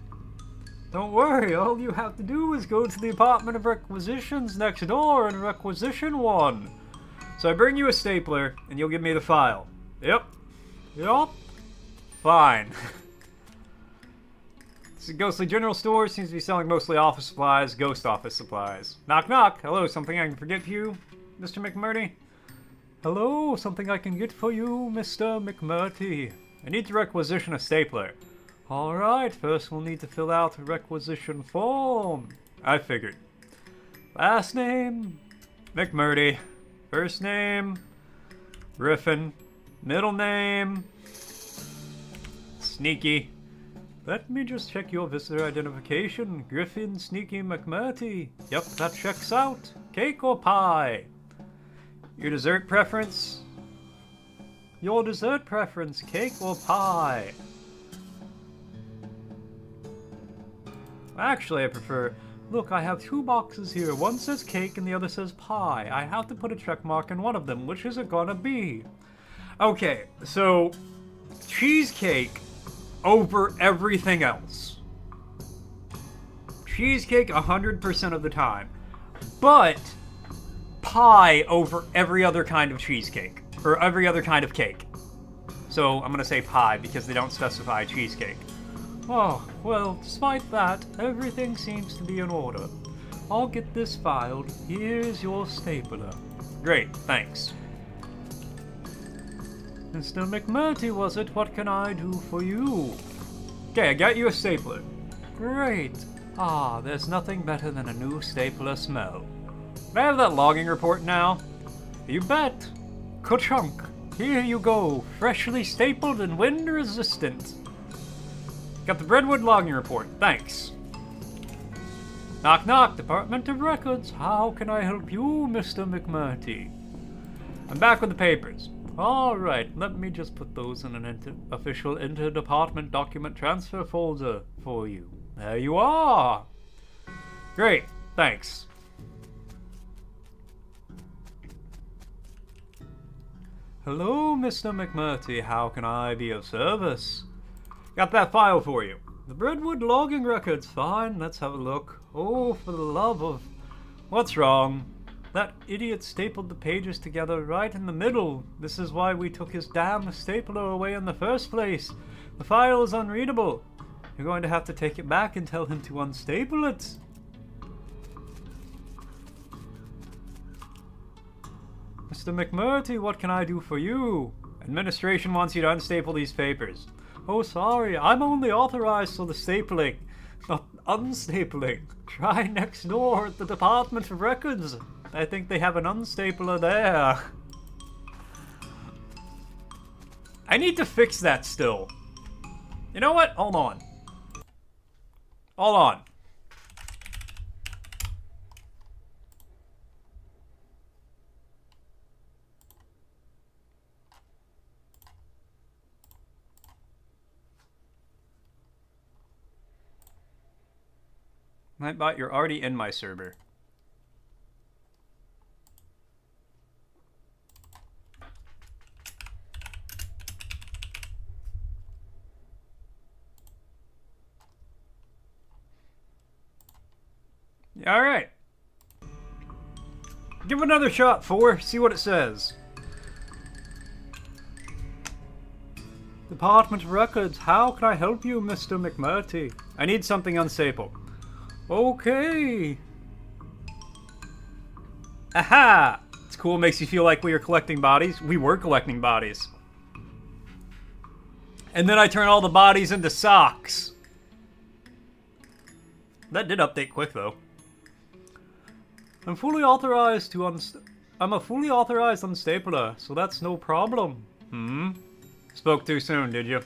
Don't worry, all you have to do is go to the Department of Requisitions next door and requisition one. So I bring you a stapler, and you'll give me the file. Yep. Fine. This is a ghostly general store. Seems to be selling mostly office supplies, ghost office supplies. Knock, knock. Hello, something I can forget for you, Mr. McMurdy? Hello, something I can get for you, Mr. McMurdy. I need to requisition a stapler. Alright, first we'll need to fill out a requisition form. I figured. Last name, McMurdy. First name, Griffin. Middle name, Sneaky. Let me just check your visitor identification. Griffin Sneaky McMurdy. Yep, that checks out. Cake or pie? Your dessert preference? Your dessert preference, cake or pie? Actually, I prefer... Look, I have 2 boxes here. One says cake and the other says pie. I have to put a check mark in one of them. Which is it gonna be? Okay, so... cheesecake over everything else. Cheesecake 100% of the time. But... pie over every other kind of cheesecake. Or every other kind of cake. So, I'm gonna say pie because they don't specify cheesecake. Oh, well, despite that, everything seems to be in order. I'll get this filed. Here's your stapler. Great, thanks. Mr. McMurdy, was it? What can I do for you? Okay, I got you a stapler. Great. Ah, there's nothing better than a new stapler smell. May I have that logging report now? You bet. Ka-chunk. Here you go. Freshly stapled and wind resistant. Got the Brentwood logging report. Thanks. Knock knock. Department of Records. How can I help you, Mr. McMurdy? I'm back with the papers. Alright, let me just put those in an official inter-department document transfer folder for you. There you are! Great, thanks. Hello, Mr. McMurdy, how can I be of service? Got that file for you. The Brentwood logging records, fine, let's have a look. Oh, for the love of... What's wrong? That idiot stapled the pages together right in the middle. This is why we took his damn stapler away in the first place. The file is unreadable. You're going to have to take it back and tell him to unstaple it. Mr. McMurdy, what can I do for you? Administration wants you to unstaple these papers. Oh, sorry, I'm only authorized for the stapling, not unstapling. Try next door at the Department of Records. I think they have an unstapler there. I need to fix that still. You know what? Hold on. Hold on. Nightbot, you're already in my server. Alright. Give it another shot, 4. See what it says. Department of Records, how can I help you, Mr. McMurdy? I need something unstapled. Okay. Aha! It's cool, makes you feel like we are collecting bodies. We were collecting bodies. And then I turn all the bodies into socks. That did update quick, though. I'm a fully authorized unstapler, so that's no problem. Spoke too soon, did you?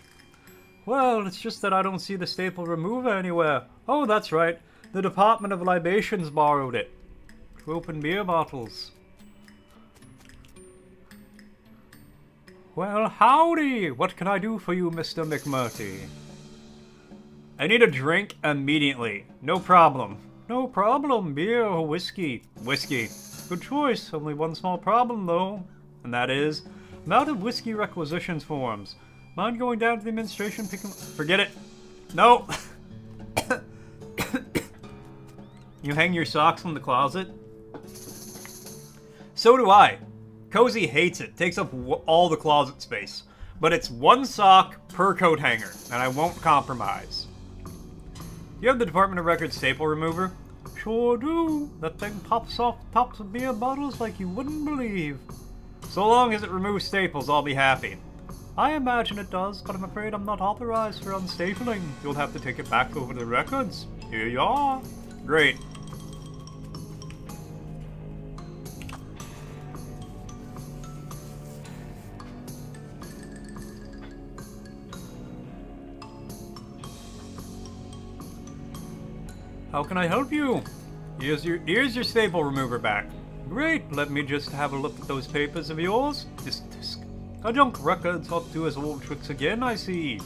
Well, it's just that I don't see the staple remover anywhere. Oh, that's right. The Department of Libations borrowed it. To open beer bottles. Well, howdy! What can I do for you, Mr. McMurty? I need a drink immediately. No problem. No problem. Beer or whiskey? Whiskey. Good choice. Only one small problem, though. And that is, I'm out of whiskey requisitions forms. Mind going down to the administration picking... Forget it. No. You hang your socks in the closet? So do I. Cozy hates it. Takes up all the closet space. But it's one sock per coat hanger, and I won't compromise. You have the Department of Records staple remover? Sure do. That thing pops off tops of beer bottles like you wouldn't believe. So long as it removes staples, I'll be happy. I imagine it does, but I'm afraid I'm not authorized for unstapling. You'll have to take it back over to the records. Here you are. Great. How can I help you? Here's your staple remover back. Great, let me just have a look at those papers of yours. A junk records up to his old tricks again, I see.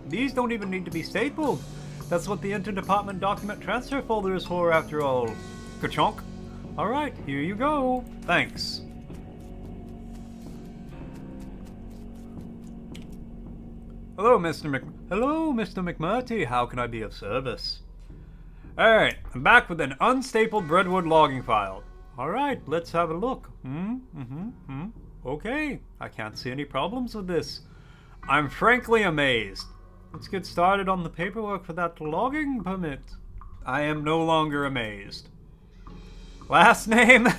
These don't even need to be stapled. That's what the interdepartment document transfer folder is for, after all. Ka-chunk. Alright, here you go. Thanks. Hello, Mr. McMurty. How can I be of service? Alright, I'm back with an unstapled Breadwood logging file. Alright, let's have a look. Okay, I can't see any problems with this. I'm frankly amazed. Let's get started on the paperwork for that logging permit. I am no longer amazed. Last name?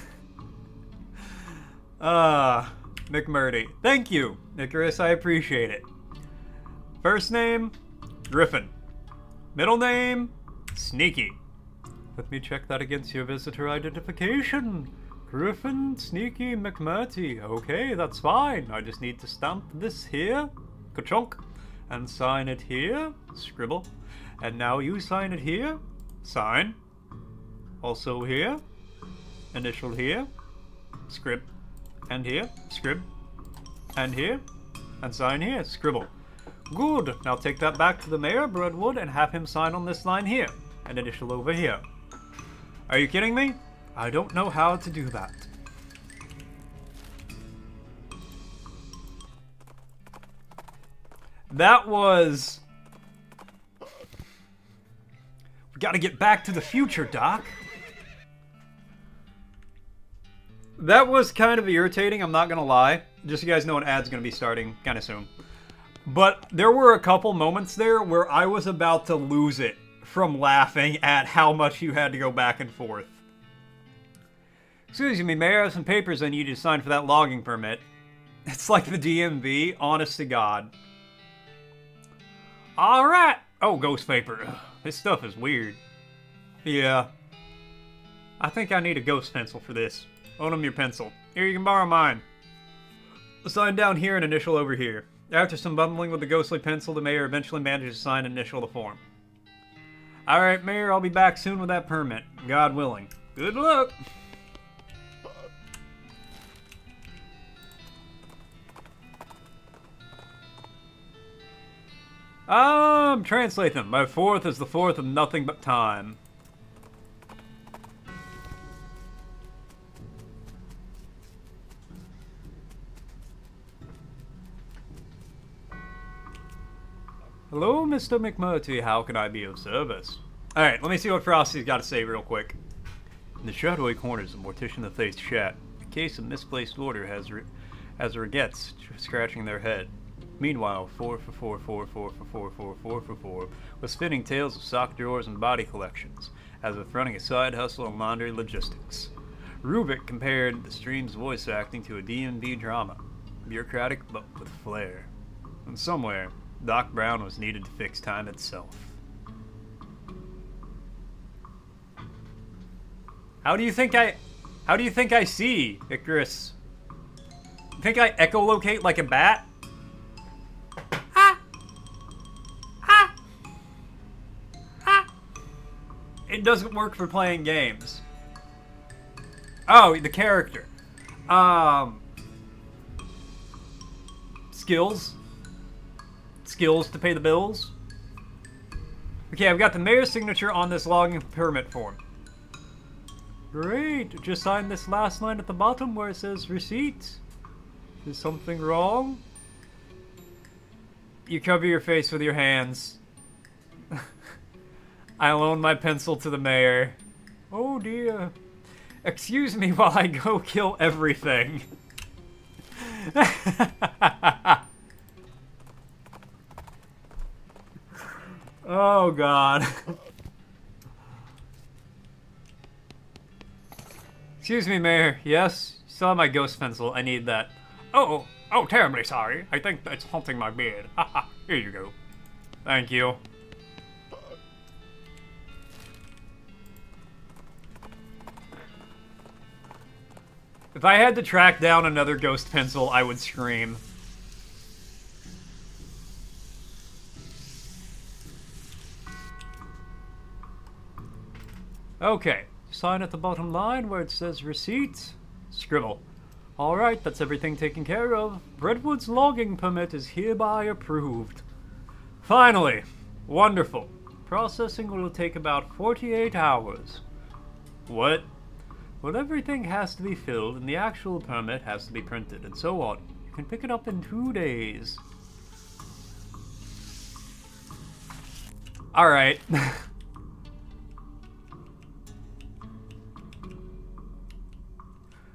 McMurty. Thank you, Icarus, I appreciate it. First name? Griffin. Middle name? Sneaky. Let me check that against your visitor identification. Griffin Sneaky McMurty. Okay, that's fine. I just need to stamp this here. Ka-chunk. And sign it here. Scribble. And now you sign it here. Sign. Also here. Initial here. Scrib. And here. Scrib. And here. And sign here. Scribble. Good. Now take that back to the mayor, Breadwood, and have him sign on this line here. And initial over here. Are you kidding me? I don't know how to do that. That was... We gotta get back to the future, Doc. That was kind of irritating, I'm not gonna lie. Just so you guys know, an ad's gonna be starting kind of soon. But there were a couple moments there where I was about to lose it from laughing at how much you had to go back and forth. Excuse me, Mayor, I have some papers I need you to sign for that logging permit. It's like the DMV, honest to God. Alright! Oh, ghost paper. Ugh, this stuff is weird. Yeah. I think I need a ghost pencil for this. Loan him your pencil. Here, you can borrow mine. Sign down here and initial over here. After some bumbling with the ghostly pencil, the mayor eventually manages to sign and initial the form. Alright, Mayor, I'll be back soon with that permit. God willing. Good luck! Translate them. My fourth is the fourth of nothing but time. Hello, Mr. McMurty. How can I be of service? Alright, let me see what Frosty's got to say real quick. In the shadowy corners of Mortician the Faced chat, a case of misplaced order has regrets scratching their head. Meanwhile, 4 was spinning tales of sock drawers and body collections, as if running a side hustle in laundry logistics. Rubik compared the stream's voice acting to a D&D drama, bureaucratic but with flair. And somewhere, Doc Brown was needed to fix time itself. How do you think I see, Icarus? You think I echolocate like a bat? Ah! Ah! Ah! It doesn't work for playing games. Oh, the character. Skills. Skills to pay the bills. Okay, I've got the mayor's signature on this logging permit form. Great, just sign this last line at the bottom where it says receipt. Is something wrong? You cover your face with your hands. I loan my pencil to the mayor. Oh dear. Excuse me while I go kill everything. Oh god. Excuse me, Mayor. Yes? You still have my ghost pencil. I need that. Oh, terribly sorry. I think it's haunting my beard. Haha, here you go. Thank you. If I had to track down another ghost pencil, I would scream. Okay. Sign at the bottom line where it says receipt. Scribble. Alright, that's everything taken care of. Redwood's logging permit is hereby approved. Finally. Wonderful. Processing will take about 48 hours. What? Well, everything has to be filled and the actual permit has to be printed and so on. You can pick it up in 2 days. Alright.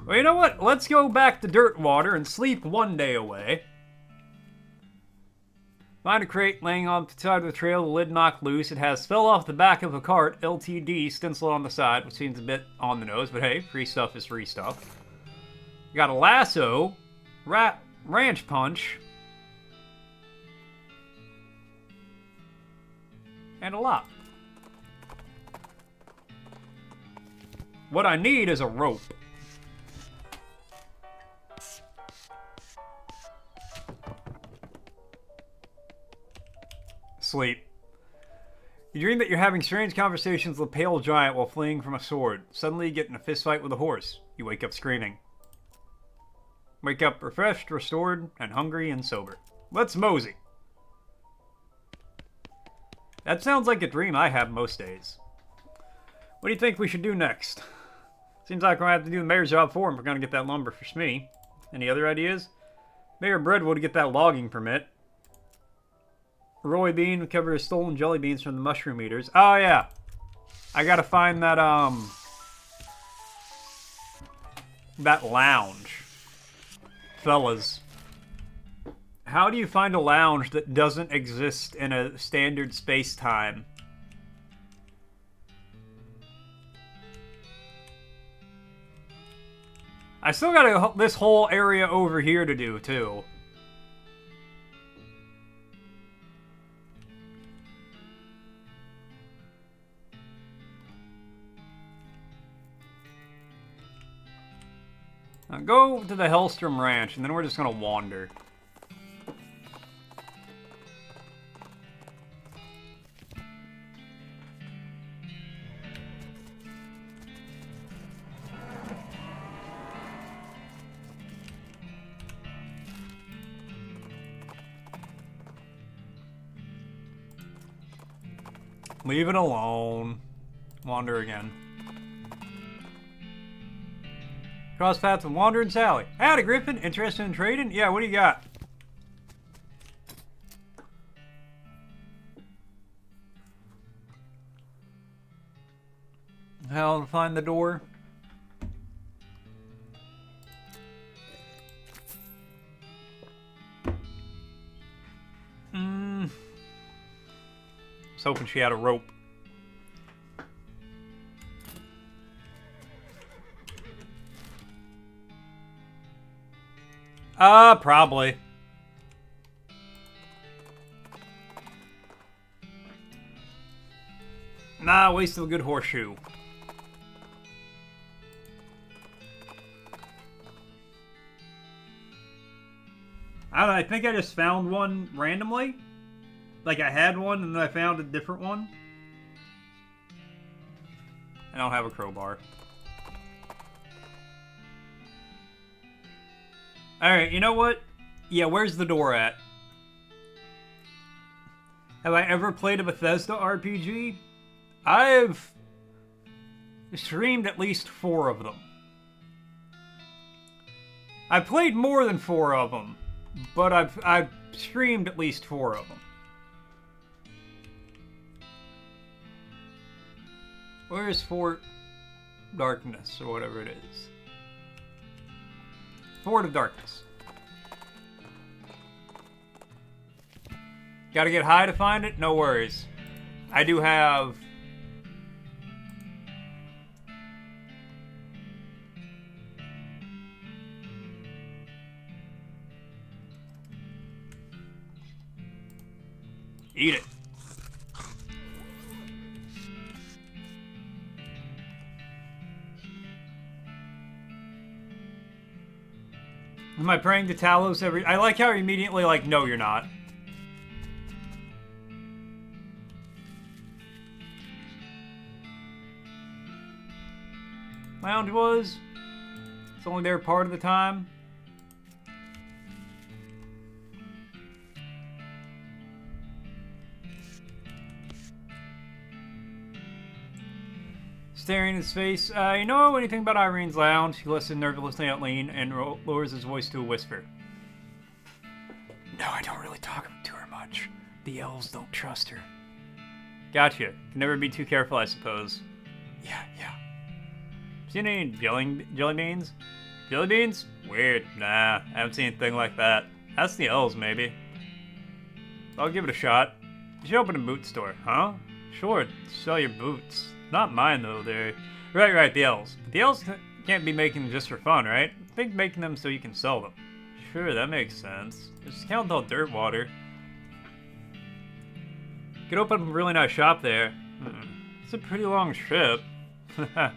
Well, you know what? Let's go back to Dirtwater and sleep 1 day away. Find a crate laying on the side of the trail, the lid knocked loose. It has fell off the back of a cart, LTD, stenciled on the side, which seems a bit on the nose, but hey, free stuff is free stuff. You got a lasso, ranch punch, and a lock. What I need is a rope. Sleep. You dream that you're having strange conversations with a pale giant while fleeing from a sword. Suddenly you get in a fist fight with a horse. You wake up screaming. Wake up refreshed, restored, and hungry and sober. Let's mosey. That sounds like a dream I have most days. What do you think we should do next? Seems like we're going to have to do the mayor's job for him if we're going to get that lumber for Smee. Any other ideas? Mayor Breadwood to get that logging permit. Roy Bean would cover his stolen jelly beans from the mushroom eaters. Oh, yeah. I gotta find that, that lounge. Fellas. How do you find a lounge that doesn't exist in a standard space-time? I still got this whole area over here to do, too. Now go to the Hellstrom Ranch, and then we're just gonna wander. Leave it alone. Wander again. Cross paths with Wander and Sally. Howdy, Griffin. Interested in trading? Yeah, what do you got? How to find the door? I was hoping she had a rope. Probably. Nah, wasted a good horseshoe. I don't know, I think I just found one randomly. Like I had one and then I found a different one. I don't have a crowbar. Alright, you know what? Yeah, where's the door at? Have I ever played a Bethesda RPG? I've streamed at least 4 of them. I've played more than 4 of them, but I've streamed at least 4 of them. Where is Fort Darkness, or whatever it is? Fort of Darkness. Gotta get high to find it? No worries. I do have... Eat it. Am I praying to Talos every... I like how you're immediately like, no, you're not. Lounge was. It's only there part of the time. Staring in his face. You know anything about Irene's lounge? He listens nervously at Lean and lowers his voice to a whisper. No, I don't really talk to her much. The elves don't trust her. Gotcha. Can never be too careful, I suppose. Yeah. Seen any jelly beans? Jelly beans? Weird. Nah, I haven't seen anything like that. That's the elves, maybe. I'll give it a shot. You should open a boot store, huh? Sure, sell your boots. Not mine, though, they're... Right, the elves. But the elves can't be making them just for fun, right? Think making them so you can sell them. Sure, that makes sense. Just count all dirt water. Could open a really nice shop there. It's a pretty long trip. But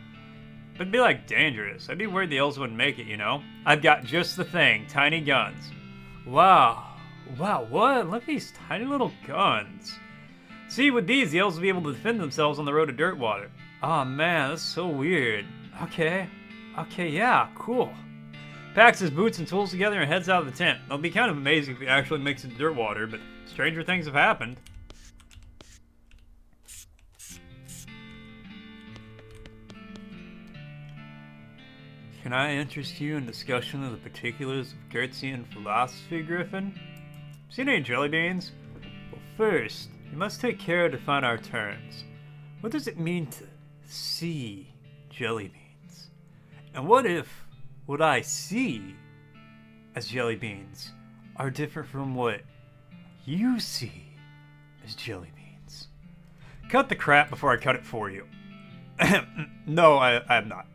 it'd be, like, dangerous. I'd be worried the elves wouldn't make it, you know? I've got just the thing. Tiny guns. Wow, what? Look at these tiny little guns. See, with these, the elves will be able to defend themselves on the road to Dirtwater. Oh man, that's so weird. Okay, yeah, cool. Packs his boots and tools together and heads out of the tent. It'll be kind of amazing if he actually makes it to Dirtwater, but stranger things have happened. Can I interest you in discussion of the particulars of Gertzian philosophy, Griffin? Seen any jelly beans? Well, first, you must take care to define our terms. What does it mean to see jelly beans? And what if what I see as jelly beans are different from what you see as jelly beans? Cut the crap before I cut it for you. No, I'm not.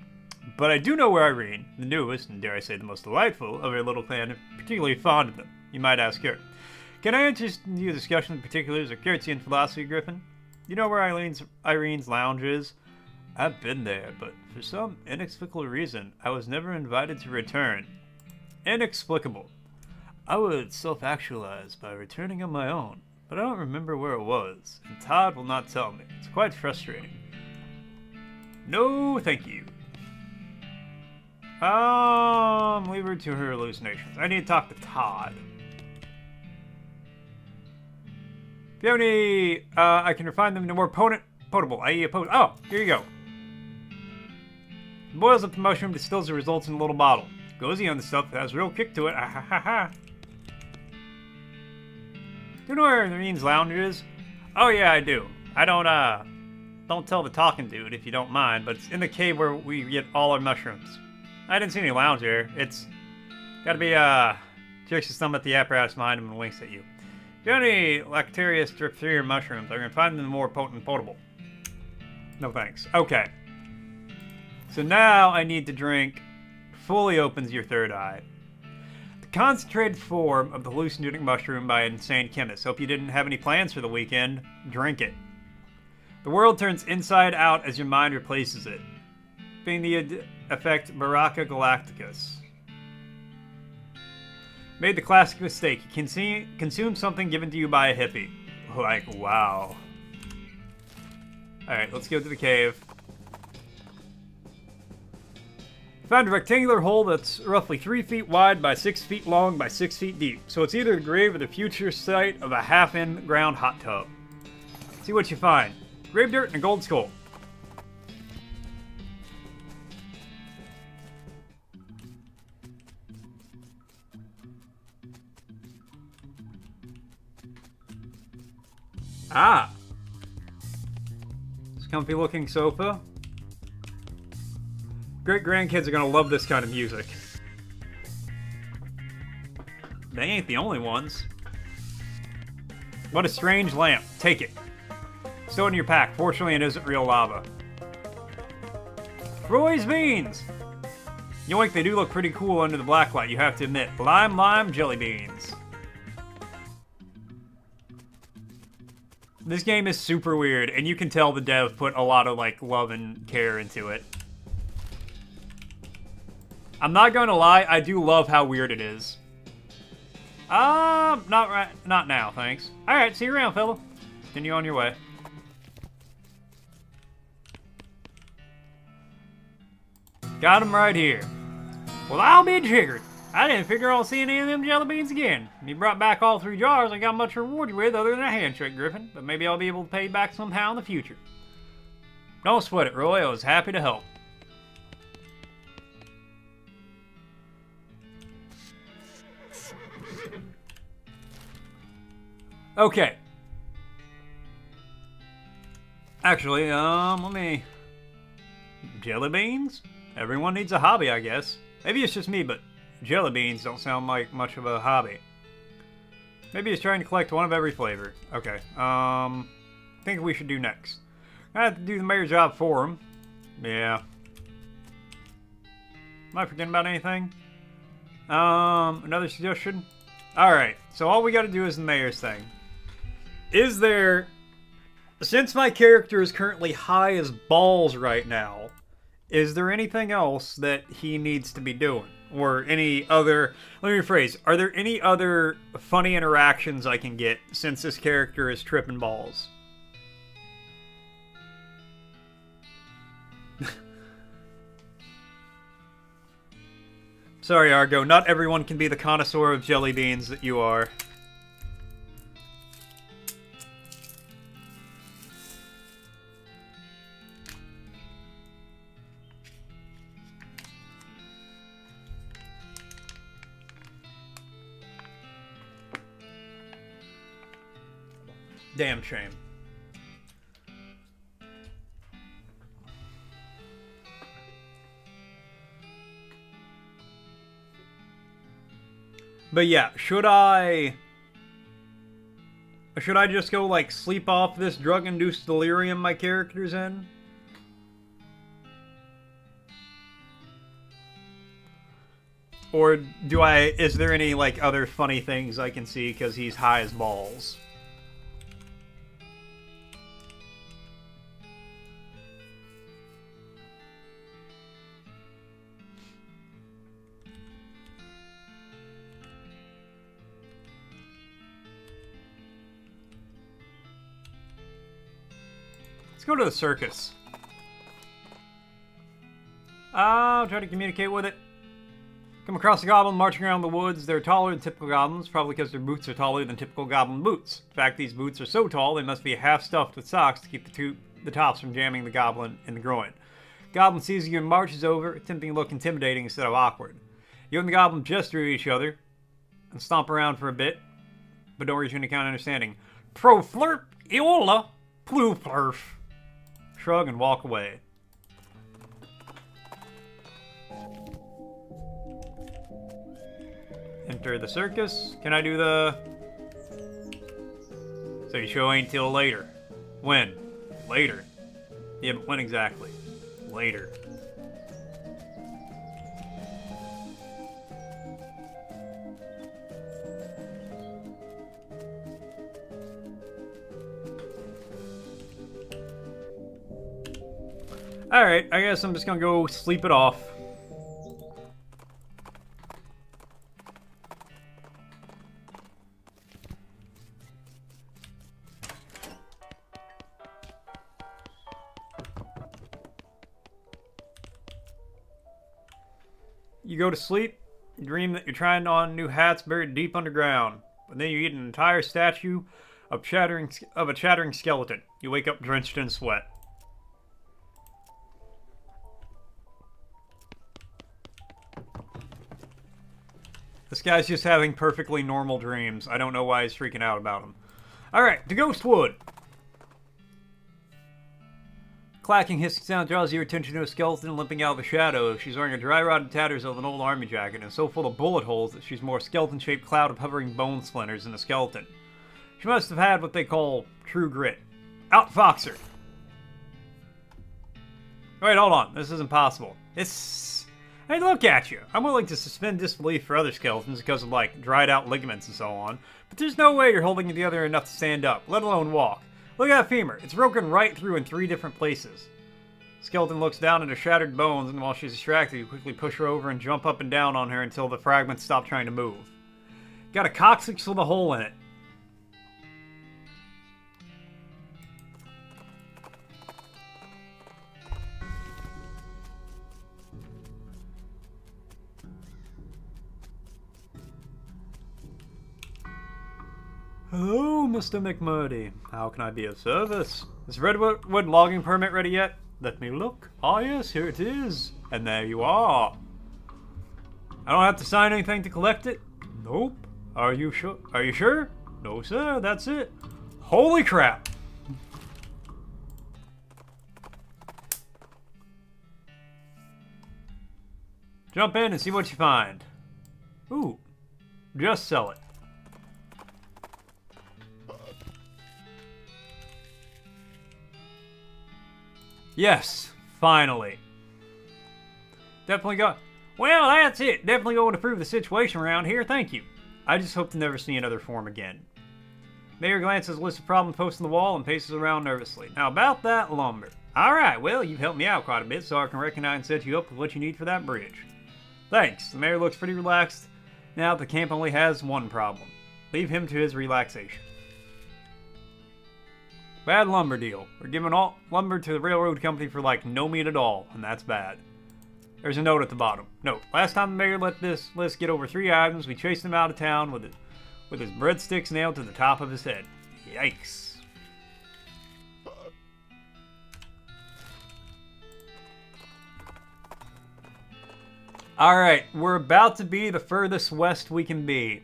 But I do know where Irene, the newest, and dare I say the most delightful, of our little clan, are particularly fond of them. You might ask her. Can I interest you in a discussion of the particulars of Gertzian philosophy, Griffin? You know where Irene's lounge is? I've been there, but for some inexplicable reason, I was never invited to return. Inexplicable. I would self-actualize by returning on my own, but I don't remember where it was, and Todd will not tell me. It's quite frustrating. No, thank you. Leave her to her hallucinations. I need to talk to Todd. If you have any, I can refine them into more potable, i.e. Oh, here you go. Boils up the mushroom, distills the results in a little bottle. Goes on the stuff that has real kick to it. Ah ha ha ha. Do you know where Irene's lounge is? Oh yeah, I do. I don't tell the talking dude if you don't mind, but it's in the cave where we get all our mushrooms. I didn't see any lounge there. It's gotta be, jerks his thumb at the apparatus behind him and winks at you. If you have any Lactarius Dryptherium mushrooms, I can find them more potent and potable. No thanks. Okay. So now I need to drink fully opens your third eye. The concentrated form of the hallucinogenic mushroom by an insane chemist. Hope you didn't have any plans for the weekend. Drink it. The world turns inside out as your mind replaces it. Being the effect Baraka Galacticus. Made the classic mistake. You consume something given to you by a hippie. Like, wow. Alright, let's go to the cave. Found a rectangular hole that's roughly 3 feet wide by 6 feet long by 6 feet deep. So it's either the grave or the future site of a half-in-ground hot tub. See what you find. Grave dirt and a gold skull. Ah! This comfy looking sofa. Great grandkids are gonna love this kind of music. They ain't the only ones. What a strange lamp. Take it. Stow it in your pack. Fortunately, it isn't real lava. Roy's beans! Yoink, they do look pretty cool under the black light, you have to admit. Lime jelly beans. This game is super weird, and you can tell the dev put a lot of, like, love and care into it. I'm not gonna lie, I do love how weird it is. Not now, thanks. Alright, see you around, fella. Continue on your way. Got him right here. Well, I'll be jiggered. I didn't figure I'll see any of them jelly beans again. You brought back all 3 jars. I got much to reward you with other than a handshake, Griffin. But maybe I'll be able to pay you back somehow in the future. Don't sweat it, Roy. I was happy to help. Okay. Actually, let me... Jelly beans? Everyone needs a hobby, I guess. Maybe it's just me, but jelly beans don't sound like much of a hobby. Maybe he's trying to collect one of every flavor. Okay, think we should do next. I have to do the mayor's job for him. Yeah. Am I forgetting about anything? Another suggestion? Alright, so all we gotta do is the mayor's thing. Is there... Since my character is currently high as balls right now, is there anything else that he needs to be doing? Or any other... Let me rephrase. Are there any other funny interactions I can get since this character is tripping balls? Sorry, Argo. Not everyone can be the connoisseur of jelly beans that you are. Damn shame. But yeah, should I just go, like, sleep off this drug-induced delirium my character's in? Or is there any, like, other funny things I can see because he's high as balls? Let's go to the circus. I'll try to communicate with it. Come across a goblin marching around the woods. They're taller than typical goblins, probably because their boots are taller than typical goblin boots. In fact, these boots are so tall they must be half stuffed with socks to keep the tops from jamming the goblin in the groin. Goblin sees you and marches over, attempting to look intimidating instead of awkward. You and the goblin gesture at each other and stomp around for a bit, but don't reach any kind of understanding. Pro flirt, Eola, plu flurf. Shrug and walk away. Enter the circus. Can I do the... So your show ain't till later. When? Later. Yeah, but when exactly? Later. Alright, I guess I'm just gonna go sleep it off. You go to sleep, you dream that you're trying on new hats buried deep underground, and then you eat an entire statue of a chattering skeleton. You wake up drenched in sweat. This guy's just having perfectly normal dreams. I don't know why he's freaking out about them. Alright, to Ghostwood. Clacking hissing sound draws your attention to a skeleton limping out of the shadow. She's wearing a dry rotted tatters of an old army jacket and so full of bullet holes that she's more a skeleton-shaped cloud of hovering bone splinters than a skeleton. She must have had what they call true grit. Outfox her. Wait, hold on. This isn't possible. Hey, look at you. I'm willing to suspend disbelief for other skeletons because of, like, dried out ligaments and so on. But there's no way you're holding it together enough to stand up, let alone walk. Look at that femur. It's broken right through in 3 different places. Skeleton looks down at her shattered bones, and while she's distracted, you quickly push her over and jump up and down on her until the fragments stop trying to move. Got a coccyx with a hole in it. Hello, Mr. McMurdy. How can I be of service? Is Redwood logging permit ready yet? Let me look. Ah, yes, here it is. And there you are. I don't have to sign anything to collect it? Nope. Are you sure? Are you sure? No, sir. That's it. Holy crap. Jump in and see what you find. Ooh. Just sell it. Yes, finally. Definitely got. Well, that's it. Definitely going to improve the situation around here. Thank you. I just hope to never see another form again. Mayor glances at a list of problems posted on the wall and paces around nervously. Now, about that lumber. Alright, well, you've helped me out quite a bit, so I can recognize and set you up with what you need for that bridge. Thanks. The mayor looks pretty relaxed now the camp only has one problem. Leave him to his relaxation. Bad lumber deal. We're giving all lumber to the railroad company for like no meat at all, and that's bad. There's a note at the bottom. Note, last time the mayor let this list get over 3 items, we chased him out of town with his breadsticks nailed to the top of his head. Yikes. Alright, we're about to be the furthest west we can be.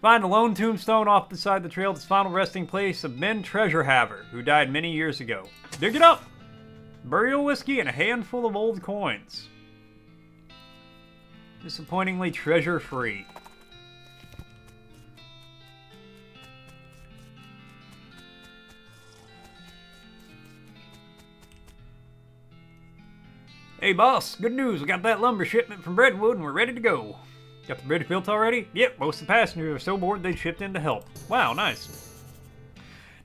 Find a lone tombstone off beside the trail, its final resting place of Ben Treasurehaver, who died many years ago. Dig it up! Burial whiskey and a handful of old coins. Disappointingly treasure-free. Hey boss, good news, we got that lumber shipment from Redwood and we're ready to go. Got the bridge built already? Yep, most of the passengers are so bored they shipped in to help. Wow, nice.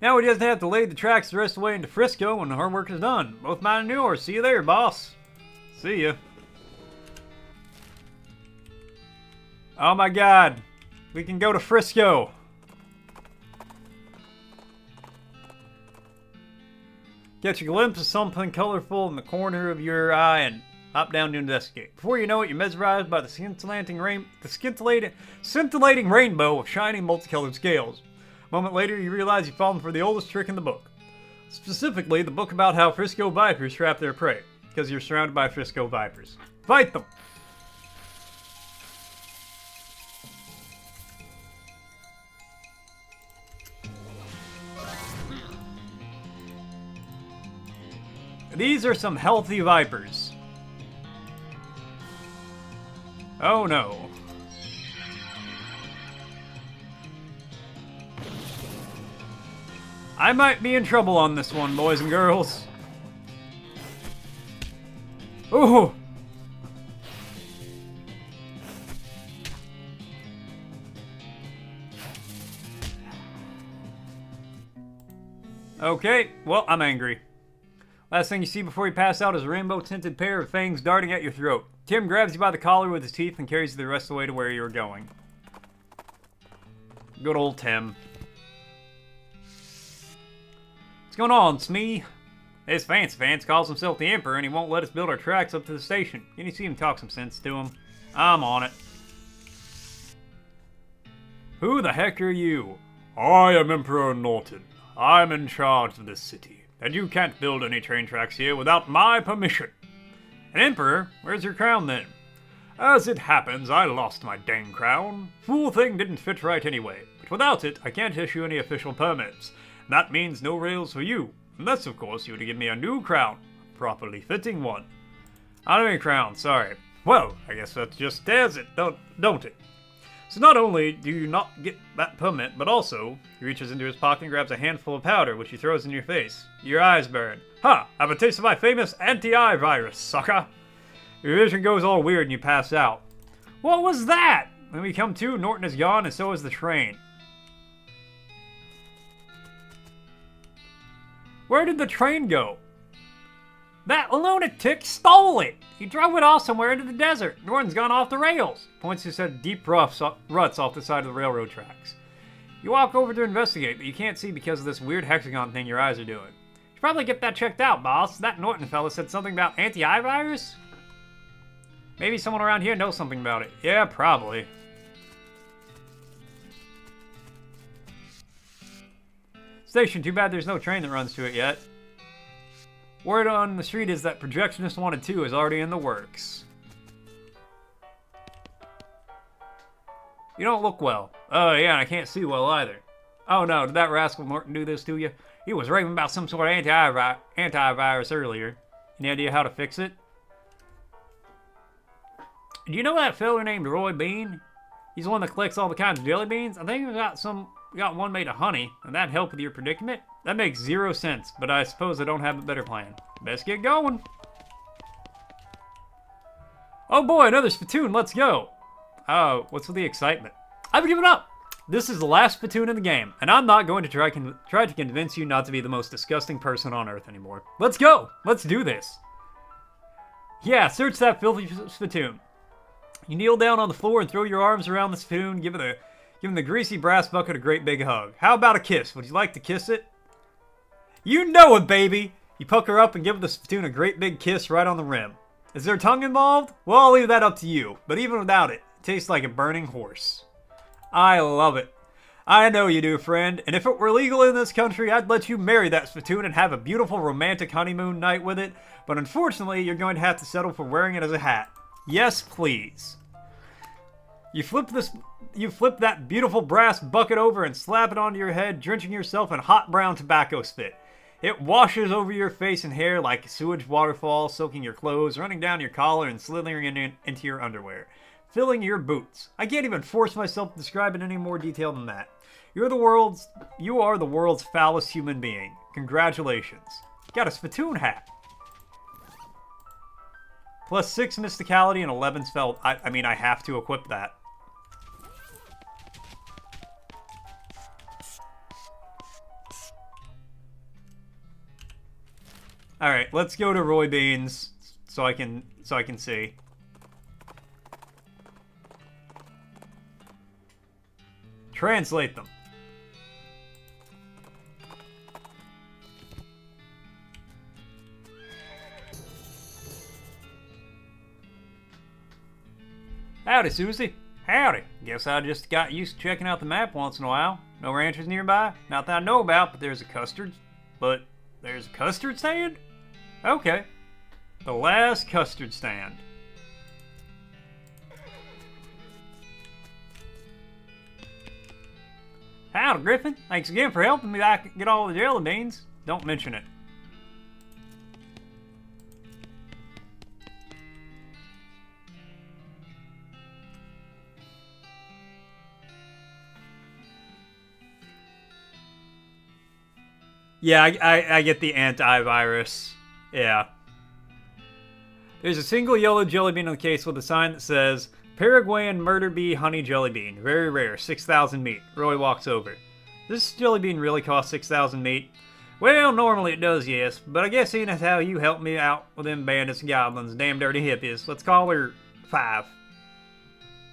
Now we just have to lay the tracks the rest of the way into Frisco when the hard work is done. Both mine and yours. See you there, boss. See ya. Oh my god. We can go to Frisco. Catch a glimpse of something colorful in the corner of your eye and hop down to investigate. Before you know it, you're mesmerized by the scintillating rainbow of shining multicolored scales. A moment later, you realize you've fallen for the oldest trick in the book. Specifically, the book about how Frisco vipers trap their prey, because you're surrounded by Frisco vipers. Fight them! These are some healthy vipers. Oh no. I might be in trouble on this one, boys and girls. Ooh! Okay, well, I'm angry. Last thing you see before you pass out is a rainbow-tinted pair of fangs darting at your throat. Tim grabs you by the collar with his teeth and carries you the rest of the way to where you're going. Good old Tim. What's going on, Smee? This fancy pants calls himself the Emperor and he won't let us build our tracks up to the station. Can you see him talk some sense to him? I'm on it. Who the heck are you? I am Emperor Norton. I'm in charge of this city, and you can't build any train tracks here without my permission. An Emperor? Where's your crown then? As it happens, I lost my dang crown. Fool thing didn't fit right anyway, but without it, I can't issue any official permits. That means no rails for you, unless of course you were to give me a new crown, a properly fitting one. I don't have any crown, sorry. Well, I guess that just tears it, don't it? So not only do you not get that permit, but also, he reaches into his pocket and grabs a handful of powder, which he throws in your face. Your eyes burn. Ha! Have a taste of my famous anti-eye virus, sucker! Your vision goes all weird and you pass out. What was that? When we come to, Norton is gone and so is the train. Where did the train go? That lunatic stole it! He drove it off somewhere into the desert. Norton's gone off the rails. Points to some deep ruts off the side of the railroad tracks. You walk over to investigate, but you can't see because of this weird hexagon thing your eyes are doing. You should probably get that checked out, boss. That Norton fella said something about anti-eye virus? Maybe someone around here knows something about it. Yeah, probably. Station, too bad there's no train that runs to it yet. Word on the street is that Projectionist Wanted 2 is already in the works. You don't look well. Oh yeah, and I can't see well either. Oh no, did that rascal Norton do this to you? He was raving about some sort of antivirus earlier. Any idea how to fix it? Do you know that fella named Roy Bean? He's the one that collects all the kinds of jelly beans. I think we got one made of honey, and that'd help with your predicament. That makes 0 sense, but I suppose I don't have a better plan. Best get going. Oh boy, another spittoon, let's go. Oh, what's with the excitement? I've given up. This is the last spittoon in the game, and I'm not going to try to convince you not to be the most disgusting person on Earth anymore. Let's go. Let's do this. Yeah, search that filthy spittoon. You kneel down on the floor and throw your arms around the spittoon, giving the greasy brass bucket a great big hug. How about a kiss? Would you like to kiss it? You know it, baby! You pucker up and give the spittoon a great big kiss right on the rim. Is there tongue involved? Well, I'll leave that up to you. But even without it, it tastes like a burning horse. I love it. I know you do, friend. And if it were legal in this country, I'd let you marry that spittoon and have a beautiful romantic honeymoon night with it. But unfortunately, you're going to have to settle for wearing it as a hat. Yes, please. You flip that beautiful brass bucket over and slap it onto your head, drenching yourself in hot brown tobacco spit. It washes over your face and hair like a sewage waterfall, soaking your clothes, running down your collar, and slithering into your underwear, filling your boots. I can't even force myself to describe it in any more detail than that. You are the world's foulest human being. Congratulations. Got a spittoon hat. Plus 6 mysticality and 11 spell. I mean, I have to equip that. All right, let's go to Roy Beans so I can see. Translate them. Howdy, Susie. Howdy. Guess I just got used to checking out the map once in a while. No ranchers nearby? Not that I know about, but there's a custard stand? Okay. The last custard stand. Howdy, Griffin. Thanks again for helping me get all the jelly beans. Don't mention it. Yeah, I get the antivirus. Yeah. There's a single yellow jelly bean on the case with a sign that says, Paraguayan murder bee honey jelly bean. Very rare. 6,000 meat. Roy walks over. Does this jelly bean really cost 6,000 meat? Well, normally it does, yes, but I guess seeing as how you helped me out with them bandits and goblins, damn dirty hippies, let's call her 5.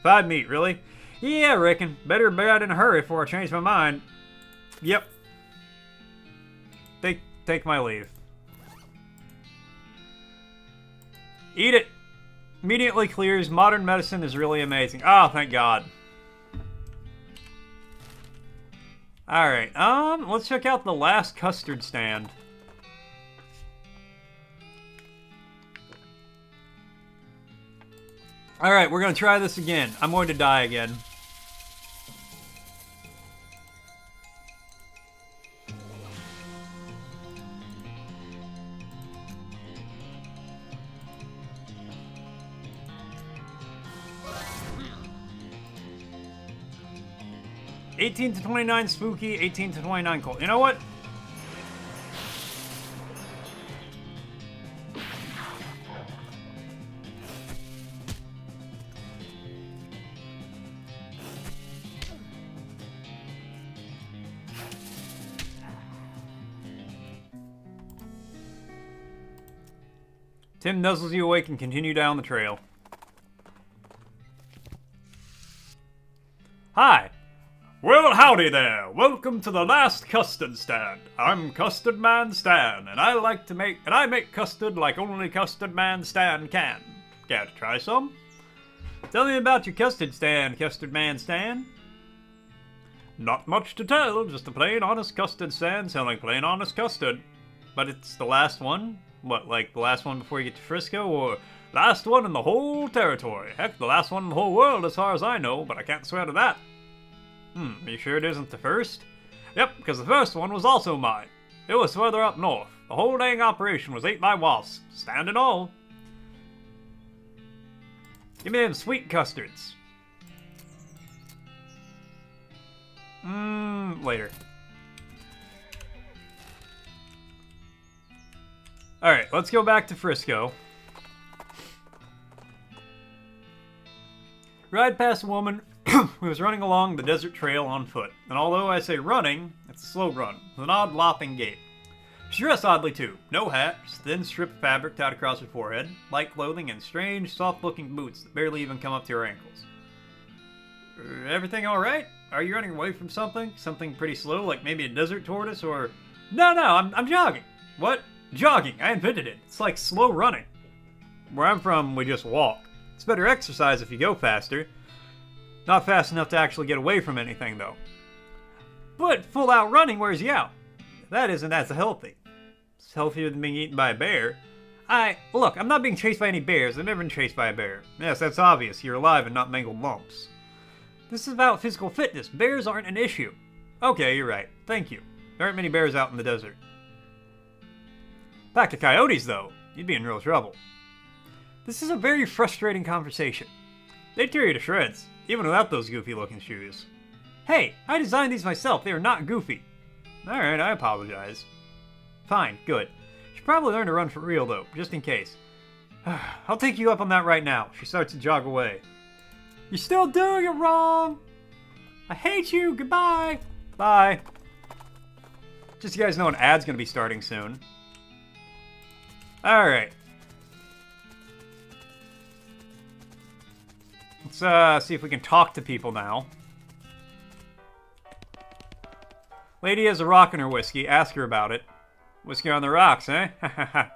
5 meat, really? Yeah, I reckon. Better be out in a hurry before I change my mind. Yep. Take my leave. Eat it. Immediately clears. Modern medicine is really amazing. Oh, thank God. Alright, let's check out the last custard stand. Alright, we're gonna try this again. I'm going to die again. $18 to $29 spooky, $18 to $29 cold. You know what? Tim nuzzles you awake and continue down the trail. Hi. Well, howdy there. Welcome to the last custard stand. I'm Custard Man Stan, and I make custard like only Custard Man Stan can. Care to try some? Tell me about your custard stand, Custard Man Stan. Not much to tell, just a plain honest custard stand selling plain honest custard. But it's the last one? What, like the last one before you get to Frisco, or last one in the whole territory? Heck, the last one in the whole world as far as I know, but I can't swear to that. Are you sure it isn't the first? Yep, because the first one was also mine. It was further up north. The whole dang operation was ate by wasps, stand and all. Give me them sweet custards. Later. Alright, let's go back to Frisco. Ride past a woman who was running along the desert trail on foot. And although I say running, it's a slow run, with an odd lopping gait. She's dressed oddly too. No hat, just a thin strip of fabric tied across her forehead, light clothing, and strange, soft-looking boots that barely even come up to her ankles. Everything alright? Are you running away from something? Something pretty slow, like maybe a desert tortoise, or... No, I'm jogging. What? Jogging, I invented it. It's like slow running. Where I'm from, we just walk. It's better exercise if you go faster. Not fast enough to actually get away from anything, though. But full-out running wears you out. That isn't as healthy. It's healthier than being eaten by a bear. Look, I'm not being chased by any bears. I've never been chased by a bear. Yes, that's obvious. You're alive and not mangled lumps. This is about physical fitness. Bears aren't an issue. Okay, you're right. Thank you. There aren't many bears out in the desert. Back to coyotes, though. You'd be in real trouble. This is a very frustrating conversation. They tear you to shreds, even without those goofy-looking shoes. Hey, I designed these myself. They are not goofy. Alright, I apologize. Fine, good. Should probably learn to run for real, though, just in case. I'll take you up on that right now. She starts to jog away. You're still doing it wrong! I hate you! Goodbye! Bye. Just so you guys know, an ad's gonna be starting soon. Alright. Let's see if we can talk to people now. Lady has a rock in her whiskey. Ask her about it. Whiskey on the rocks, eh? That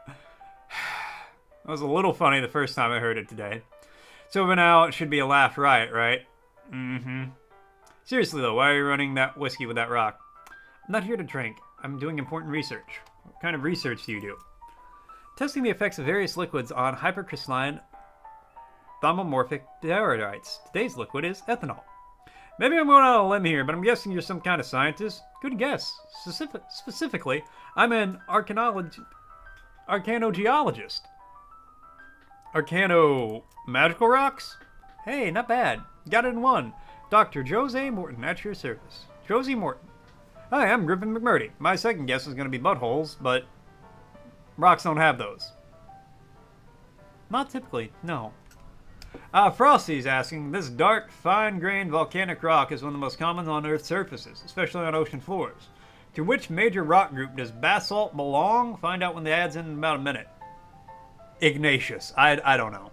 was a little funny the first time I heard it today. So by now, it should be a laugh riot, right? Mm-hmm. Seriously though, why are you running that whiskey with that rock? I'm not here to drink. I'm doing important research. What kind of research do you do? Testing the effects of various liquids on hypercrystalline thymomorphic diorites. Today's liquid is ethanol. Maybe I'm going out on a limb here, but I'm guessing you're some kind of scientist. Good guess. Specifically, I'm an arcanogeologist. Arcano magical rocks? Hey, not bad. Got it in one. Dr. Jose Morton at your service. Josie Morton. Hi, I'm Griffin McMurdy. My second guess is going to be buttholes, but rocks don't have those. Not typically, no. Frosty's asking, this dark, fine-grained volcanic rock is one of the most common on Earth's surfaces, especially on ocean floors. To which major rock group does basalt belong? Find out when the ad's in about a minute. Igneous. I don't know.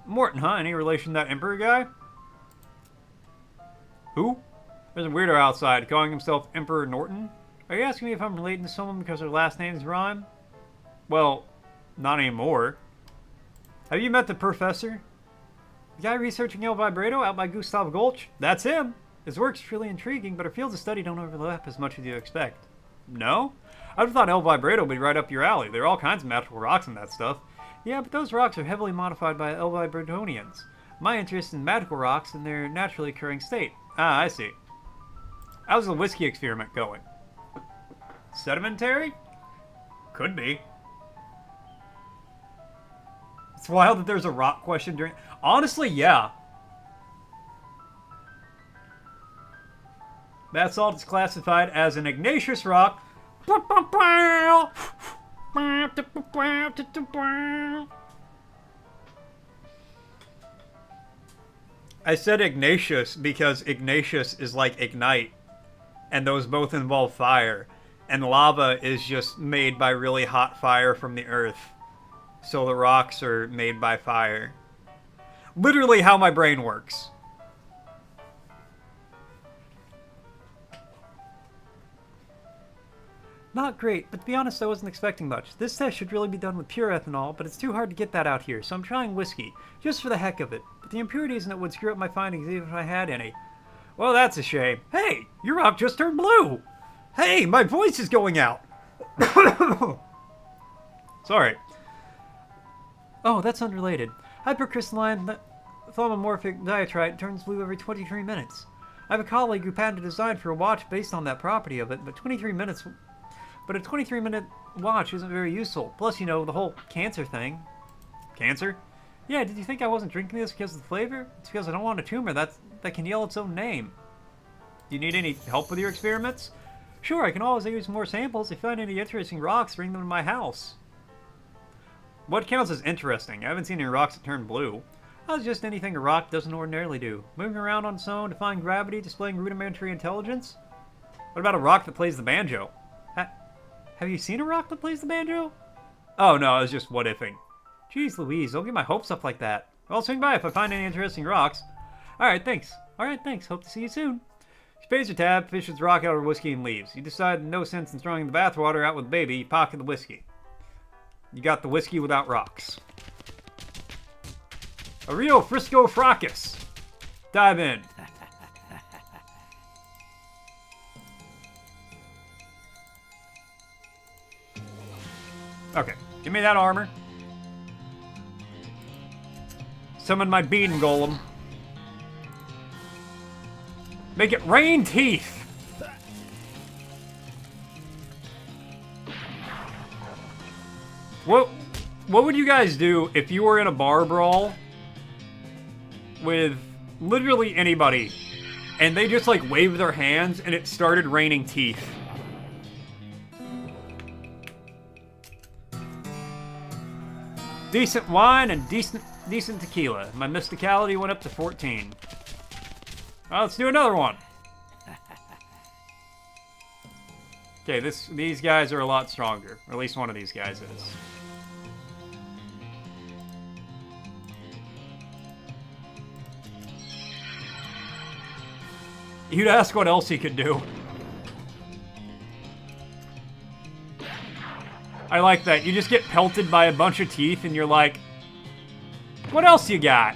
Morton, huh? Any relation to that Emperor guy? Who? There's a weirdo outside calling himself Emperor Norton. Are you asking me if I'm relating to someone because their last names rhyme? Well, not anymore. Have you met the professor? The guy researching El Vibrato out by Gustav Gulch? That's him. His work's really intriguing, but our fields of study don't overlap as much as you expect. No? I'd have thought El Vibrato would be right up your alley. There are all kinds of magical rocks in that stuff. Yeah, but those rocks are heavily modified by El Vibratonians. My interest in magical rocks in their naturally occurring state. Ah, I see. How's the whiskey experiment going? Sedimentary? Could be. It's wild that there's a rock question during... Honestly, yeah. Basalt is classified as an igneous rock. I said igneous because igneous is like ignite, and those both involve fire, and lava is just made by really hot fire from the earth, so the rocks are made by fire. Literally how my brain works. Not great, but to be honest, I wasn't expecting much. This test should really be done with pure ethanol, but it's too hard to get that out here, so I'm trying whiskey, just for the heck of it. But the impurities in it would screw up my findings even if I had any. Well, that's a shame. Hey, your rock just turned blue! Hey, my voice is going out! Sorry. Oh, that's unrelated. Hypercrystalline thaumatomorphic diatrite turns blue every 23 minutes. I have a colleague who patented a design for a watch based on that property of it, but 23 minutes... But a 23-minute watch isn't very useful. Plus, you know, the whole cancer thing. Cancer? Yeah, did you think I wasn't drinking this because of the flavor? It's because I don't want a tumor that can yell its own name. Do you need any help with your experiments? Sure, I can always use more samples. If you find any interesting rocks, bring them to my house. What counts as interesting? I haven't seen any rocks that turn blue. That's just anything a rock doesn't ordinarily do. Moving around on its own, defying gravity, displaying rudimentary intelligence? What about a rock that plays the banjo? Have you seen a rock that plays the banjo? Oh no, I was just what-ifing. Jeez Louise, don't get my hopes up like that. Well, swing by if I find any interesting rocks. Alright, thanks. Hope to see you soon. She pays her tab, fishes the rock out of her whiskey, and leaves. You decide no sense in throwing the bathwater out with the baby, you pocket the whiskey. You got the whiskey without rocks. A real Frisco fracas. Dive in. Okay, give me that armor. Summon my bean golem. Make it rain teeth. What would you guys do if you were in a bar brawl with literally anybody and they just like waved their hands and it started raining teeth? Decent wine and decent tequila. My mysticality went up to 14. Well, let's do another one. Okay, these guys are a lot stronger. Or at least one of these guys is. You'd ask what else he could do. I like that. You just get pelted by a bunch of teeth and you're like, what else you got?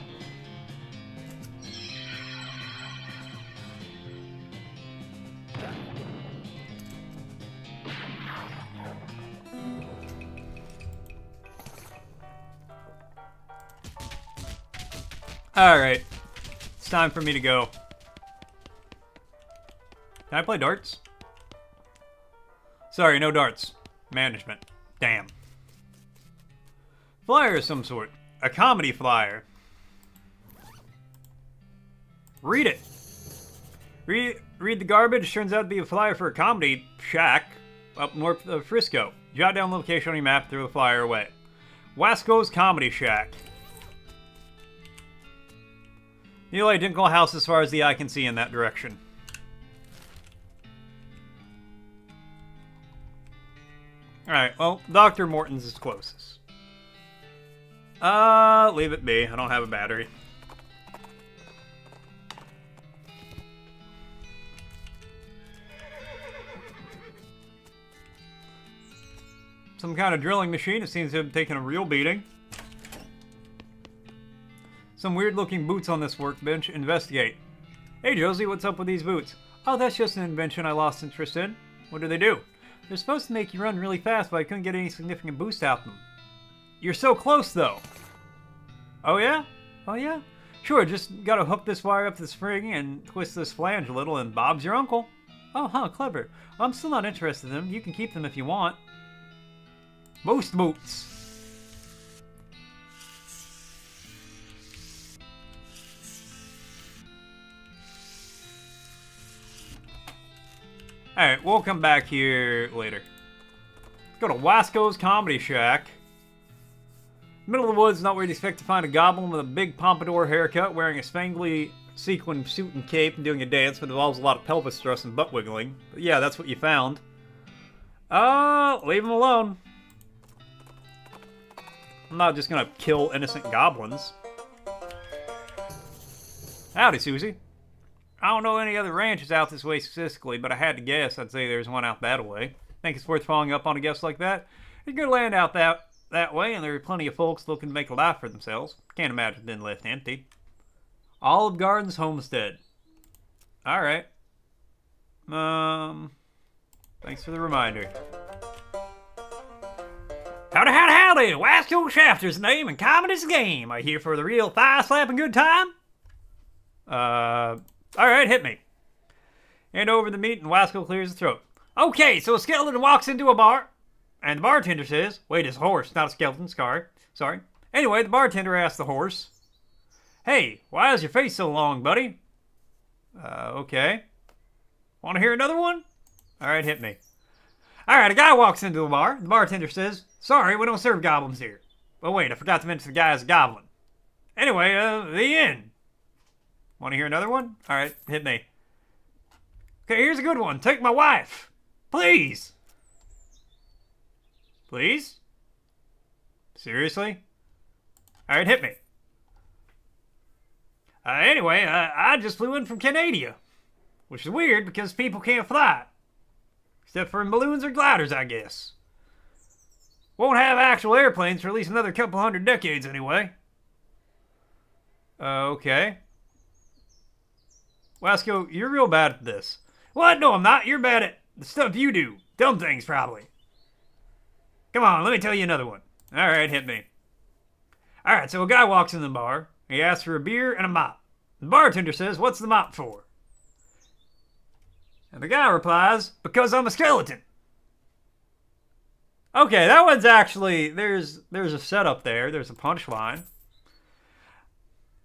Alright. It's time for me to go. Can I play darts? Sorry, no darts. Management. Damn. Flyer of some sort. A comedy flyer. Read it. Read the garbage. Turns out to be a flyer for a comedy shack up north of Frisco. Jot down the location on your map, throw the flyer away. Wasco's Comedy Shack. Nearly identical house as far as the eye can see in that direction. Alright, well, Dr. Morton's is closest. Leave it be. I don't have a battery. Some kind of drilling machine. It seems to have taken a real beating. Some weird-looking boots on this workbench. Investigate. Hey, Josie, what's up with these boots? Oh, that's just an invention I lost interest in. What do they do? They're supposed to make you run really fast, but I couldn't get any significant boost out of them. You're so close, though. Oh, yeah? Oh, yeah? Sure, just gotta hook this wire up to the spring and twist this flange a little, and Bob's your uncle. Oh, huh, clever. I'm still not interested in them. You can keep them if you want. Most boots. Alright, we'll come back here later. Let's go to Wasco's Comedy Shack. Middle of the woods, not where you'd expect to find a goblin with a big pompadour haircut, wearing a spangly sequin suit and cape, and doing a dance that involves a lot of pelvis thrust and butt wiggling. But yeah, that's what you found. Leave him alone. I'm not just gonna kill innocent goblins. Howdy, Susie. I don't know any other ranches out this way specifically, but I had to guess. I'd say there's one out that way. Think it's worth following up on a guess like that? There's good land out that way, and there are plenty of folks looking to make a life for themselves. Can't imagine it being left empty. Olive Gardens Homestead. Alright. Thanks for the reminder. Howdy, howdy, howdy! Wasco Shafter's the name and comedy's the game. Are you here for the real thigh-slapping good time? Alright, hit me. Hand over the meat and Wasco clears the throat. Okay, so a skeleton walks into a bar, and the bartender says, wait, it's a horse, not a skeleton, sorry. Anyway, the bartender asks the horse, hey, why is your face so long, buddy? Okay. Want to hear another one? Alright, hit me. Alright, a guy walks into the bar. The bartender says, sorry, we don't serve goblins here. But wait, I forgot to mention the guy is a goblin. Anyway, the end. Want to hear another one? Alright, hit me. Okay, here's a good one. Take my wife. Please. Please? Seriously? Alright, hit me. Anyway, I just flew in from Canada. Which is weird because people can't fly. Except for in balloons or gliders, I guess. Won't have actual airplanes for at least another couple hundred decades anyway. Okay. Wasco, you're real bad at this. What? No, I'm not. You're bad at the stuff you do. Dumb things, probably. Come on, let me tell you another one. Alright, hit me. Alright, so a guy walks in the bar. He asks for a beer and a mop. The bartender says, what's the mop for? And the guy replies, because I'm a skeleton. Okay, that one's actually, there's a setup there. There's a punchline.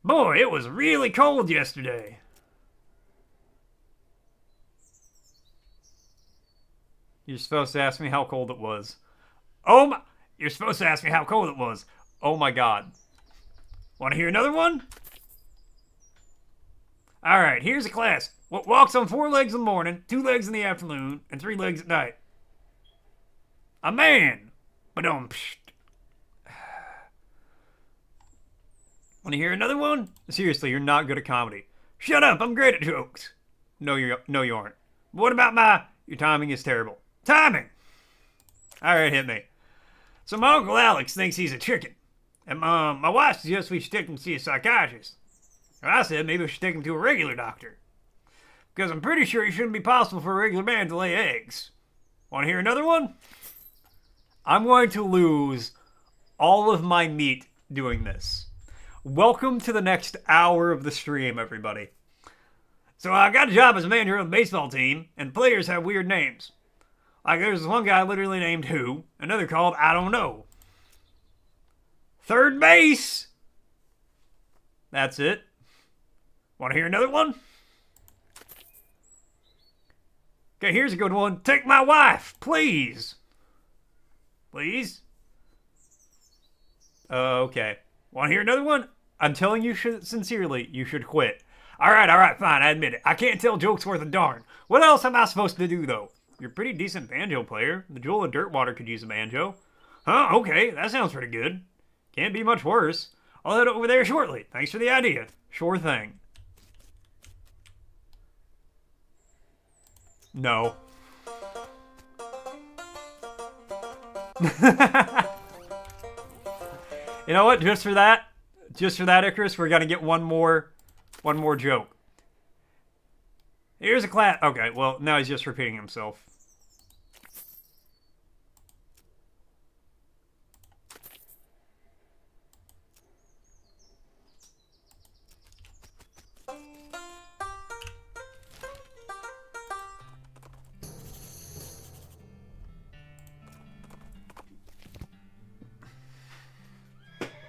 Boy, it was really cold yesterday. You're supposed to ask me how cold it was. Oh my, you're supposed to ask me how cold it was. Oh my god. Want to hear another one? Alright, here's a class. What walks on 4 legs in the morning, 2 legs in the afternoon, and 3 legs at night? A man. Ba-dum. Want to hear another one? Seriously, you're not good at comedy. Shut up, I'm great at jokes. No, you aren't. But what about your timing is terrible. Timing! Alright, hit me. So my Uncle Alex thinks he's a chicken. And my wife suggests we should take him to see a psychiatrist. And I said maybe we should take him to a regular doctor. Because I'm pretty sure it shouldn't be possible for a regular man to lay eggs. Want to hear another one? I'm going to lose all of my meat doing this. Welcome to the next hour of the stream, everybody. So I got a job as a manager on the baseball team, and players have weird names. Like there's one guy literally named Who, another called I Don't Know. Third base! That's it. Want to hear another one? Okay, here's a good one. Take my wife, please. Please? Okay. Want to hear another one? I'm telling you sincerely, you should quit. Alright, fine, I admit it. I can't tell jokes worth a darn. What else am I supposed to do, though? You're a pretty decent banjo player. The Jewel of Dirtwater could use a banjo. Huh, okay, that sounds pretty good. Can't be much worse. I'll head over there shortly. Thanks for the idea. Sure thing. No. You know what? Just for that, Icarus, we're gonna get one more joke. Here's a class. Okay, well, now he's just repeating himself.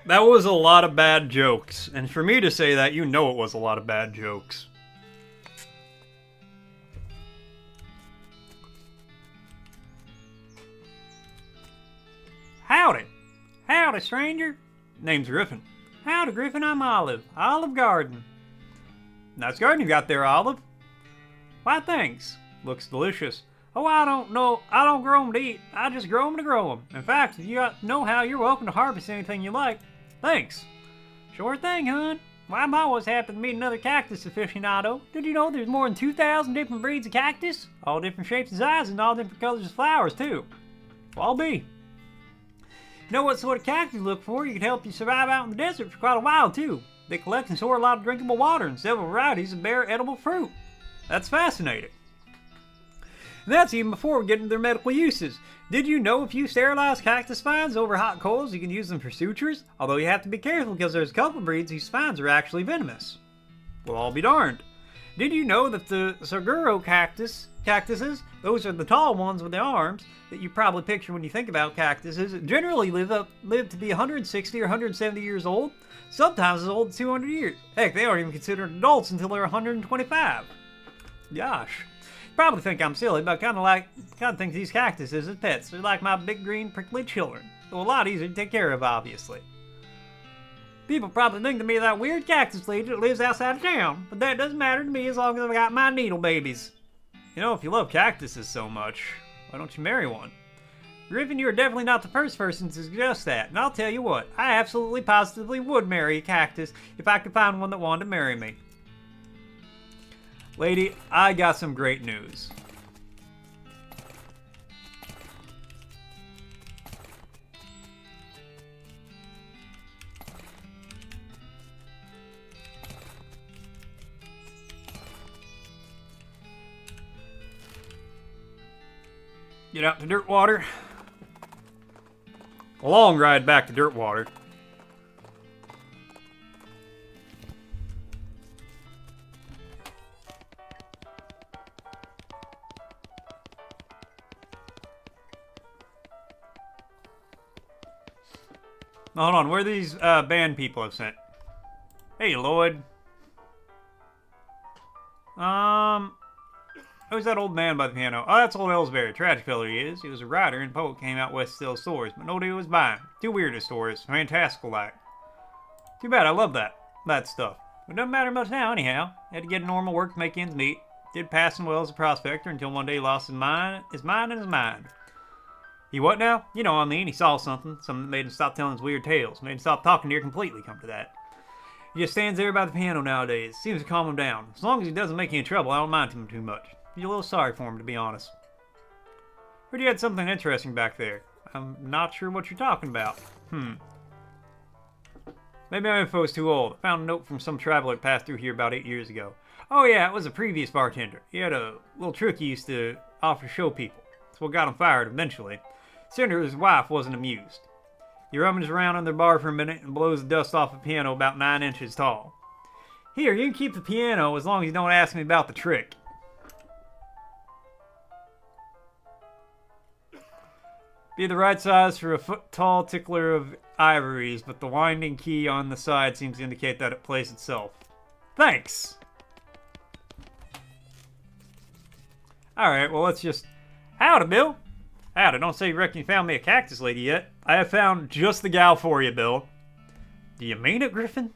That was a lot of bad jokes. And for me to say that, you know it was a lot of bad jokes. Howdy. Howdy, stranger. Name's Griffin. Howdy, Griffin. I'm Olive. Olive Garden. Nice garden you got there, Olive. Why, thanks. Looks delicious. Oh, I don't know. I don't grow them to eat. I just grow them to grow them. In fact, if you know how, you're welcome to harvest anything you like. Thanks. Sure thing, hon. Well, I'm always happy to meet another cactus aficionado. Did you know there's more than 2,000 different breeds of cactus? All different shapes and sizes and all different colors of flowers, too. Well, I'll be. You know what sort of cactus you look for? You can help you survive out in the desert for quite a while, too. They collect and store a lot of drinkable water and several varieties of bear edible fruit. That's fascinating. And that's even before we get into their medical uses. Did you know if you sterilize cactus spines over hot coals, you can use them for sutures? Although you have to be careful because there's a couple breeds whose spines are actually venomous. Well, I'll be darned. Did you know that the Saguro cactuses, those are the tall ones with the arms that you probably picture when you think about cactuses, generally live to be 160 or 170 years old, sometimes as old as 200 years. Heck, they aren't even considered adults until they're 125. Gosh. Probably think I'm silly, but I kind of think these cactuses as pets. They're like my big green prickly children. They're a lot easier to take care of, obviously. People probably think to me that weird cactus lady that lives outside of town, but that doesn't matter to me as long as I got my needle babies. You know, if you love cactuses so much, why don't you marry one? Griffin, you're definitely not the first person to suggest that, and I'll tell you what, I absolutely positively would marry a cactus if I could find one that wanted to marry me. Lady, I got some great news. Get out to Dirtwater. A long ride back to Dirtwater. Hold on, where are these band people have sent? Hey, Lloyd. Who's that old man by the piano? Oh, that's old Ellsbury. Tragic fella he is. He was a writer and poet, came out west to sell stores, but nobody was buying. Too weird his stories. Fantastical like. Too bad, I love that stuff. It doesn't matter much now, anyhow. Had to get normal work to make ends meet. Did passing well as a prospector until one day he lost his mind and his mind. He what now? You know what I mean. He saw something that made him stop telling his weird tales. Made him stop talking to her completely, come to that. He just stands there by the piano nowadays. Seems to calm him down. As long as he doesn't make any trouble, I don't mind him too much. Feel a little sorry for him, to be honest. Heard you had something interesting back there. I'm not sure what you're talking about. Maybe my info's too old. I found a note from some traveler that passed through here about 8 years ago. Oh yeah, it was a previous bartender. He had a little trick he used to offer to show people. That's what got him fired eventually. Senator, his wife wasn't amused. He rummages around in their bar for a minute and blows the dust off a piano about 9 inches tall. Here, you can keep the piano as long as you don't ask me about the trick. Be the right size for a foot-tall tickler of ivories, but the winding key on the side seems to indicate that it plays itself. Thanks! Alright, well let's just... Howdy, Bill! Howdy, don't say you reckon you found me a cactus lady yet. I have found just the gal for you, Bill. Do you mean it, Griffin?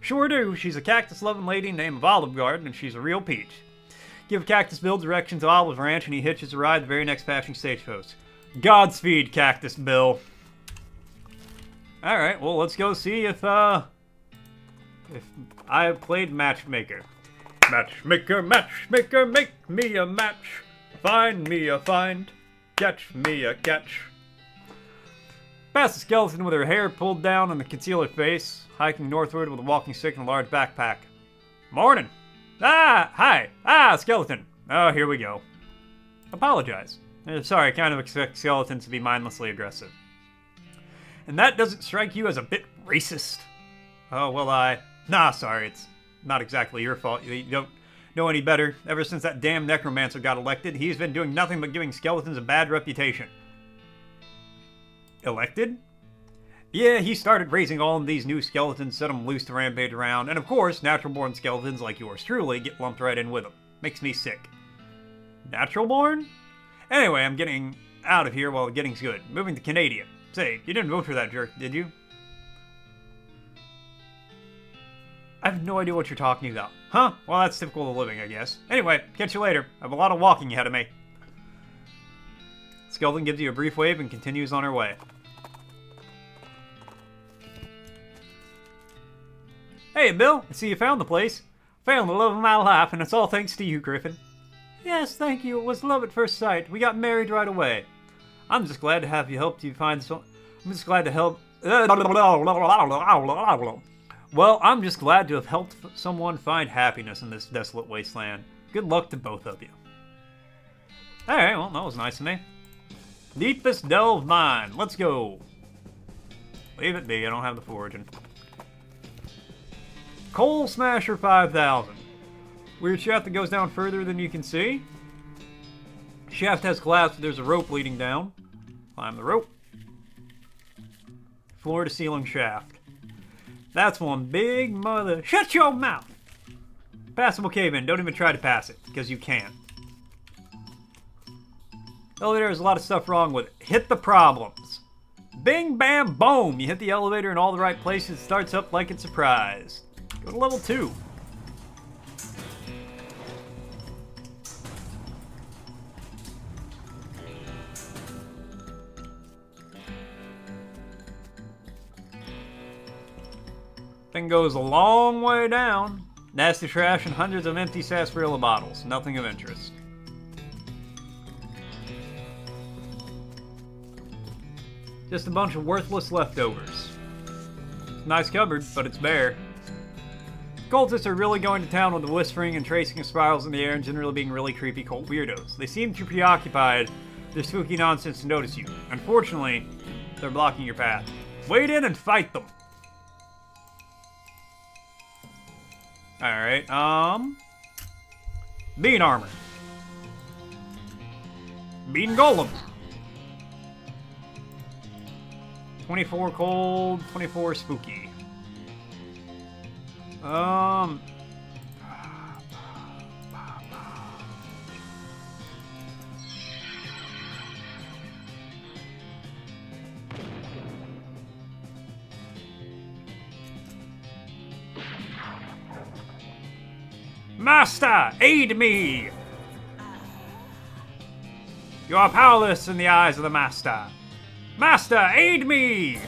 Sure do. She's a cactus-loving lady named Olive Garden, and she's a real peach. Give Cactus Bill directions to Olive Ranch, and he hitches a ride at the very next passing stagecoach. Godspeed, Cactus Bill. Alright, well, let's go see if I have played Matchmaker. Matchmaker, matchmaker, make me a match. Find me a find. Catch me a catch. Past the skeleton with her hair pulled down and conceal her face, hiking northward with a walking stick and a large backpack. Morning. Hi. Skeleton. Oh, here we go. Apologize. Sorry, I kind of expect skeletons to be mindlessly aggressive. And that doesn't strike you as a bit racist? Oh, well, Nah, sorry, it's not exactly your fault. You don't know any better. Ever since that damn necromancer got elected, he's been doing nothing but giving skeletons a bad reputation. Elected? Yeah, he started raising all of these new skeletons, set them loose to rampage around, and of course, natural-born skeletons like yours truly get lumped right in with them. Makes me sick. Natural-born? Anyway, I'm getting out of here while the getting's good. Moving to Canada. Say, you didn't vote for that jerk, did you? I have no idea what you're talking about. Huh? Well, that's typical of the living, I guess. Anyway, catch you later. I have a lot of walking ahead of me. Skeleton gives you a brief wave and continues on her way. Hey, Bill. I see you found the place. Found the love of my life, and it's all thanks to you, Griffin. Yes, thank you. It was love at first sight. We got married right away. I'm just glad to have you helped you find some... I'm just glad to help... Well, I'm just glad to have helped someone find happiness in this desolate wasteland. Good luck to both of you. Alright, well, that was nice of me. Deepest delve mine. Let's go. Leave it be, I don't have the foraging. Coal Smasher 5000. Weird shaft that goes down further than you can see. Shaft has collapsed, but there's a rope leading down. Climb the rope. Floor to ceiling shaft. That's one big mother... Shut your mouth! Passable cave-in. Don't even try to pass it, because you can't. Elevator has a lot of stuff wrong with it. Hit the problems. Bing, bam, boom! You hit the elevator in all the right places. It starts up like it's surprised. Go to level 2. Thing goes a long way down. Nasty trash and hundreds of empty sarsaparilla bottles. Nothing of interest. Just a bunch of worthless leftovers. Nice cupboard, but it's bare. Cultists are really going to town with the whispering and tracing of spirals in the air and generally being really creepy cult weirdos. They seem too preoccupied with their spooky nonsense to notice you. Unfortunately, they're blocking your path. Wade in and fight them. Alright, Bean armor. Bean golem. 24 cold, 24 spooky. Master, aid me! You are powerless in the eyes of the Master. Master, aid me!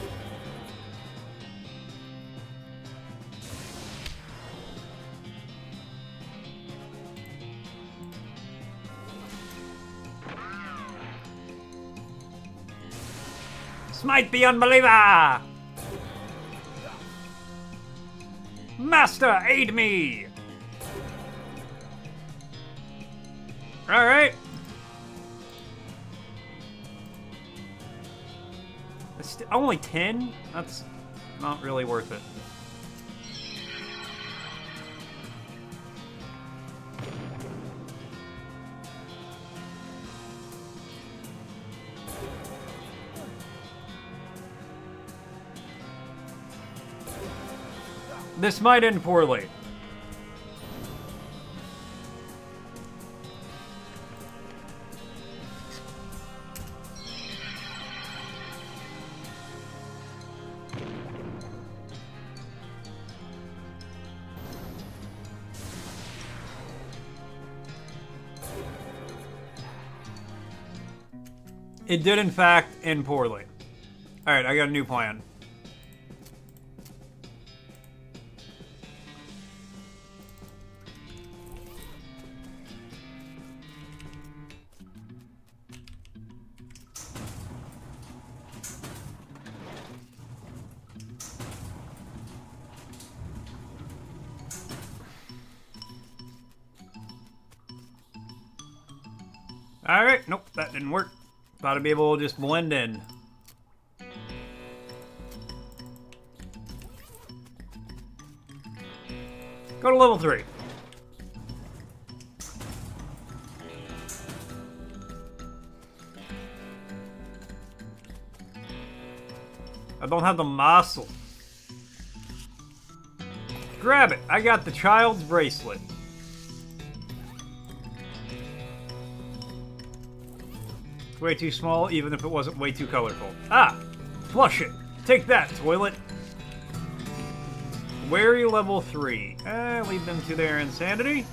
Smite the unbeliever! Master, aid me! Alright. Only 10? That's not really worth it. This might end poorly. It did, in fact, end poorly. Alright, I got a new plan. Alright, nope, that didn't work. Thought I'd be able to just blend in. Go to level 3. I don't have the muscle. Grab it. I got the child's bracelet. It's way too small, even if it wasn't way too colorful. Ah! Flush it. Take that, toilet. Wary level 3. Lead them to their insanity.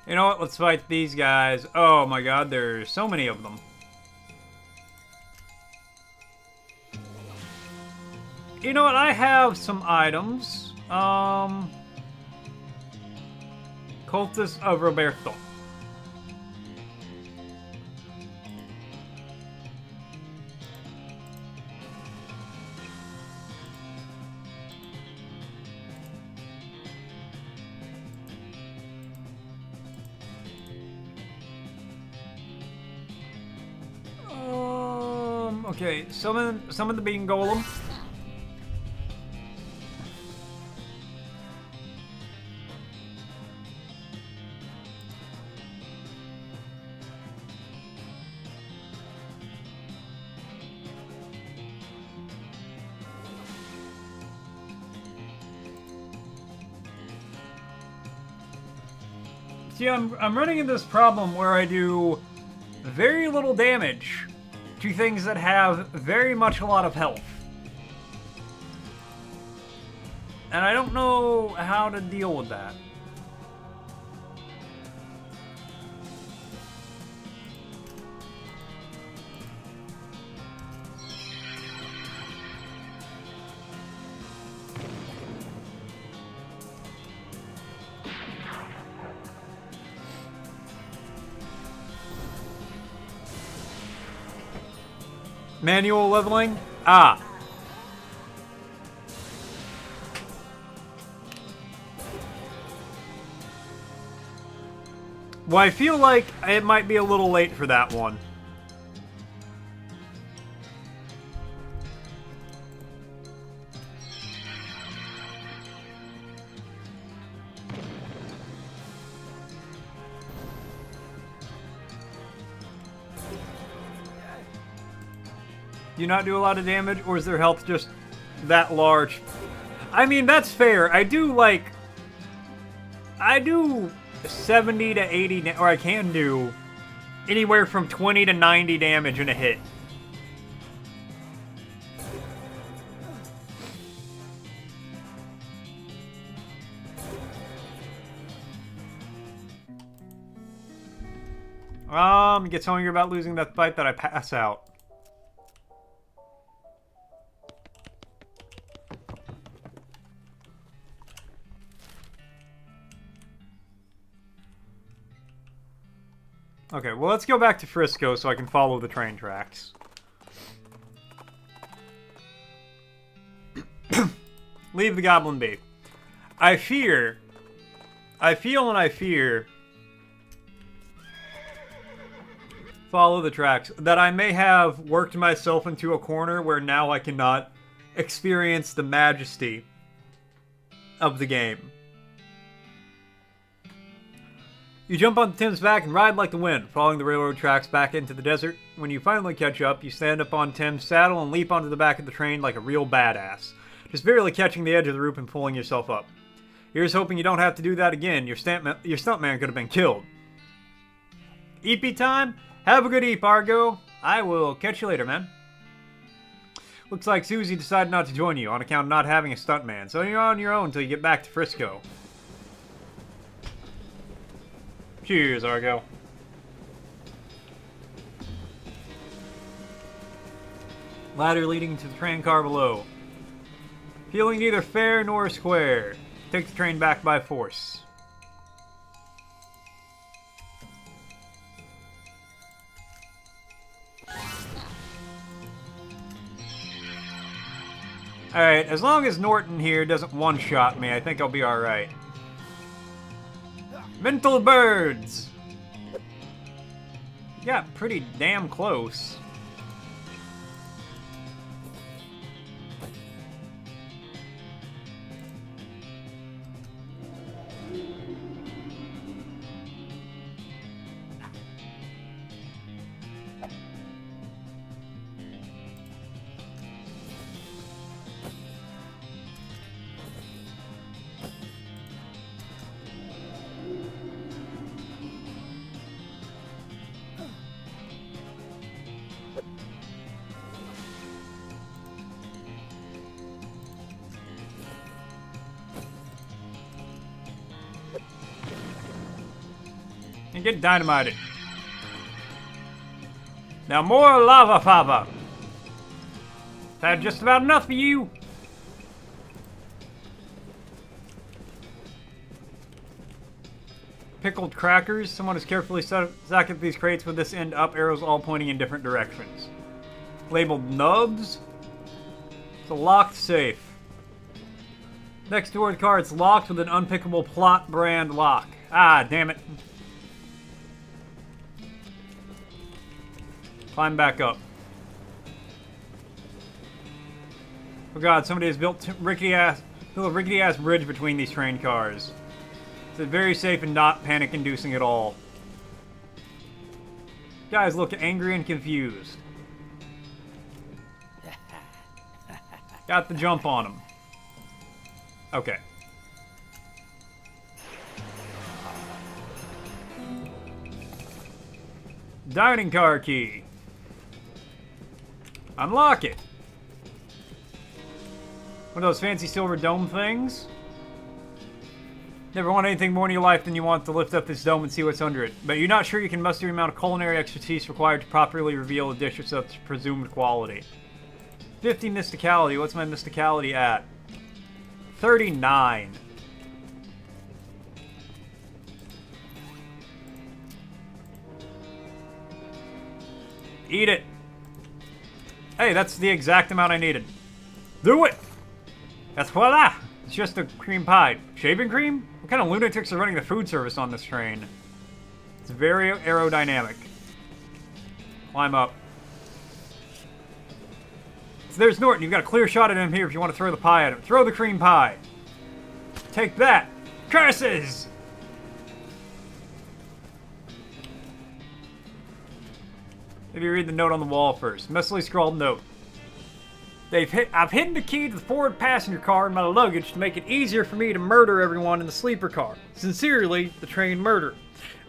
You know what? Let's fight these guys. Oh my god, there's so many of them. You know what? I have some items. Cultist of Roberto. Okay, summon the bean golem. See, I'm running into this problem where I do very little damage to things that have very much a lot of health. And I don't know how to deal with that. Manual leveling? Ah. Well, I feel like it might be a little late for that one. Do you not do a lot of damage, or is their health just that large? I mean, that's fair. I do 70 to 80, or I can do anywhere from 20 to 90 damage in a hit. Get telling you about losing that fight that I pass out. Okay, well, let's go back to Frisco so I can follow the train tracks. Leave the goblin be. I feel and I fear, follow the tracks, that I may have worked myself into a corner where now I cannot experience the majesty of the game. You jump on Tim's back and ride like the wind, following the railroad tracks back into the desert. When you finally catch up, you stand up on Tim's saddle and leap onto the back of the train like a real badass, just barely catching the edge of the rope and pulling yourself up. Here's hoping you don't have to do that again. Your stuntman could have been killed. EP time? Have a good eep, Argo. I will catch you later, man. Looks like Susie decided not to join you on account of not having a stuntman, so you're on your own until you get back to Frisco. Cheers, Argo. Ladder leading to the train car below. Feeling neither fair nor square. Take the train back by force. Alright, as long as Norton here doesn't one-shot me, I think I'll be alright. Mental birds! You got pretty damn close. And get dynamited. Now more lava fava. I've had just about enough of you. Pickled crackers. Someone has carefully stacked these crates with this end up, arrows all pointing in different directions. Labeled nubs. It's a locked safe. Next door to the car, it's locked with an unpickable plot brand lock. Ah, damn it. Climb back up. Oh god, somebody has built a rickety-ass bridge between these train cars. It's very safe and not panic-inducing at all. Guys look angry and confused. Got the jump on them. Okay. Dining car key. Unlock it. One of those fancy silver dome things. Never want anything more in your life than you want to lift up this dome and see what's under it. But you're not sure you can muster the amount of culinary expertise required to properly reveal a dish of such presumed quality. 50 mysticality. What's my mysticality at? 39. Eat it. Hey, that's the exact amount I needed. Do it! That's voila! It's just a cream pie. Shaving cream? What kind of lunatics are running the food service on this train? It's very aerodynamic. Climb up. So there's Norton. You've got a clear shot at him here if you want to throw the pie at him. Throw the cream pie. Take that. Curses! Maybe read the note on the wall first. Messily scrawled note. I've hidden the key to the forward passenger car in my luggage to make it easier for me to murder everyone in the sleeper car. Sincerely, the train murderer.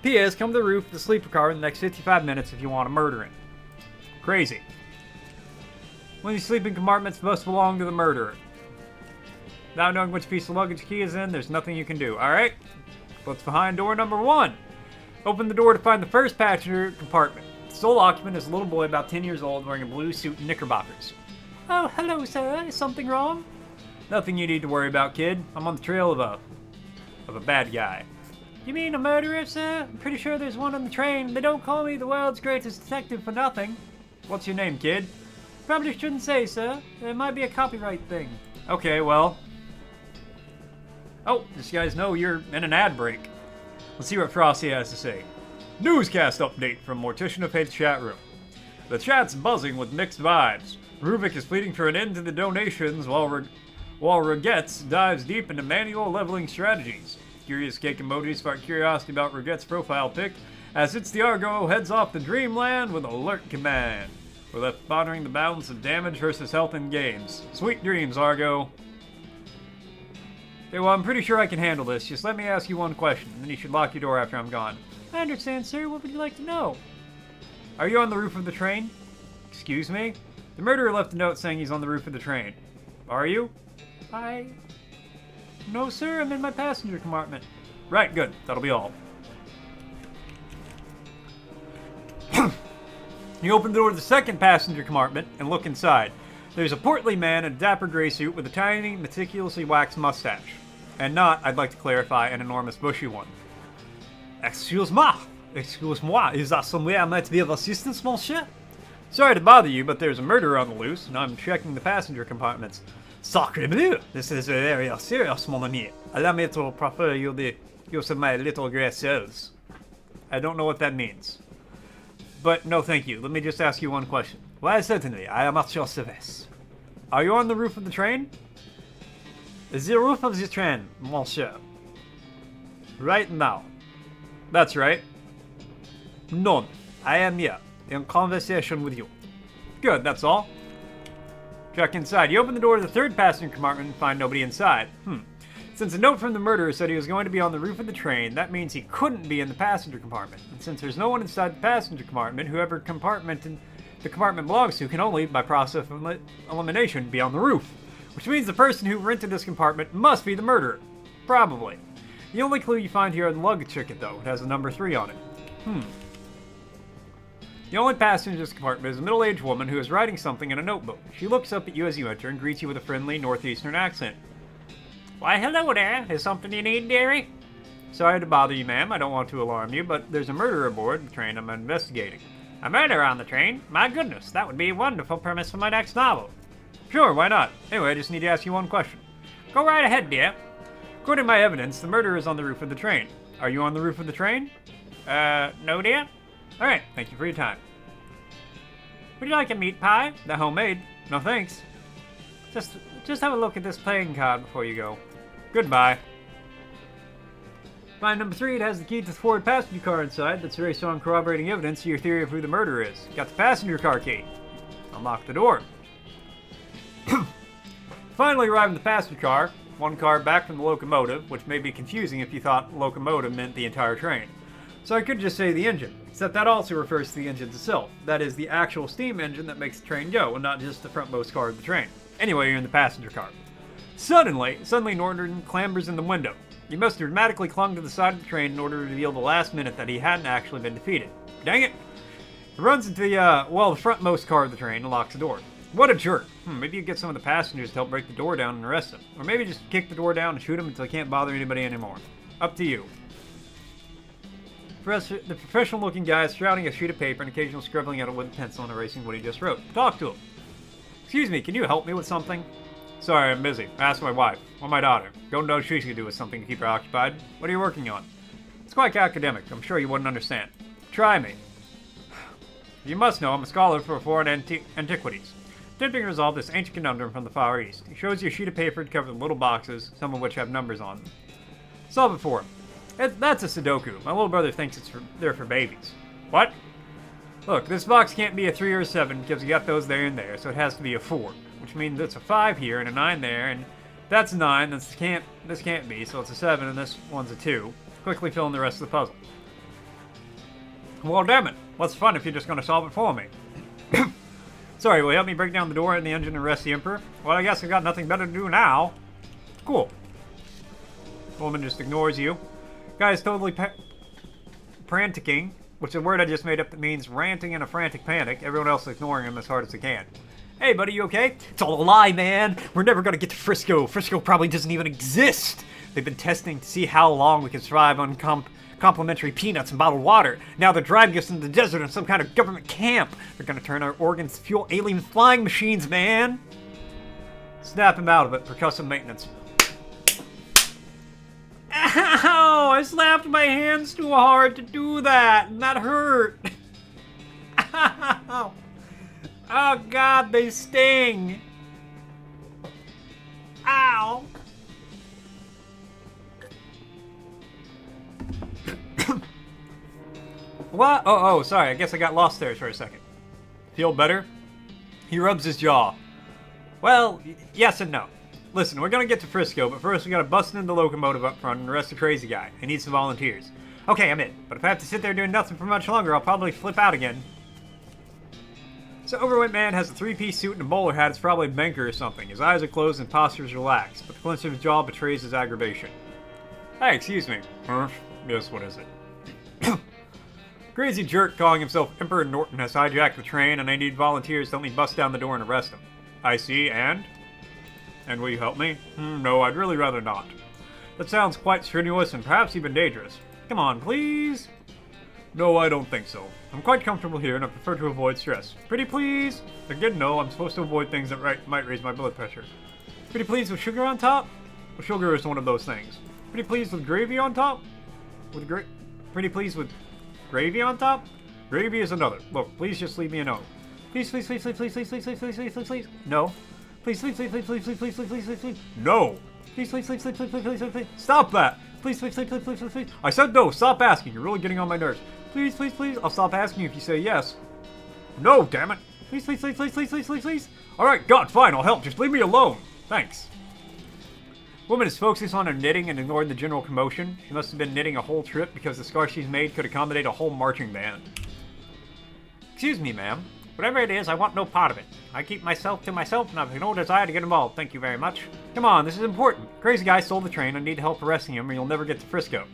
P.S. Come to the roof of the sleeper car in the next 55 minutes if you want to murder him. Crazy. One of these sleeping compartments must belong to the murderer. Without knowing which piece of luggage key is in, there's nothing you can do. Alright? What's behind door number 1? Open the door to find the first passenger compartment. The sole occupant is a little boy about 10 years old wearing a blue suit and knickerbockers. Oh, hello, sir. Is something wrong? Nothing you need to worry about, kid. I'm on the trail of a bad guy. You mean a murderer, sir? I'm pretty sure there's one on the train. They don't call me the world's greatest detective for nothing. What's your name, kid? Probably shouldn't say, sir. It might be a copyright thing. Okay, well. Oh, just so you guys know, you're in an ad break. Let's see what Frosty has to say. Newscast update from Mortician of Faith's chat room. The chat's buzzing with mixed vibes. Ruvik is pleading for an end to the donations while Regetz dives deep into manual leveling strategies. Curious cake emojis spark curiosity about Reget's profile pic as it's the Argo heads off to Dreamland with Alert Command. We're left pondering the balance of damage versus health in games. Sweet dreams, Argo. Okay, well, I'm pretty sure I can handle this. Just let me ask you one question, and then you should lock your door after I'm gone. I understand, sir. What would you like to know? Are you on the roof of the train? Excuse me? The murderer left a note saying he's on the roof of the train. Are you? No, sir. I'm in my passenger compartment. Right, good. That'll be all. You open the door to the second passenger compartment and look inside. There's a portly man in a dapper gray suit with a tiny, meticulously waxed mustache. And not, I'd like to clarify, an enormous bushy one. Excuse-moi, is that somewhere I might be of assistance, monsieur? Sorry to bother you, but there's a murderer on the loose, and I'm checking the passenger compartments. Sacre bleu! This is very serious, mon ami. Allow me to prefer you the use of my little grey cells. I don't know what that means. But no thank you, let me just ask you one question. Why, certainly, I am at your service. Are you on the roof of the train? The roof of the train, monsieur. Right now. That's right. None. I am here, in conversation with you. Good, that's all. Check inside. You open the door to the third passenger compartment and find nobody inside. Since a note from the murderer said he was going to be on the roof of the train, that means he couldn't be in the passenger compartment. And since there's no one inside the passenger compartment, whoever compartment the compartment belongs to can only, by process of elimination, be on the roof. Which means the person who rented this compartment must be the murderer. Probably. The only clue you find here on the luggage ticket, though. It has the number 3 on it. The only passenger in this compartment is a middle-aged woman who is writing something in a notebook. She looks up at you as you enter and greets you with a friendly northeastern accent. Why, hello there. Is something you need, dearie? Sorry to bother you, ma'am. I don't want to alarm you, but there's a murder aboard the train I'm investigating. A murder on the train? My goodness, that would be a wonderful premise for my next novel. Sure, why not? Anyway, I just need to ask you one question. Go right ahead, dear. According to my evidence, the murderer is on the roof of the train. Are you on the roof of the train? No, dear. Alright, thank you for your time. Would you like a meat pie? The homemade. No thanks. Just have a look at this playing card before you go. Goodbye. Find number 3, it has the key to the forward passenger car inside. That's very strong corroborating evidence to your theory of who the murderer is. Got the passenger car key. Unlock the door. Finally arrived in the passenger car, one car back from the locomotive, which may be confusing if you thought locomotive meant the entire train. So I could just say the engine, except that also refers to the engine itself. That is the actual steam engine that makes the train go, and not just the frontmost car of the train. Anyway, you're in the passenger car. Suddenly Norton clambers in the window. He must have dramatically clung to the side of the train in order to reveal the last minute that he hadn't actually been defeated. Dang it! He runs into the frontmost car of the train and locks the door. What a jerk. Maybe you get some of the passengers to help break the door down and arrest him. Or maybe just kick the door down and shoot him until he can't bother anybody anymore. Up to you. The professional-looking guy is shrouding a sheet of paper and occasionally scribbling out a wooden pencil and erasing what he just wrote. Talk to him. Excuse me, can you help me with something? Sorry, I'm busy. Ask my wife. Or my daughter. Don't know what she could do with something to keep her occupied. What are you working on? It's quite academic. I'm sure you wouldn't understand. Try me. You must know I'm a scholar for foreign antiquities. Attempting to resolve this ancient conundrum from the Far East. He shows you a sheet of paper covered with little boxes, some of which have numbers on them. Solve it for him. That's a Sudoku. My little brother thinks they're for babies. What? Look, this box can't be a 3 or a 7 because you got those there and there, so it has to be a 4. Which means it's a 5 here and a 9 there, and that's a 9, this can't be, so it's a 7 and this one's a 2. Quickly fill in the rest of the puzzle. Well, damn it. What's fun if you're just going to solve it for me? Sorry, will you help me break down the door and the engine and arrest the Emperor? Well, I guess I've got nothing better to do now. Cool. The woman just ignores you. Guy's totally pranticking, which is a word I just made up that means ranting in a frantic panic. Everyone else is ignoring him as hard as they can. Hey, buddy, you okay? It's all a lie, man. We're never going to get to Frisco. Frisco probably doesn't even exist. They've been testing to see how long we can survive on complimentary peanuts and bottled water. Now they're driving us into the desert in some kind of government camp. They're gonna turn our organs to fuel alien flying machines, man! Snap him out of it, percussive maintenance. Ow! I slapped my hands too hard to do that, and that hurt! Ow! Oh god, they sting! Ow! What? Oh, sorry. I guess I got lost there for a second. Feel better? He rubs his jaw. Well, yes and no. Listen, we're gonna get to Frisco, but first we gotta bust into the locomotive up front and arrest the crazy guy. I need some volunteers. Okay, I'm in. But if I have to sit there doing nothing for much longer, I'll probably flip out again. So overweight man has a three-piece suit and a bowler hat. It's probably a banker or something. His eyes are closed and posture is relaxed, but the clench of his jaw betrays his aggravation. Hey, excuse me. Yes, what is it? Crazy jerk calling himself Emperor Norton has hijacked the train, and I need volunteers to help me bust down the door and arrest him. I see, and? And will you help me? No, I'd really rather not. That sounds quite strenuous and perhaps even dangerous. Come on, please? No, I don't think so. I'm quite comfortable here and I prefer to avoid stress. Pretty please? Again, no, I'm supposed to avoid things that might raise my blood pressure. Pretty please with sugar on top? Well, sugar is one of those things. Pretty please with gravy on top? Pretty please with gravy on top? Gravy is another. Look, please just leave me alone. Please, please, please, please, please, please, please, please, please, please, please, please. No. Please, please, please, please, please, please, please, please, please, please, please. No. Please, please, please, please, please, please, please, please, please. Stop that. Please, please, please, please, please, please, please. I said no. Stop asking. You're really getting on my nerves. Please, please, please. I'll stop asking you if you say yes. No, damn it. Please, please, please, please, please, please, please, please. All right, God, fine. I'll help. Just leave me alone. Thanks. Woman is focused on her knitting and ignored the general commotion. She must have been knitting a whole trip because the scarf she's made could accommodate a whole marching band. Excuse me, ma'am. Whatever it is, I want no part of it. I keep myself to myself and I have no desire to get involved. Thank you very much. Come on, this is important. Crazy guy stole the train. I need help arresting him or you'll never get to Frisco.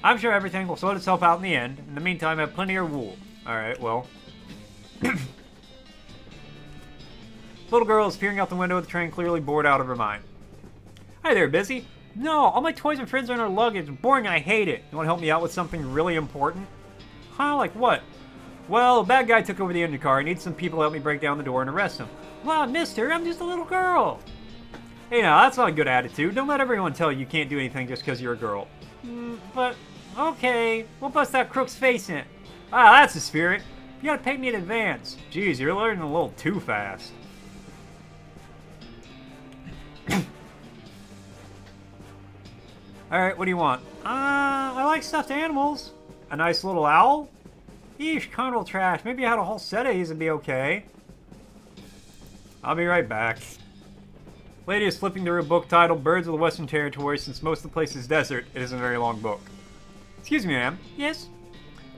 I'm sure everything will sort itself out in the end. In the meantime, I have plenty of wool. Alright, well. Little girl is peering out the window of the train, clearly bored out of her mind. Hi there, busy? No, all my toys and friends are in our luggage. Boring, I hate it. You want to help me out with something really important? Huh, like what? Well, a bad guy took over the engine car. I need some people to help me break down the door and arrest him. Wow, mister, I'm just a little girl. Hey, now, that's not a good attitude. Don't let everyone tell you can't do anything just because you're a girl. But, okay, we'll bust that crook's face in. Ah, that's the spirit. You gotta pay me in advance. Jeez, you're learning a little too fast. Alright, what do you want? I like stuffed animals. A nice little owl? Yeesh, carnival trash. Maybe I had a whole set of these and be okay. I'll be right back. Lady is flipping through a book titled Birds of the Western Territory. Since most of the place is desert, it is a very long book. Excuse me, ma'am. Yes?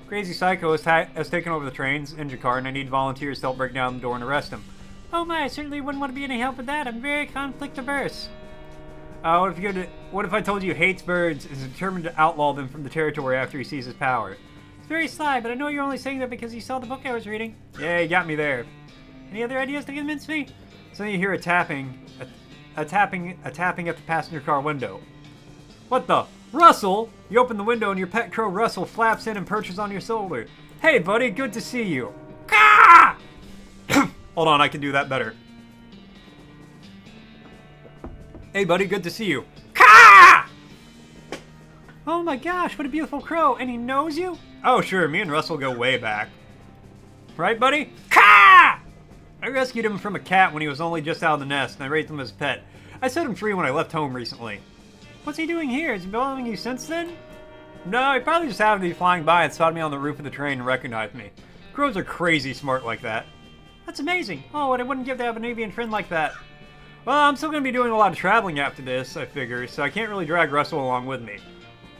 Crazy Psycho has taken over the train's engine car and I need volunteers to help break down the door and arrest him. Oh my, I certainly wouldn't want to be any help with that. I'm very conflict averse. What if I told you hates birds and is determined to outlaw them from the territory after he sees his power? It's very sly, but I know you're only saying that because you saw the book I was reading. Yeah, you got me there. Any other ideas to convince me? Suddenly you hear a tapping at the passenger car window. What the? Russell! You open the window and your pet crow Russell flaps in and perches on your shoulder. Hey, buddy, good to see you. Caw! Hold on, I can do that better. Hey, buddy, good to see you. Caw! Oh my gosh, what a beautiful crow. And he knows you? Oh, sure, me and Russell go way back. Right, buddy? Caw! I rescued him from a cat when he was only just out of the nest, and I raised him as a pet. I set him free when I left home recently. What's he doing here? Has he been following you since then? No, he probably just happened to be flying by and spotted me on the roof of the train and recognized me. Crows are crazy smart like that. That's amazing. Oh, and I wouldn't give to have an avian friend like that. Well, I'm still going to be doing a lot of traveling after this, I figure, so I can't really drag Russell along with me.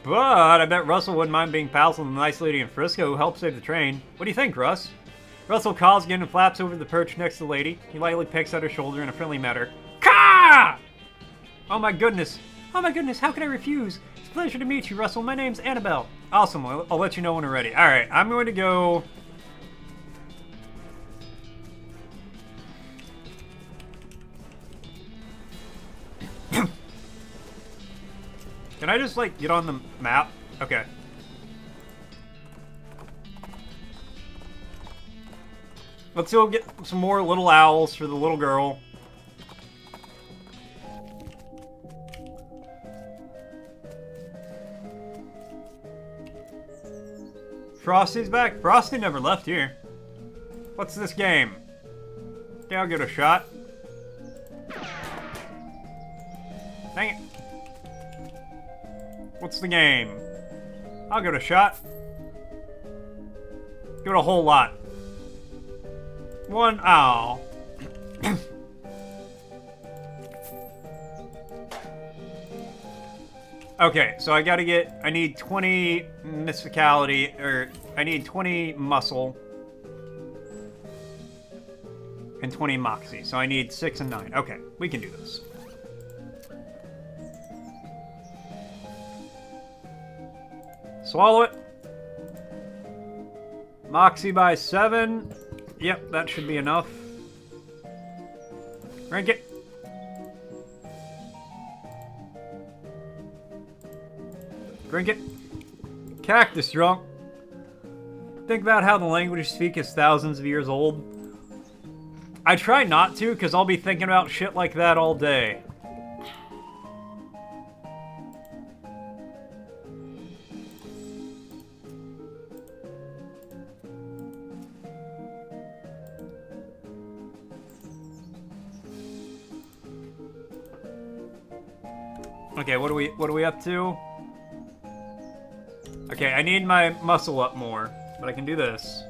But I bet Russell wouldn't mind being pals with the nice lady in Frisco who helped save the train. What do you think, Russ? Russell calls again and flaps over the perch next to the lady. He lightly pecks at her shoulder in a friendly manner. Caw! Oh my goodness. Oh my goodness, how can I refuse? It's a pleasure to meet you, Russell. My name's Annabelle. Awesome, I'll let you know when we're ready. Alright, I'm going to go... Can I just, like, get on the map? Okay. Let's go get some more little owls for the little girl. Frosty's back? Frosty never left here. What's this game? Okay, I'll give it a shot. Dang it. What's the game? I'll give it a shot. Give it a whole lot. One owl. Okay, so I need 20 mysticality, or I need 20 muscle and 20 moxie. So I need 6 and 9. Okay, we can do this. Swallow it. Moxie by 7. Yep, that should be enough. Drink it. Drink it. Cactus drunk. Think about how the language you speak is thousands of years old. I try not to, because I'll be thinking about shit like that all day. Okay, what are we up to? Okay, I need my muscle up more, but I can do this.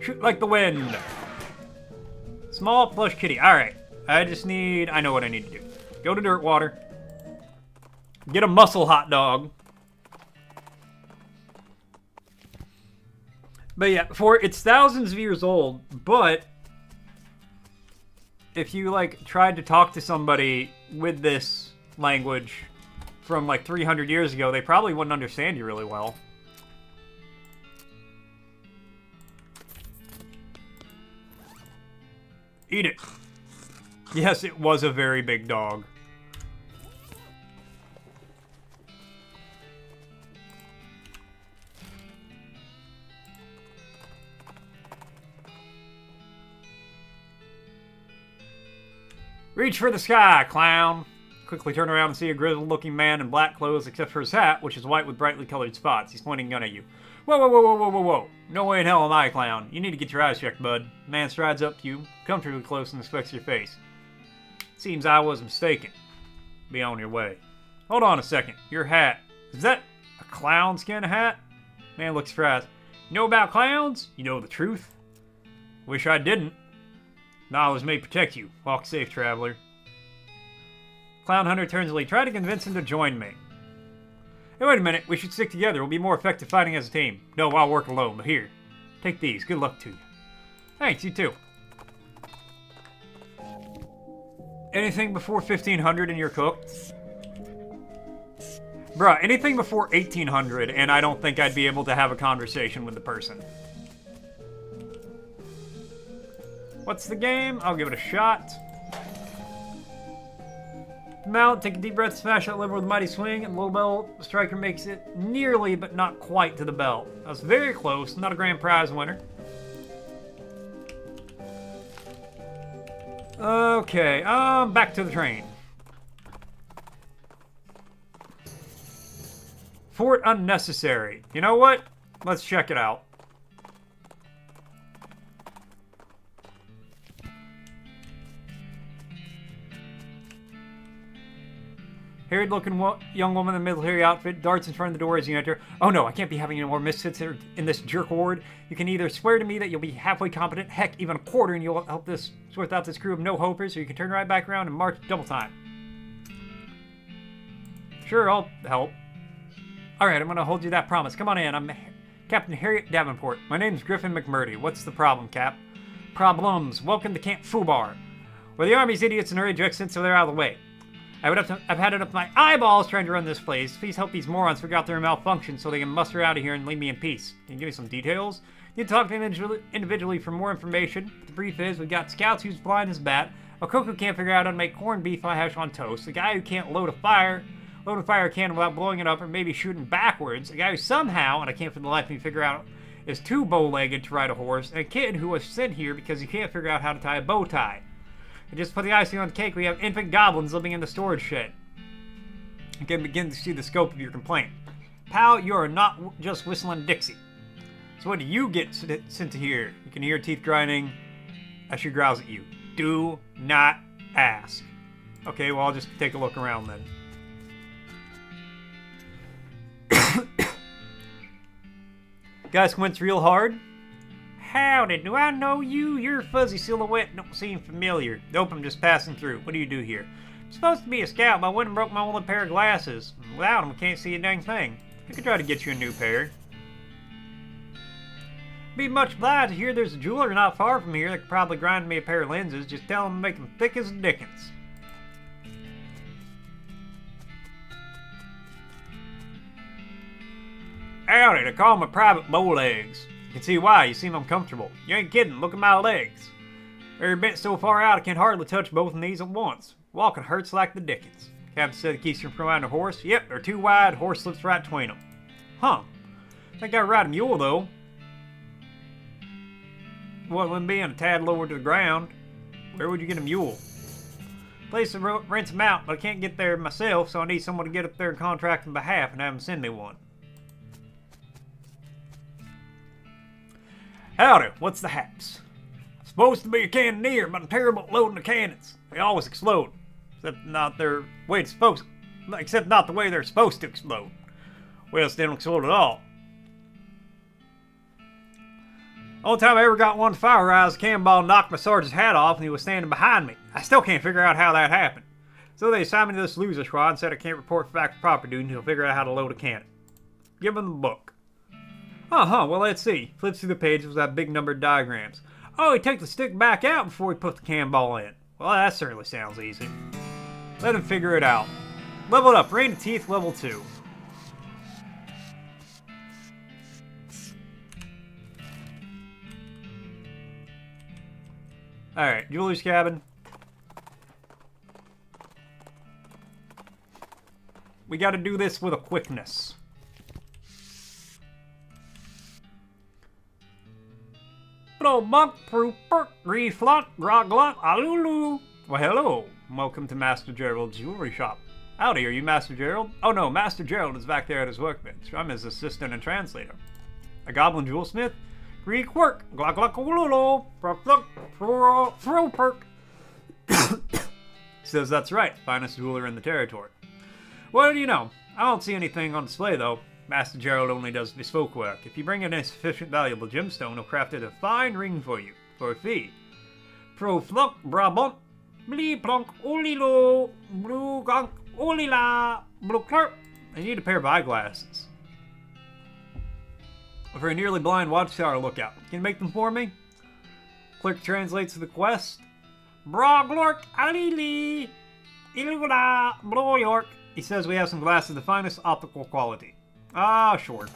Shoot like the wind. Small plush kitty. Alright. I know what I need to do. Go to Dirtwater. Get a muscle hot dog. But yeah, it's thousands of years old, but if you, like, tried to talk to somebody with this language from, like, 300 years ago, they probably wouldn't understand you really well. Eat it. Yes, it was a very big dog. Reach for the sky, clown. Quickly turn around and see a grizzled-looking man in black clothes except for his hat, which is white with brightly colored spots. He's pointing a gun at you. Whoa, whoa, whoa, whoa, whoa, whoa, whoa. No way in hell am I, clown. You need to get your eyes checked, bud. The man strides up to you, comfortably close, and inspects your face. Seems I was mistaken. Be on your way. Hold on a second. Your hat. Is that a clown skin hat? Man looks surprised. You know about clowns? You know the truth? Wish I didn't. Knowledge may protect you. Walk safe, traveler. Clown Hunter turns to leave. Try to convince him to join me. Hey, wait a minute. We should stick together. We'll be more effective fighting as a team. No, I'll work alone. But here, take these. Good luck to you. Thanks, you too. Anything before 1500 and you're cooked? Bruh, anything before 1800 and I don't think I'd be able to have a conversation with the person. What's the game? I'll give it a shot. Mount, take a deep breath, smash that lever with a mighty swing, and low bell striker makes it nearly but not quite to the belt. That was very close, not a grand prize winner. Okay, back to the train. Fort unnecessary. You know what? Let's check it out. Harried-looking young woman in a military outfit darts in front of the door as you enter. Oh no, I can't be having any more misfits in this jerk ward. You can either swear to me that you'll be halfway competent, heck, even a quarter, and you'll help sort out this crew of no-hopers, or you can turn right back around and march double time. Sure, I'll help. Alright, I'm gonna hold you that promise. Come on in, I'm Captain Harriet Davenport. My name's Griffin McMurdy. What's the problem, Cap? Problems. Welcome to Camp Fubar. Where the Army's idiots in a hurry to exit so they're out of the way. I've had it up to my eyeballs trying to run this place. Please help these morons figure out their malfunction so they can muster out of here and leave me in peace. Can you give me some details? You need to talk to them individually for more information. The brief is, we've got scouts who's blind as a bat, a cook who can't figure out how to make corned beef hash on toast, a guy who can't load a fire can without blowing it up or maybe shooting backwards, a guy who somehow, and I can't for the life of me figure out, is too bow-legged to ride a horse, and a kid who was sent here because he can't figure out how to tie a bow tie. And just put the icing on the cake, we have infant goblins living in the storage shed. You can begin to see the scope of your complaint. Pal, you are not just whistling Dixie. So what do you get sent to here? You can hear teeth grinding as she growls at you. Do not ask. Okay, well, I'll just take a look around then. Guy squints real hard. howdy. Do I know you? Your fuzzy silhouette don't seem familiar. Nope, I'm just passing through. What do you do here? I'm supposed to be a scout, but I went and broke my only pair of glasses. Without them, I can't see a dang thing. I could try to get you a new pair. Be much obliged to hear there's a jeweler not far from here that could probably grind me a pair of lenses. Just tell him to make them thick as the dickens. Howdy, they call me Private Bowlegs. You can see why, you seem uncomfortable. You ain't kidding, look at my legs. They're bent so far out I can hardly touch both knees at once. Walking hurts like the dickens. Captain said it keeps you from riding a horse. Yep, they're too wide, horse slips right between them. Huh. Think I ride a mule though. Well, when being a tad lower to the ground, where would you get a mule? Place to rent them out, but I can't get there myself, so I need someone to get up there and contract on behalf and have them send me one. Howdy, what's the haps? Supposed to be a cannoneer, but I'm terrible at loading the cannons. They always explode. Except not the way they're supposed to explode. Well, they don't explode at all. Only time I ever got one to fire, a cannonball knocked my sergeant's hat off and he was standing behind me. I still can't figure out how that happened. So they assigned me to this loser squad and said I can't report back to proper duty until I figure out how to load a cannon. Give him the book. Well, let's see. Flips through the pages with that big numbered diagrams. Oh, he took the stick back out before he put the cannonball in. Well, that certainly sounds easy. Let him figure it out. Level it up. Rain of Teeth, level 2. Alright, jeweler's cabin. We gotta do this with a quickness. Hello, monk, prooper, reflot, groglot, alulu. Well, hello. Welcome to Master Gerald's jewelry shop. Howdy, are you Master Gerald? Oh no, Master Gerald is back there at his workbench. I'm his assistant and translator. A goblin jewelsmith? Greek work. Glocklockalulu. Perk. Says that's right. Finest jeweler in the territory. What do you know? I don't see anything on display though. Master Gerald only does bespoke work. If you bring in a sufficient valuable gemstone, he'll craft it a fine ring for you, for a fee. Pro flunk brabant, blee plunk olilo, blue gonk olila, blue clerk. I need a pair of eyeglasses. For a nearly blind watchtower lookout. Can you make them for me? Clerk translates the quest. Broglork alili, ilula, blow york. He says we have some glasses of the finest optical quality. Ah, sure.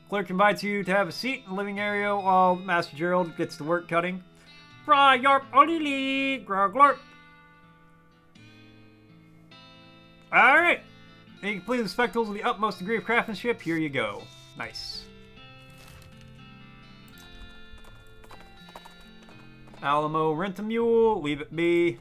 Clerk invites you to have a seat in the living area while Master Gerald gets to work cutting. Bra yarp olili, groglorp. Alright. And you complete the spectacles with the utmost degree of craftsmanship. Here you go. Nice. Alamo, rent a mule, leave it be.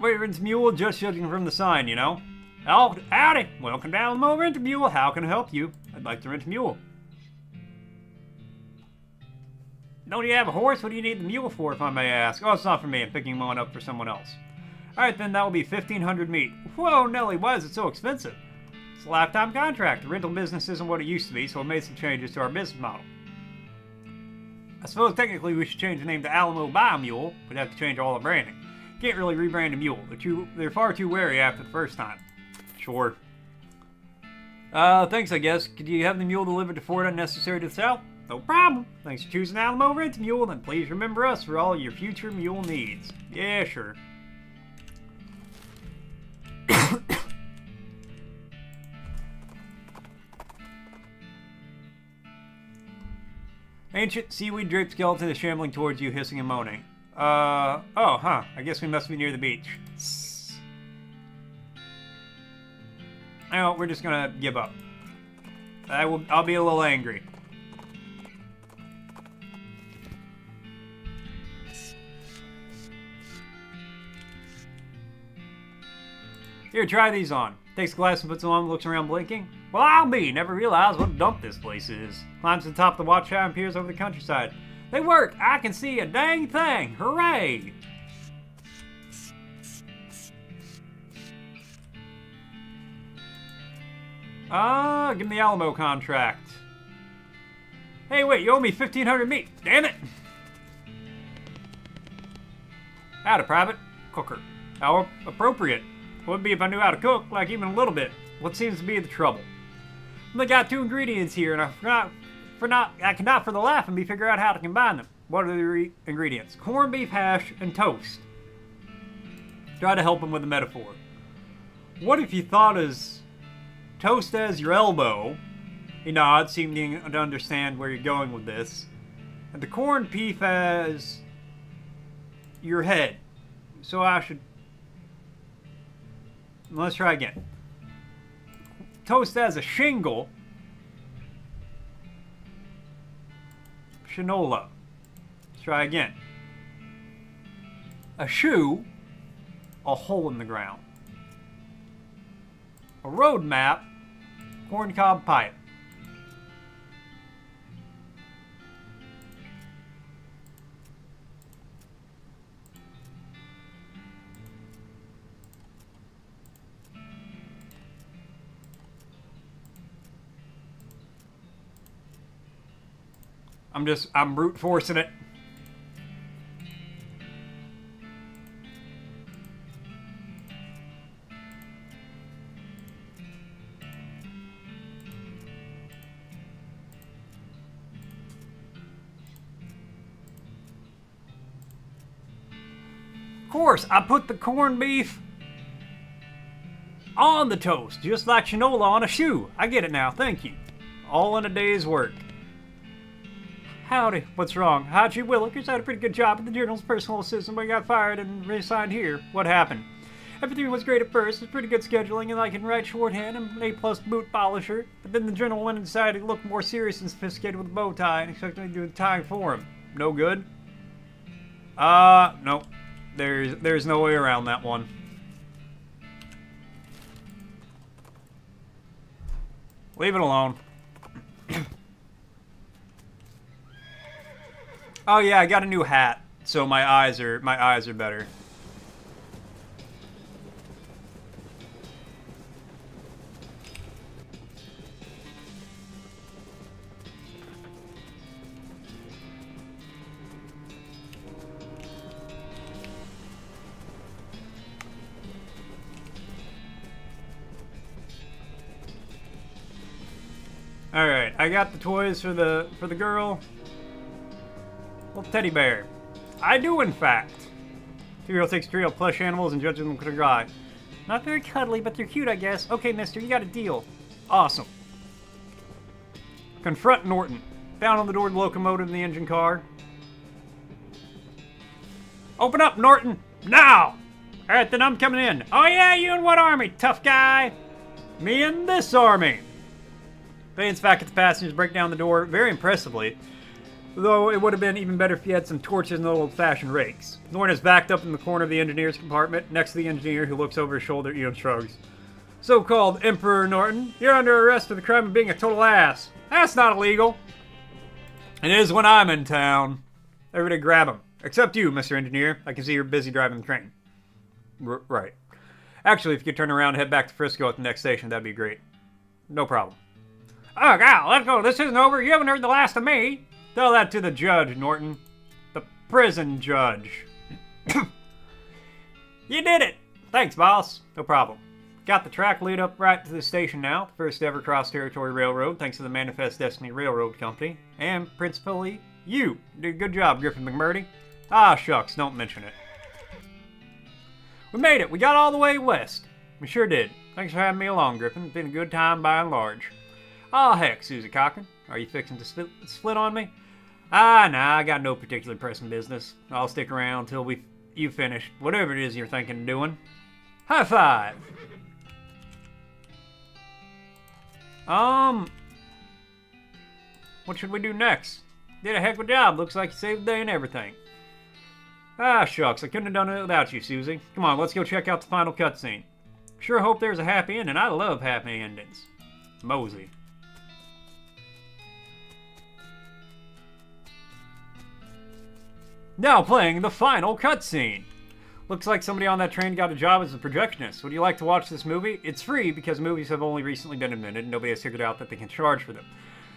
Wait, rent a mule, just judging from the sign, you know. Oh, howdy! Welcome to Alamo, rent a mule. How can I help you? I'd like to rent a mule. Don't you have a horse? What do you need the mule for, if I may ask? Oh, it's not for me. I'm picking one up for someone else. Alright, then that will be 1,500 meat. Whoa, Nelly, why is it so expensive? It's a lifetime contract. The rental business isn't what it used to be, so I made some changes to our business model. I suppose technically we should change the name to Alamo Buy a Mule. We'd have to change all the branding. Can't really rebrand a mule. They're far too wary after the first time. Sure. Thanks, I guess. Could you have the mule delivered to Fort Unnecessary to the south? No problem. Thanks for choosing Alamo Rent Mule, and please remember us for all your future mule needs. Yeah, sure. Ancient seaweed draped skeleton is shambling towards you, hissing and moaning. I guess we must be near the beach. No, we're just gonna give up. I'll be a little angry. Here, try these on. Takes a glass and puts them on, looks around blinking. Well, I'll be. Never realized what a dump this place is. Climbs to the top of the watchtower and peers over the countryside. They work. I can see a dang thing. Hooray! Give me the Alamo contract. Hey, wait, you owe me 1,500 meat. Damn it! Howdy, Private. Cooker. How appropriate. Would be if I knew how to cook, like even a little bit. What seems to be the trouble? I got 2 ingredients here, and I cannot for the life of me figure out how to combine them. What are the ingredients? Corned beef hash and toast. Try to help him with a metaphor. What if you thought as toast as your elbow? He nods, seeming to understand where you're going with this. And the corned beef as your head. So I should... Let's try again. Toast as a shingle. Shinola. Let's try again. A shoe. A hole in the ground. A road map. Corncob pipe. I'm brute forcing it. Of course, I put the corned beef on the toast, just like Shinola on a shoe. I get it now, thank you. All in a day's work. Howdy, what's wrong? Haji Willikers had a pretty good job at the Journal's personal assistant when he got fired and reassigned here. What happened? Everything was great at first, it was pretty good scheduling, and I can write shorthand and an A+ boot polisher. But then the Journal went and decided to look more serious and sophisticated with a bow tie and expected me to do the tying for him. No good? No. There's no way around that one. Leave it alone. Oh yeah, I got a new hat, so my eyes are better. All right, I got the toys for the girl. Little teddy bear. I do, in fact. 2-year-old takes 3 plush animals and judges them to dry. Not very cuddly, but they're cute, I guess. Okay, mister, you got a deal. Awesome. Confront Norton. Found on the door of the locomotive in the engine car. Open up, Norton! Now! Alright, then I'm coming in. Oh yeah, you in what army, tough guy? Me in this army. Bane's back at the passengers, break down the door very impressively. Though it would have been even better if you had some torches and old-fashioned rakes. Norton is backed up in the corner of the engineer's compartment, next to the engineer who looks over his shoulder and shrugs. So-called Emperor Norton, you're under arrest for the crime of being a total ass. That's not illegal. It is when I'm in town. Everybody grab him. Except you, Mr. Engineer. I can see you're busy driving the train. Right. Actually, if you could turn around and head back to Frisco at the next station, that'd be great. No problem. Oh, God, let's go. This isn't over. You haven't heard the last of me. Tell that to the judge, Norton. The prison judge. You did it! Thanks, boss. No problem. Got the track lead up right to the station now. First ever cross-territory railroad, thanks to the Manifest Destiny Railroad Company. And, principally, you. Did a good job, Griffin McMurdy. Ah, shucks, don't mention it. We made it. We got all the way west. We sure did. Thanks for having me along, Griffin. It's been a good time by and large. Oh, heck, Susie Cochran. Are you fixing to split on me? Ah, nah, I got no particular pressing business. I'll stick around till you finish whatever it is you're thinking of doing. High five! What should we do next? Did a heck of a job. Looks like you saved the day and everything. Ah, shucks, I couldn't have done it without you, Susie. Come on, let's go check out the final cutscene. Sure hope there's a happy ending. I love happy endings. Mosey. Now playing the final cutscene. Looks like somebody on that train got a job as a projectionist. Would you like to watch this movie? It's free because movies have only recently been invented and nobody has figured out that they can charge for them.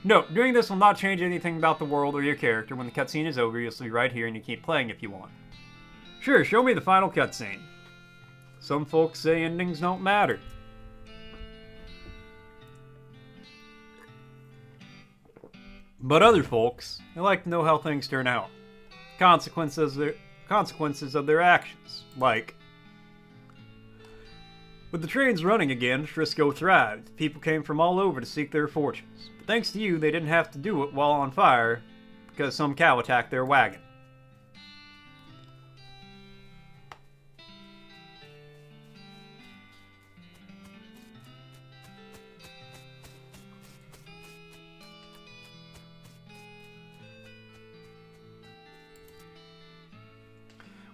Note, doing this will not change anything about the world or your character. When the cutscene is over, you'll be right here and you keep playing if you want. Sure, show me the final cutscene. Some folks say endings don't matter. But other folks, they like to know how things turn out. Consequences of their actions. Like, with the trains running again, Frisco thrived. People came from all over to seek their fortunes. But thanks to you, they didn't have to do it while on fire because some cow attacked their wagon.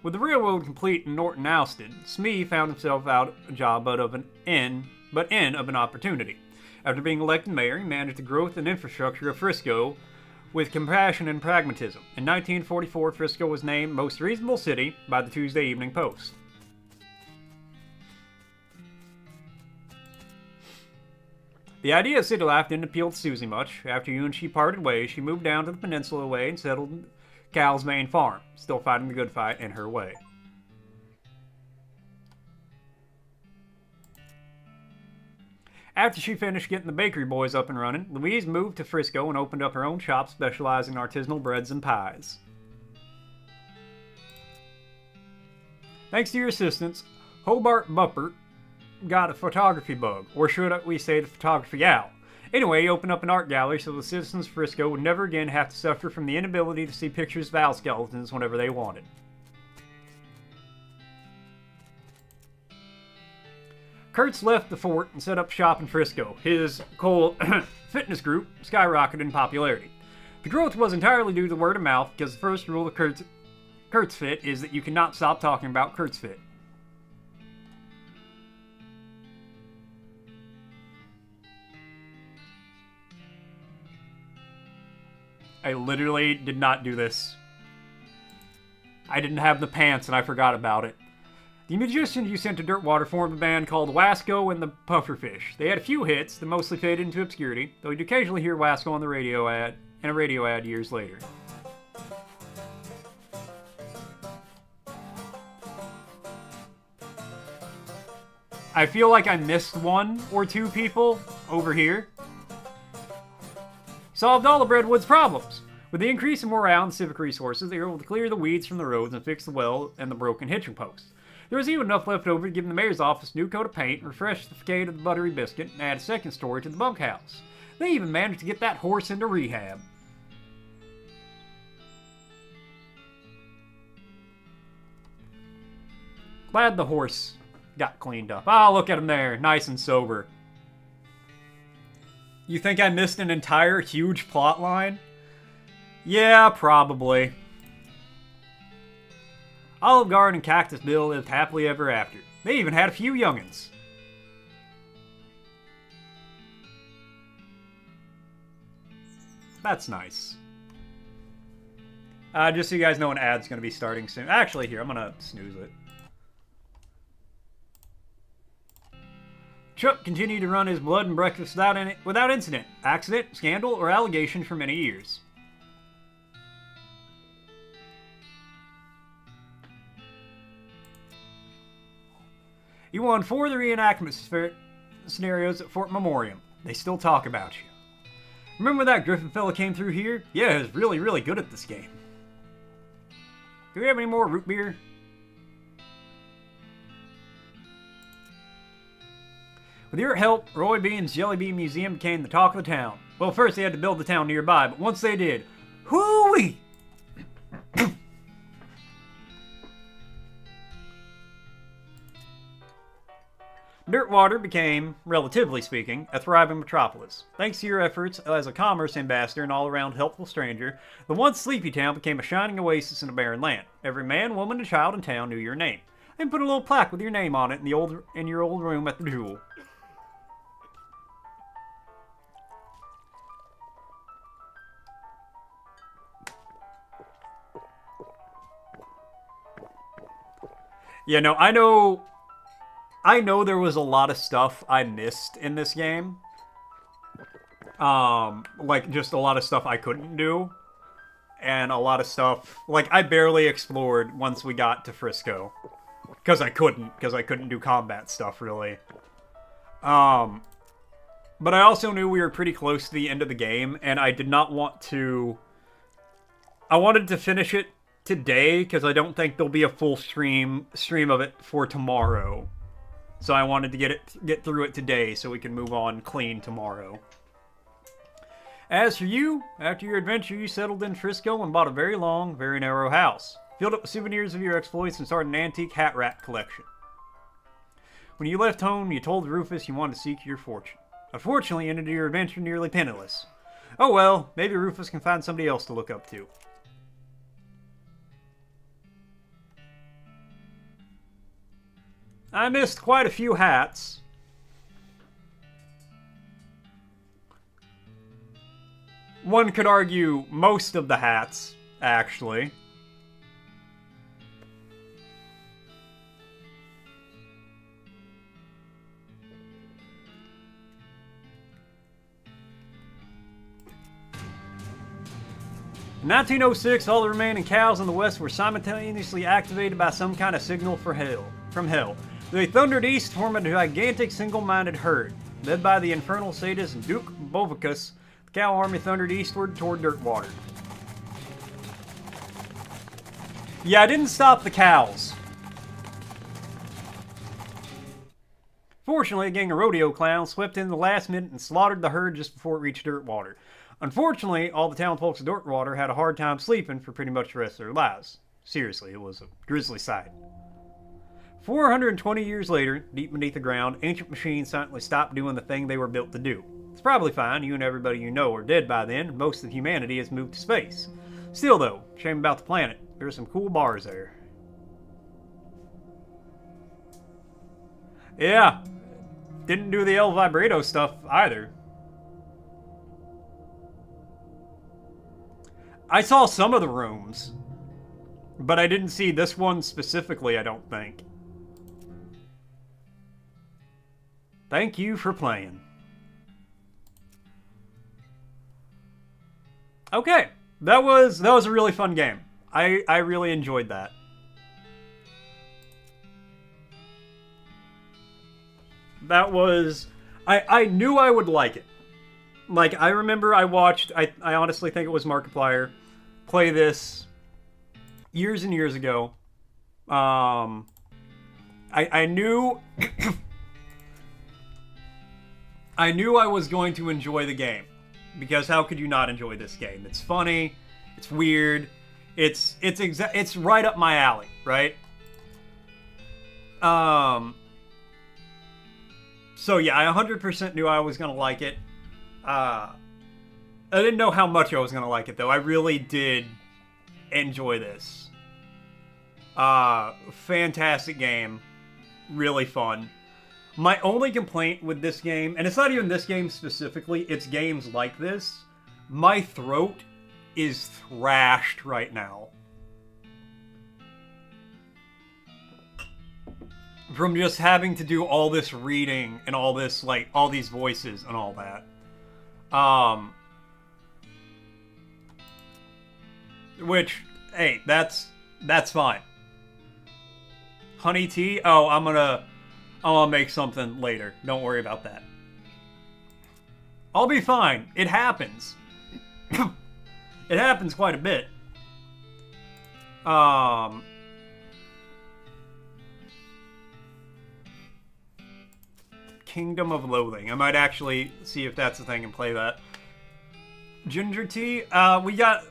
With the railroad complete and Norton ousted, Smee found himself out a job but in of an opportunity. After being elected mayor, he managed the growth and infrastructure of Frisco with compassion and pragmatism. In 1944, Frisco was named Most Reasonable City by the Tuesday Evening Post. The idea of city life didn't appeal to Susie much. After you and she parted ways, she moved down to the peninsula way and settled Cal's main farm, still fighting the good fight in her way. After she finished getting the bakery boys up and running, Louise moved to Frisco and opened up her own shop specializing in artisanal breads and pies. Thanks to your assistance, Hobart Buppert got a photography bug, or should we say the photography owl. Anyway, he opened up an art gallery so the citizens of Frisco would never again have to suffer from the inability to see pictures of owl skeletons whenever they wanted. Kurtz left the fort and set up shop in Frisco. His fitness group skyrocketed in popularity. The growth was entirely due to word of mouth because the first rule of Kurt's Fit is that you cannot stop talking about Kurt's Fit. I literally did not do this. I didn't have the pants and I forgot about it. The musicians you sent to Dirtwater formed a band called Wasco and the Pufferfish. They had a few hits that mostly faded into obscurity, though you'd occasionally hear Wasco on the radio ad, in a radio ad years later. I feel like I missed one or two people over here. Solved all of Redwood's problems. With the increase in morale and civic resources, they were able to clear the weeds from the roads and fix the well and the broken hitching posts. There was even enough left over to give the mayor's office a new coat of paint, refresh the facade of the buttery biscuit, and add a second story to the bunkhouse. They even managed to get that horse into rehab. Glad the horse got cleaned up. Ah, look at him there, nice and sober. You think I missed an entire huge plot line? Yeah, probably. Olive Garden and Cactus Bill lived happily ever after. They even had a few young'uns. That's nice. Just so you guys know, an ad's going to be starting soon. Actually, here, I'm going to snooze it. Chuck continued to run his blood and breakfast without incident, accident, scandal, or allegation for many years. He won 4 of the reenactment scenarios at Fort Memoriam. They still talk about you. Remember when that Griffin fella came through here? Yeah, he was really, really good at this game. Do we have any more root beer? With your help, Roy Bean's Jelly Bean Museum became the talk of the town. Well, first they had to build the town nearby, but once they did, hoo-wee! Dirtwater became, relatively speaking, a thriving metropolis. Thanks to your efforts as a commerce ambassador and all-around helpful stranger, the once sleepy town became a shining oasis in a barren land. Every man, woman, and child in town knew your name. They put a little plaque with your name on it in your old room at the Jewel. Yeah, no, I know there was a lot of stuff I missed in this game. Like just a lot of stuff I couldn't do, and a lot of stuff like I barely explored once we got to Frisco because I couldn't do combat stuff really. Um, but I also knew we were pretty close to the end of the game, and I did not want to. I wanted to finish it today because I don't think there'll be a full stream of it for tomorrow. So I wanted to get through it today so we can move on clean tomorrow. As for you, after your adventure, you settled in Frisco and bought a very long, very narrow house. Filled up with souvenirs of your exploits and started an antique hat rack collection. When you left home, you told Rufus you wanted to seek your fortune. Unfortunately, you ended your adventure nearly penniless. Oh well, maybe Rufus can find somebody else to look up to. I missed quite a few hats. One could argue most of the hats, actually. In 1906, all the remaining cows in the West were simultaneously activated by some kind of signal from hell. They thundered east, forming a gigantic single-minded herd. Led by the infernal sadist Duke Bovicus, the cow army thundered eastward toward Dirtwater. Yeah, I didn't stop the cows. Fortunately, a gang of rodeo clowns swept in the last minute and slaughtered the herd just before it reached Dirtwater. Unfortunately, all the town folks of Dirtwater had a hard time sleeping for pretty much the rest of their lives. Seriously, it was a grisly sight. 420 years later, deep beneath the ground, ancient machines silently stopped doing the thing they were built to do. It's probably fine, you and everybody you know are dead by then, and most of humanity has moved to space. Still though, shame about the planet, there are some cool bars there. Yeah, didn't do the El Vibrato stuff either. I saw some of the rooms, but I didn't see this one specifically, I don't think. Thank you for playing. Okay, that was a really fun game. I really enjoyed that. That was I knew I would like it. Like I remember I honestly think it was Markiplier play this years and years ago. I knew I knew I was going to enjoy the game, because how could you not enjoy this game? It's funny, it's weird, it's right up my alley, right? So yeah, I 100% knew I was gonna like it. I didn't know how much I was gonna like it though. I really did enjoy this. Fantastic game, really fun. My only complaint with this game, and it's not even this game specifically, it's games like this, my throat is thrashed right now. From just having to do all this reading and all this, like, all these voices and all that. Which, hey, that's fine. Honey tea? Oh, I'm gonna make something later. Don't worry about that. I'll be fine. It happens. It happens quite a bit. Kingdom of Loathing. I might actually see if that's a thing and play that. Ginger tea?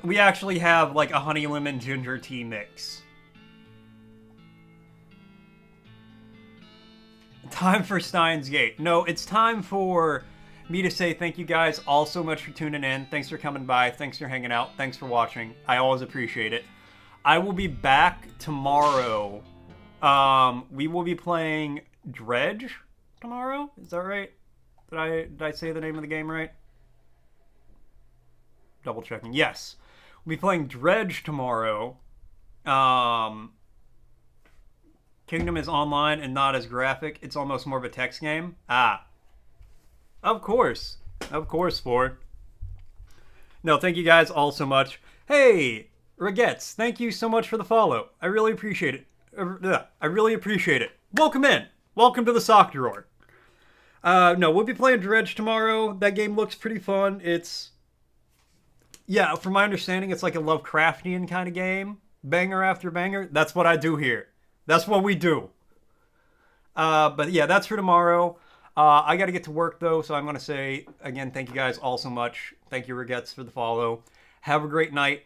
We actually have like a honey lemon ginger tea mix. Time for Steins Gate. No, it's time for me to say thank you guys all so much for tuning in. Thanks for coming by. Thanks for hanging out. Thanks for watching. I always appreciate it. I will be back tomorrow. We will be playing Dredge tomorrow. Is that right? Did I say the name of the game right? Double checking. Yes. We'll be playing Dredge tomorrow. Kingdom is online and not as graphic. It's almost more of a text game. Ah. Of course. Of course, Ford. No, thank you guys all so much. Hey, Regettes, thank you so much for the follow. I really appreciate it. I really appreciate it. Welcome in. Welcome to the sock drawer. No, we'll be playing Dredge tomorrow. That game looks pretty fun. Yeah, from my understanding, it's like a Lovecraftian kind of game. Banger after banger. That's what I do here. That's what we do. But yeah, that's for tomorrow. I got to get to work, though, so I'm going to say, again, thank you guys all so much. Thank you, Regettes, for the follow. Have a great night.